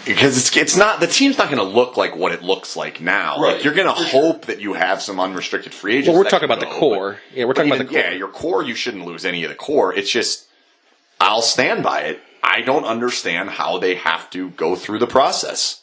because it's not, the team's not going to look like what it looks like now. Right. Like, you're going to hope that you have some unrestricted free agents. Well, we're that talking can about the go, core. Yeah, we're talking about the core. Yeah, your core, you shouldn't lose any of the core. It's just, I'll stand by it. I don't understand how they have to go through the process.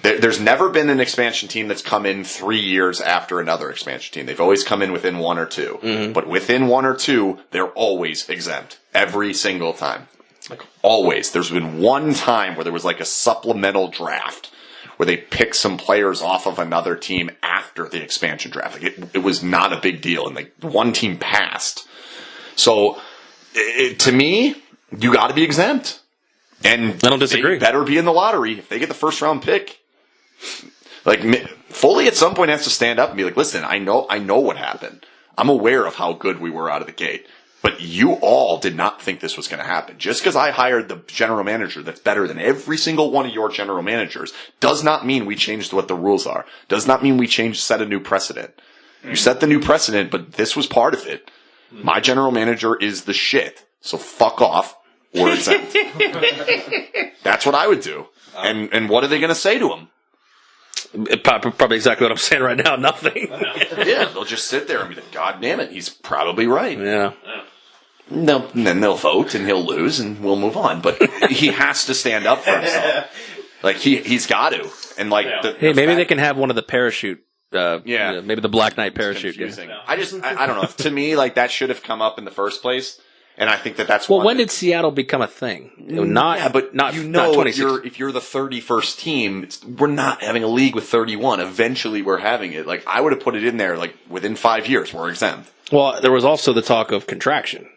There's never been an expansion team that's come in 3 years after another expansion team. They've always come in within 1 or 2. Mm-hmm. But within 1 or 2, they're always exempt. Every single time. Like, always. There's been one time where there was like a supplemental draft where they picked some players off of another team after the expansion draft. Like, it was not a big deal. And like, one team passed. So, to me, you got to be exempt. And I don't disagree. They better be in the lottery. If they get the first round pick, like, Foley at some point has to stand up and be like, listen, I know what happened. I'm aware of how good we were out of the gate. But you all did not think this was going to happen. Just because I hired the general manager that's better than every single one of your general managers does not mean we changed what the rules are. Does not mean we set a new precedent. You set the new precedent, but this was part of it. My general manager is the shit. So fuck off. Or exempt. That's what I would do. And what are they going to say to him? Probably exactly what I'm saying right now. Nothing. Yeah, they'll just sit there and be like, God damn it, he's probably right. Yeah. No, and then they'll vote and he'll lose and we'll move on. But he has to stand up for himself. Like, he's got to. And like, hey, maybe they can have one of the parachute. Maybe the Black Knight parachute. Confusing. I don't know. To me, like, that should have come up in the first place. And I think that's well. When did Seattle become a thing? Not 2016. if you're the 31st team, we're not having a league with 31. Eventually, we're having it. Like, I would have put it in there. Like, within 5 years, we're exempt. Well, there was also the talk of contraction.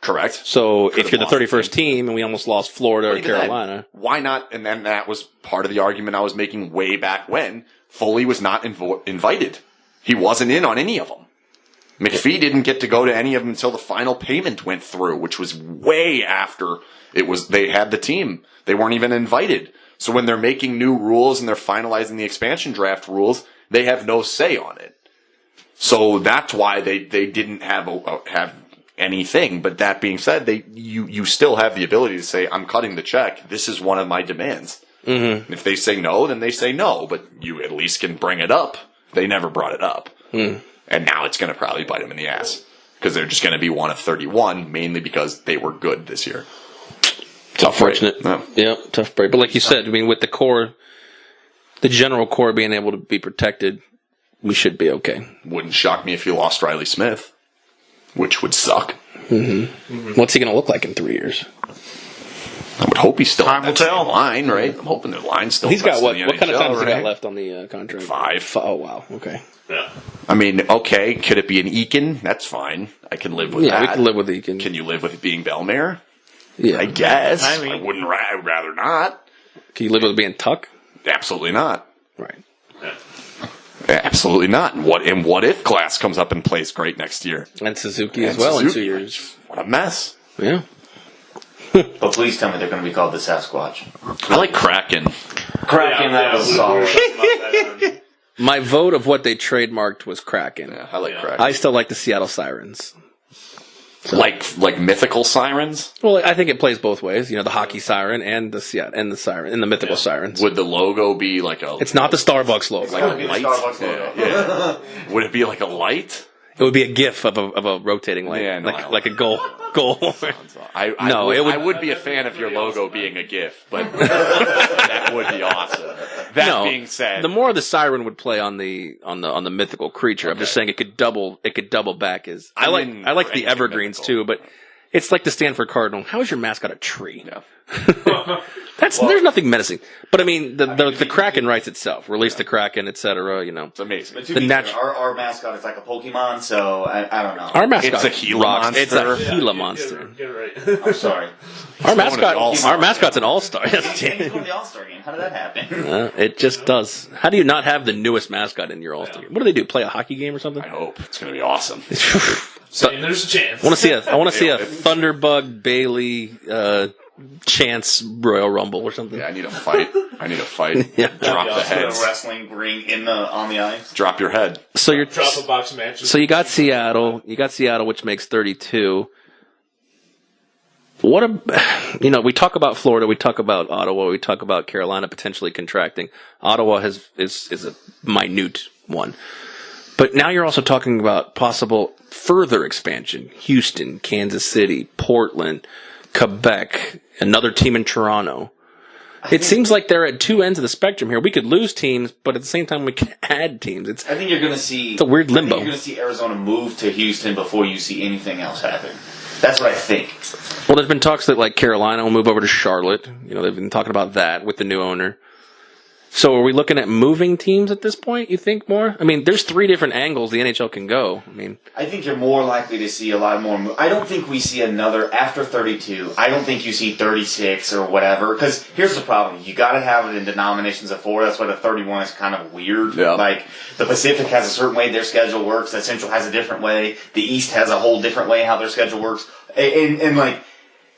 Correct. So if you're the 31st team and we almost lost Florida or Carolina, why not? And then that was part of the argument I was making way back when. Foley was not invited. He wasn't in on any of them. McPhee didn't get to go to any of them until the final payment went through, which was way after they had the team. They weren't even invited. So when they're making new rules and they're finalizing the expansion draft rules, they have no say on it. So that's why they didn't have anything. But that being said, you still have the ability to say, I'm cutting the check. This is one of my demands. Mm-hmm. If they say no, then they say no. But you at least can bring it up. They never brought it up. Mm. And now it's going to probably bite them in the ass. Because they're just going to be one of 31, mainly because they were good this year. Tough break. Yeah, tough break. But like you said, I mean, with the core, the general core being able to be protected, we should be okay. Wouldn't shock me if you lost Riley Smith, which would suck. Mm-hmm. Mm-hmm. What's he going to look like in 3 years? I would hope he's still Time will tell. Line, right? I'm hoping their line's still. He's got what? What kind of time has he got left on the contract? 5. Oh wow. Okay. Yeah. I mean, okay. Could it be an Eakin? That's fine. I can live with that. Yeah, we can live with Eakin. Can you live with it being Bellemare? Yeah, I guess. I mean, I would rather not. Can you live with it being Tuck? Absolutely not. Right. Yeah, Absolutely not. And what if Glass comes up and plays great next year? And Suzuki as well in 2 years. What a mess. Yeah. But please tell me they're going to be called the Sasquatch. I like Kraken. Kraken, that was solid. My vote of what they trademarked was Kraken. Yeah, I like Kraken. I still like the Seattle Sirens. Like mythical sirens? Well, I think it plays both ways. You know, the hockey siren and the siren and the mythical sirens. Would the logo be like a... It's not the Starbucks logo. Like a light? Starbucks logo. Yeah. Would it be like a light? It would be a GIF of a rotating light, Yeah, no, like a goal. I would be a fan of your logo being a GIF, but that would be awesome. That being said, the more the siren would play on the mythical creature, I'm just saying it could double back as I like the evergreens too, but it's like the Stanford Cardinal. How is your mascot a tree? Yeah. There's nothing menacing. But I mean, the Kraken writes itself. Release the Kraken, etc. You know, it's amazing. But to be fair, our mascot is like a Pokemon, so I don't know. Our mascot, it's a Gila monster. It's a Gila monster. Get it right. I'm sorry. Our mascot's an all-star. He's going to the All-Star game. How did that happen? It just does. How do you not have the newest mascot in your all-star game? What do they do? Play a hockey game or something? I hope it's going to be awesome. Saying there's a chance. I want to see a Thunderbug Bailey Chance Royal Rumble or something. Yeah, I need a fight. Yeah. Drop the Put a heads. wrestling ring on the ice. Drop your head. So you're Drop a box match. So you got Seattle. Which makes 32. We talk about Florida, we talk about Ottawa, we talk about Carolina potentially contracting. Ottawa is a minute one. But now you're also talking about possible further expansion. Houston, Kansas City, Portland, Quebec, another team in Toronto. It seems like they're at two ends of the spectrum here. We could lose teams, but at the same time we can add teams. I think you're going to see... It's a weird limbo. I think you're going to see Arizona move to Houston before you see anything else happen. That's what I think. Well, there's been talks that like Carolina will move over to Charlotte. You know, they've been talking about that with the new owner. So are we looking at moving teams at this point, you think, more? I mean, there's 3 different angles the NHL can go. I think you're more likely to see a lot more I don't think we see another, after 32, I don't think you see 36 or whatever. Because here's the problem. You got to have it in denominations of 4. That's why the 31 is kind of weird. Yeah. Like, the Pacific has a certain way their schedule works. The Central has a different way. The East has a whole different way how their schedule works. And like,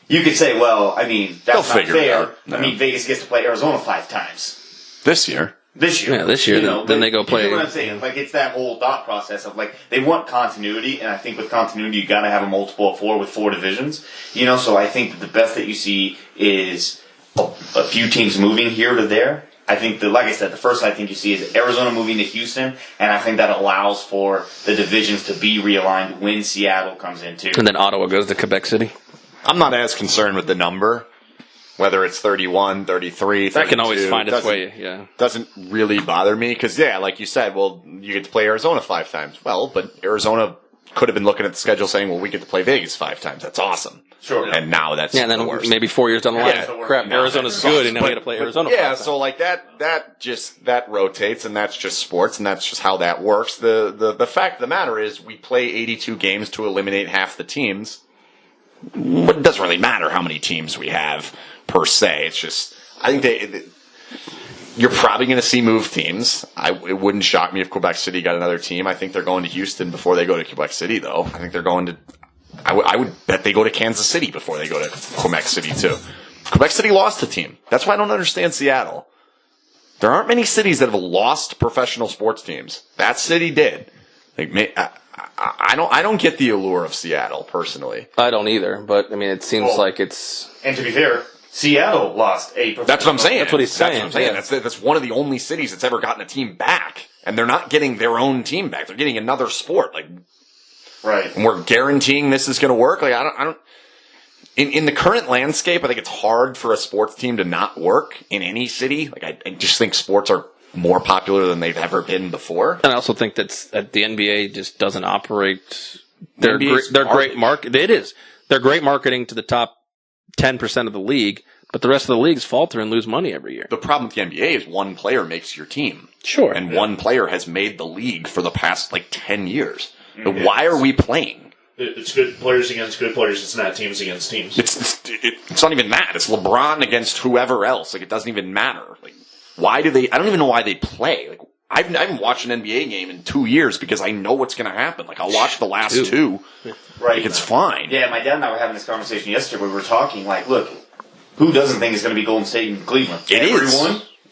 you could say, well, I mean, that's They'll not figure it fair. out. No. I mean, Vegas gets to play Arizona 5 times. This year. Yeah, this year, then they go play. You know what I'm saying? Like, it's that whole thought process of, like, they want continuity, and I think with continuity, you gotta have a multiple of 4 with 4 divisions. You know, so I think that the best that you see is a few teams moving here to there. I think that, like I said, the first I think you see is Arizona moving to Houston, and I think that allows for the divisions to be realigned when Seattle comes in, too. And then Ottawa goes to Quebec City. I'm not as concerned with the number. Whether it's 31, 33, 32. That can always find its way, yeah. Doesn't really bother me because, yeah, like you said, well, you get to play Arizona 5 times. Well, but Arizona could have been looking at the schedule saying, well, we get to play Vegas 5 times. That's awesome. Sure. And now that's and then the worst. maybe 4 years down the line, Yeah. crap, Arizona's good, and now we got to play Arizona. Yeah, so like that rotates, and that's just sports, and that's just how that works. The fact of the matter is, we play 82 games to eliminate half the teams. It doesn't really matter how many teams we have per se. It's just, I think you're probably going to see move teams. It wouldn't shock me if Quebec City got another team. I think they're going to Houston before they go to Quebec City, though. I think they're going to. I would bet they go to Kansas City before they go to Quebec City too. Quebec City lost a team. That's why I don't understand Seattle. There aren't many cities that have lost professional sports teams. That city did. Like, I don't get the allure of Seattle personally. I don't either, but I mean, it seems like it's. And to be fair, Seattle lost a professional. That's what I'm saying. That's what he's saying. Yeah. That's one of the only cities that's ever gotten a team back, and they're not getting their own team back. They're getting another sport. Like, right. And we're guaranteeing this is going to work. Like, I don't. In the current landscape, I think it's hard for a sports team to not work in any city. Like, I just think sports are more popular than they've ever been before. And I also think that the NBA just doesn't operate. They're great market. It is. They're great marketing to the top 10% of the league, but the rest of the leagues falter and lose money every year. The problem with the NBA is one player makes your team. Sure. And one player has made the league for the past, 10 years. Why are we playing? It's good players against good players. It's not teams against teams. It's not even that. It's LeBron against whoever else. Like, it doesn't even matter. Like, why do they? I don't even know why they play. Like, I haven't watched an NBA game in 2 years because I know what's going to happen. Like, I'll watch the last two. Right. Like, it's fine. Yeah, my dad and I were having this conversation yesterday where we were talking, like, look, who doesn't think it's going to be Golden State and Cleveland?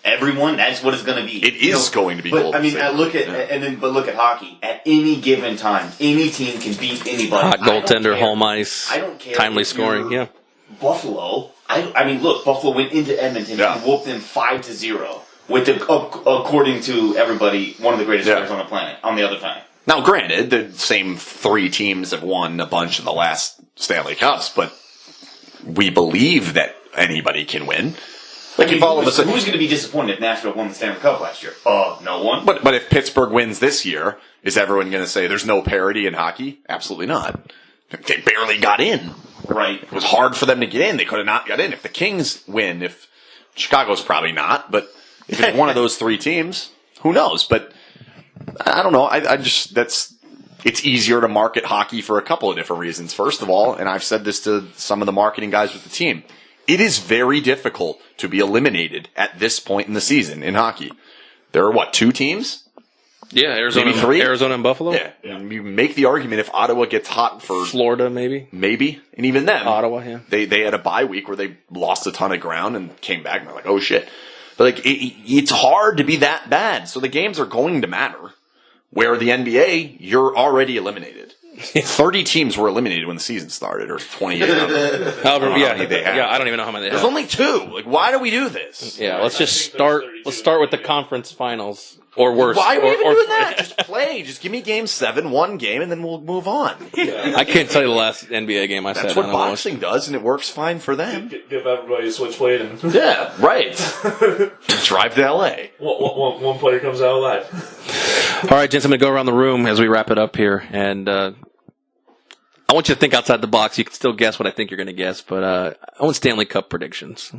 Everyone, that's what it's going to be. It is going to be but, Golden I mean, State. But look at hockey. At any given time, any team can beat anybody. Hot goaltender, home ice, I don't care. timely scoring. Yeah. Buffalo. I mean, look, Buffalo went into Edmonton and whooped them 5-0 with according to everybody, one of the greatest players on the planet. On the other time. Now, granted, the same 3 teams have won a bunch in the last Stanley Cups, but we believe that anybody can win. Like, if all of us, who's going to be disappointed if Nashville won the Stanley Cup last year? No one. But if Pittsburgh wins this year, is everyone going to say there's no parity in hockey? Absolutely not. They barely got in. Right. It was hard for them to get in. They could have not got in. If the Kings win, if Chicago's probably not, but if it's one of those 3 teams, who knows? But I don't know. It's easier to market hockey for a couple of different reasons. First of all, and I've said this to some of the marketing guys with the team, it is very difficult to be eliminated at this point in the season in hockey. There are, 2 teams? Yeah, Arizona, Maybe 3? Arizona and Buffalo. Yeah. You make the argument if Ottawa gets hot for Florida, maybe. And even then, Ottawa, yeah. They had a bye week where they lost a ton of ground and came back and they're like, oh shit. But like, it's hard to be that bad. So the games are going to matter. Where the NBA, you're already eliminated. 30 teams were eliminated when the season started, or 28. However, they have. yeah, I don't even know how many they There's have. only 2. Like, why do we do this? Yeah, let's just start. Let's start with the conference finals, or worse. Why are we even or, doing that? Just play. Just give me game 7, 1 game, and then we'll move on. I can't tell you the last NBA game I That's sat what down and watched. boxing does, and it works fine for them. Give everybody a switchblade and Yeah, right. Drive to LA. one player comes out alive. All right, gents, I'm going to go around the room as we wrap it up here, and I want you to think outside the box. You can still guess what I think you're going to guess, but I want Stanley Cup predictions.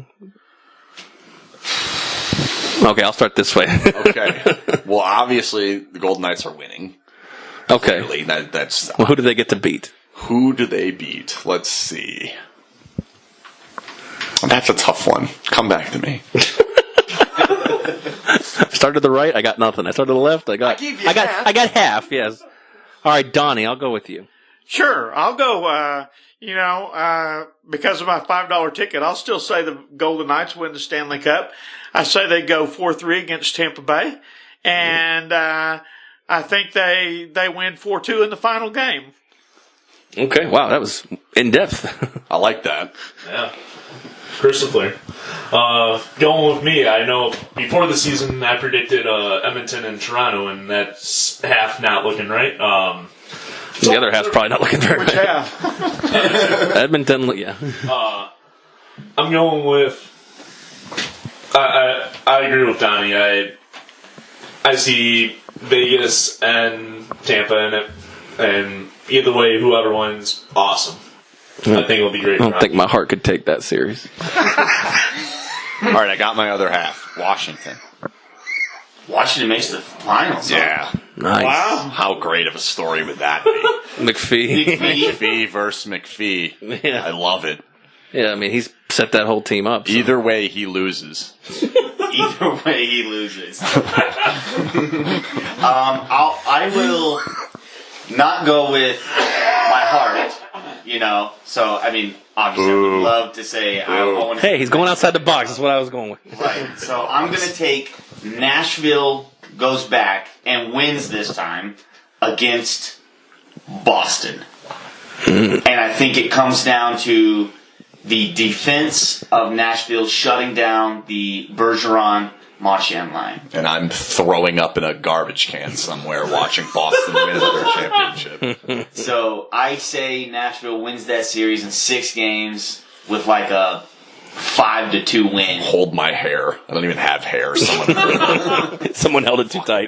Okay, I'll start this way. Okay. Well, obviously, the Golden Knights are winning. Okay. Clearly, that's Well, who do they get to beat? who do they beat? Let's see. That's a tough one. Come back to me. I started to the right, I got nothing. I started to the left, I got half, yes. All right, Donnie, I'll go with you. Sure, I'll go. Because of my $5 ticket, I'll still say the Golden Knights win the Stanley Cup. I say they go 4-3 against Tampa Bay, and I think they win 4-2 in the final game. Okay, wow, that was in depth. I like that. Yeah. Crystal clear. Going with me, I know before the season I predicted Edmonton and Toronto, and that's half not looking right. The other half's probably not looking very Which good. half? Edmonton, yeah. I'm going with. I agree with Donnie. I see Vegas and Tampa in it, and either way, whoever wins, awesome. I think it'll be great. I don't think my heart could take that series. All right, I got my other half. Washington. Washington makes the finals. Yeah. Nice. Wow. How great of a story would that be? McPhee. McPhee versus McPhee. Yeah. I love it. Yeah, I mean, he's set that whole team up. So. Either way, he loses. Either way, he loses. I will not go with my heart. So I mean, obviously, I would love to say I want to. Hey, he's going outside the box. That's what I was going with. Right. So I'm going to take Nashville goes back and wins this time against Boston. And I think it comes down to the defense of Nashville shutting down the Bergeron-Marchand line. And I'm throwing up in a garbage can somewhere watching Boston win their championship. So I say Nashville wins that series in 6 games with like a 5-2 win. Hold my hair. I don't even have hair. Someone held it too tight.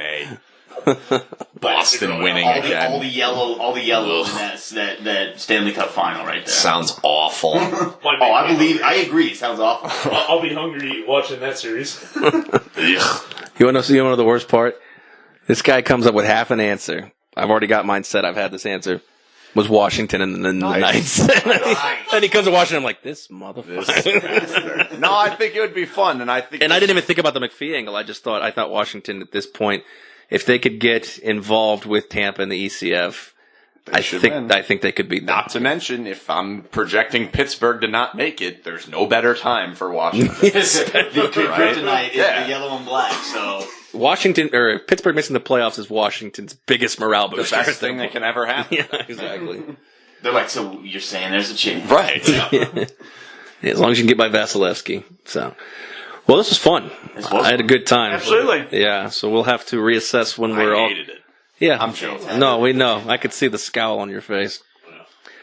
Boston winning All again. the yellow in that Stanley Cup final right there. Sounds awful. I agree. It sounds awful. I'll be hungry watching that series. You want to know the worst part? This guy comes up with half an answer. I've already got mine set. I've had this answer. was Washington and then the Knights. And he comes to Washington, I'm like, this motherfucker. No, I think it would be fun, and I didn't even think about the McPhee angle. I thought Washington at this point, if they could get involved with Tampa and the ECF, I think they could beat them. Not to mention, if I'm projecting Pittsburgh to not make it, there's no better time for Washington. The kryptonite is the yellow and black, so... Pittsburgh missing the playoffs is Washington's biggest morale booster. The best thing that can ever happen. Yeah, exactly. They're like, so you're saying there's a chance. Right. Yeah, as long as you can get by Vasilevsky. So, well, this was fun. I had a good time. Absolutely. Yeah, so we'll have to reassess when we're all... I hated it. Yeah. I'm joking. No, we know. I could see the scowl on your face.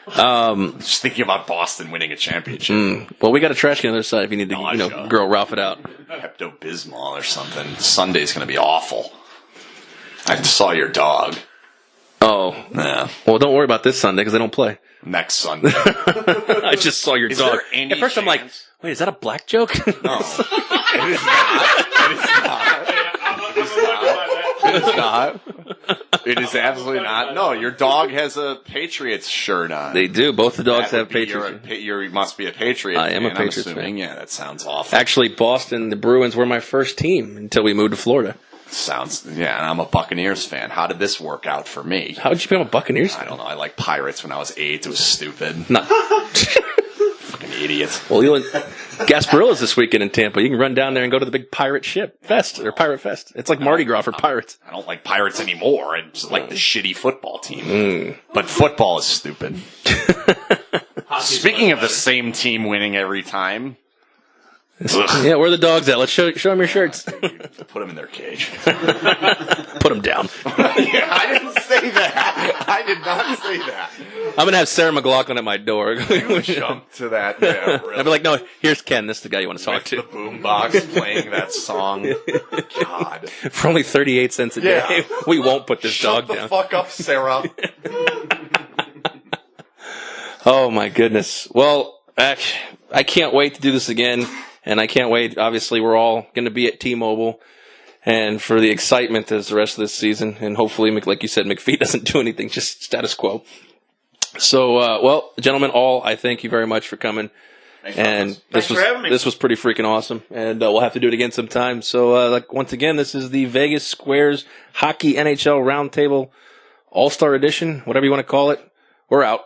Just thinking about Boston winning a championship. Well, we got a trash can on the other side if you need to, girl Ralph it out. Pepto-Bismol or something. Sunday's going to be awful. I saw your dog. Oh. Yeah. Well, don't worry about this Sunday because they don't play. Next Sunday. I just saw your dog. At first, I'm like, wait, is that a black joke? No. It is not. It is not. It is absolutely not. No, your dog has a Patriots shirt on. They do. Both the dogs have Patriots. You must be a Patriot I am a fan, Patriots I'm assuming. fan. Yeah, that sounds awful. Actually, Boston, the Bruins were my first team until we moved to Florida. And I'm a Buccaneers fan. How did this work out for me? How did you become a Buccaneers fan? I don't know. I liked Pirates when I was 8. It was stupid. No. Fucking idiot. Well, Gasparilla's this weekend in Tampa. You can run down there and go to the big Pirate Fest. It's like Mardi Gras for Pirates. I don't like Pirates anymore. I just like the shitty football team. But football is stupid. Speaking of the same team winning every time. Yeah, where are the dogs at? Let's show them your shirts. Put them in their cage. Put them down. Yeah, I didn't say that. I did not say that. I'm going to have Sarah McLachlan at my door. Jump to that. Yeah, really. I'll be like, no, here's Ken. This is the guy you want to talk to. The boombox playing that song. God. For only 38 cents a day, we won't put this dog down. Shut the fuck up, Sarah. Oh, my goodness. Well, I can't wait to do this again. And I can't wait. Obviously, we're all going to be at T-Mobile. And for the excitement as the rest of this season. And hopefully, like you said, McPhee doesn't do anything, just status quo. So, well, gentlemen, I thank you very much for coming. Thanks for having me. This was pretty freaking awesome. And we'll have to do it again sometime. So, once again, this is the Vegas Squares Hockey NHL Roundtable All-Star Edition, whatever you want to call it. We're out.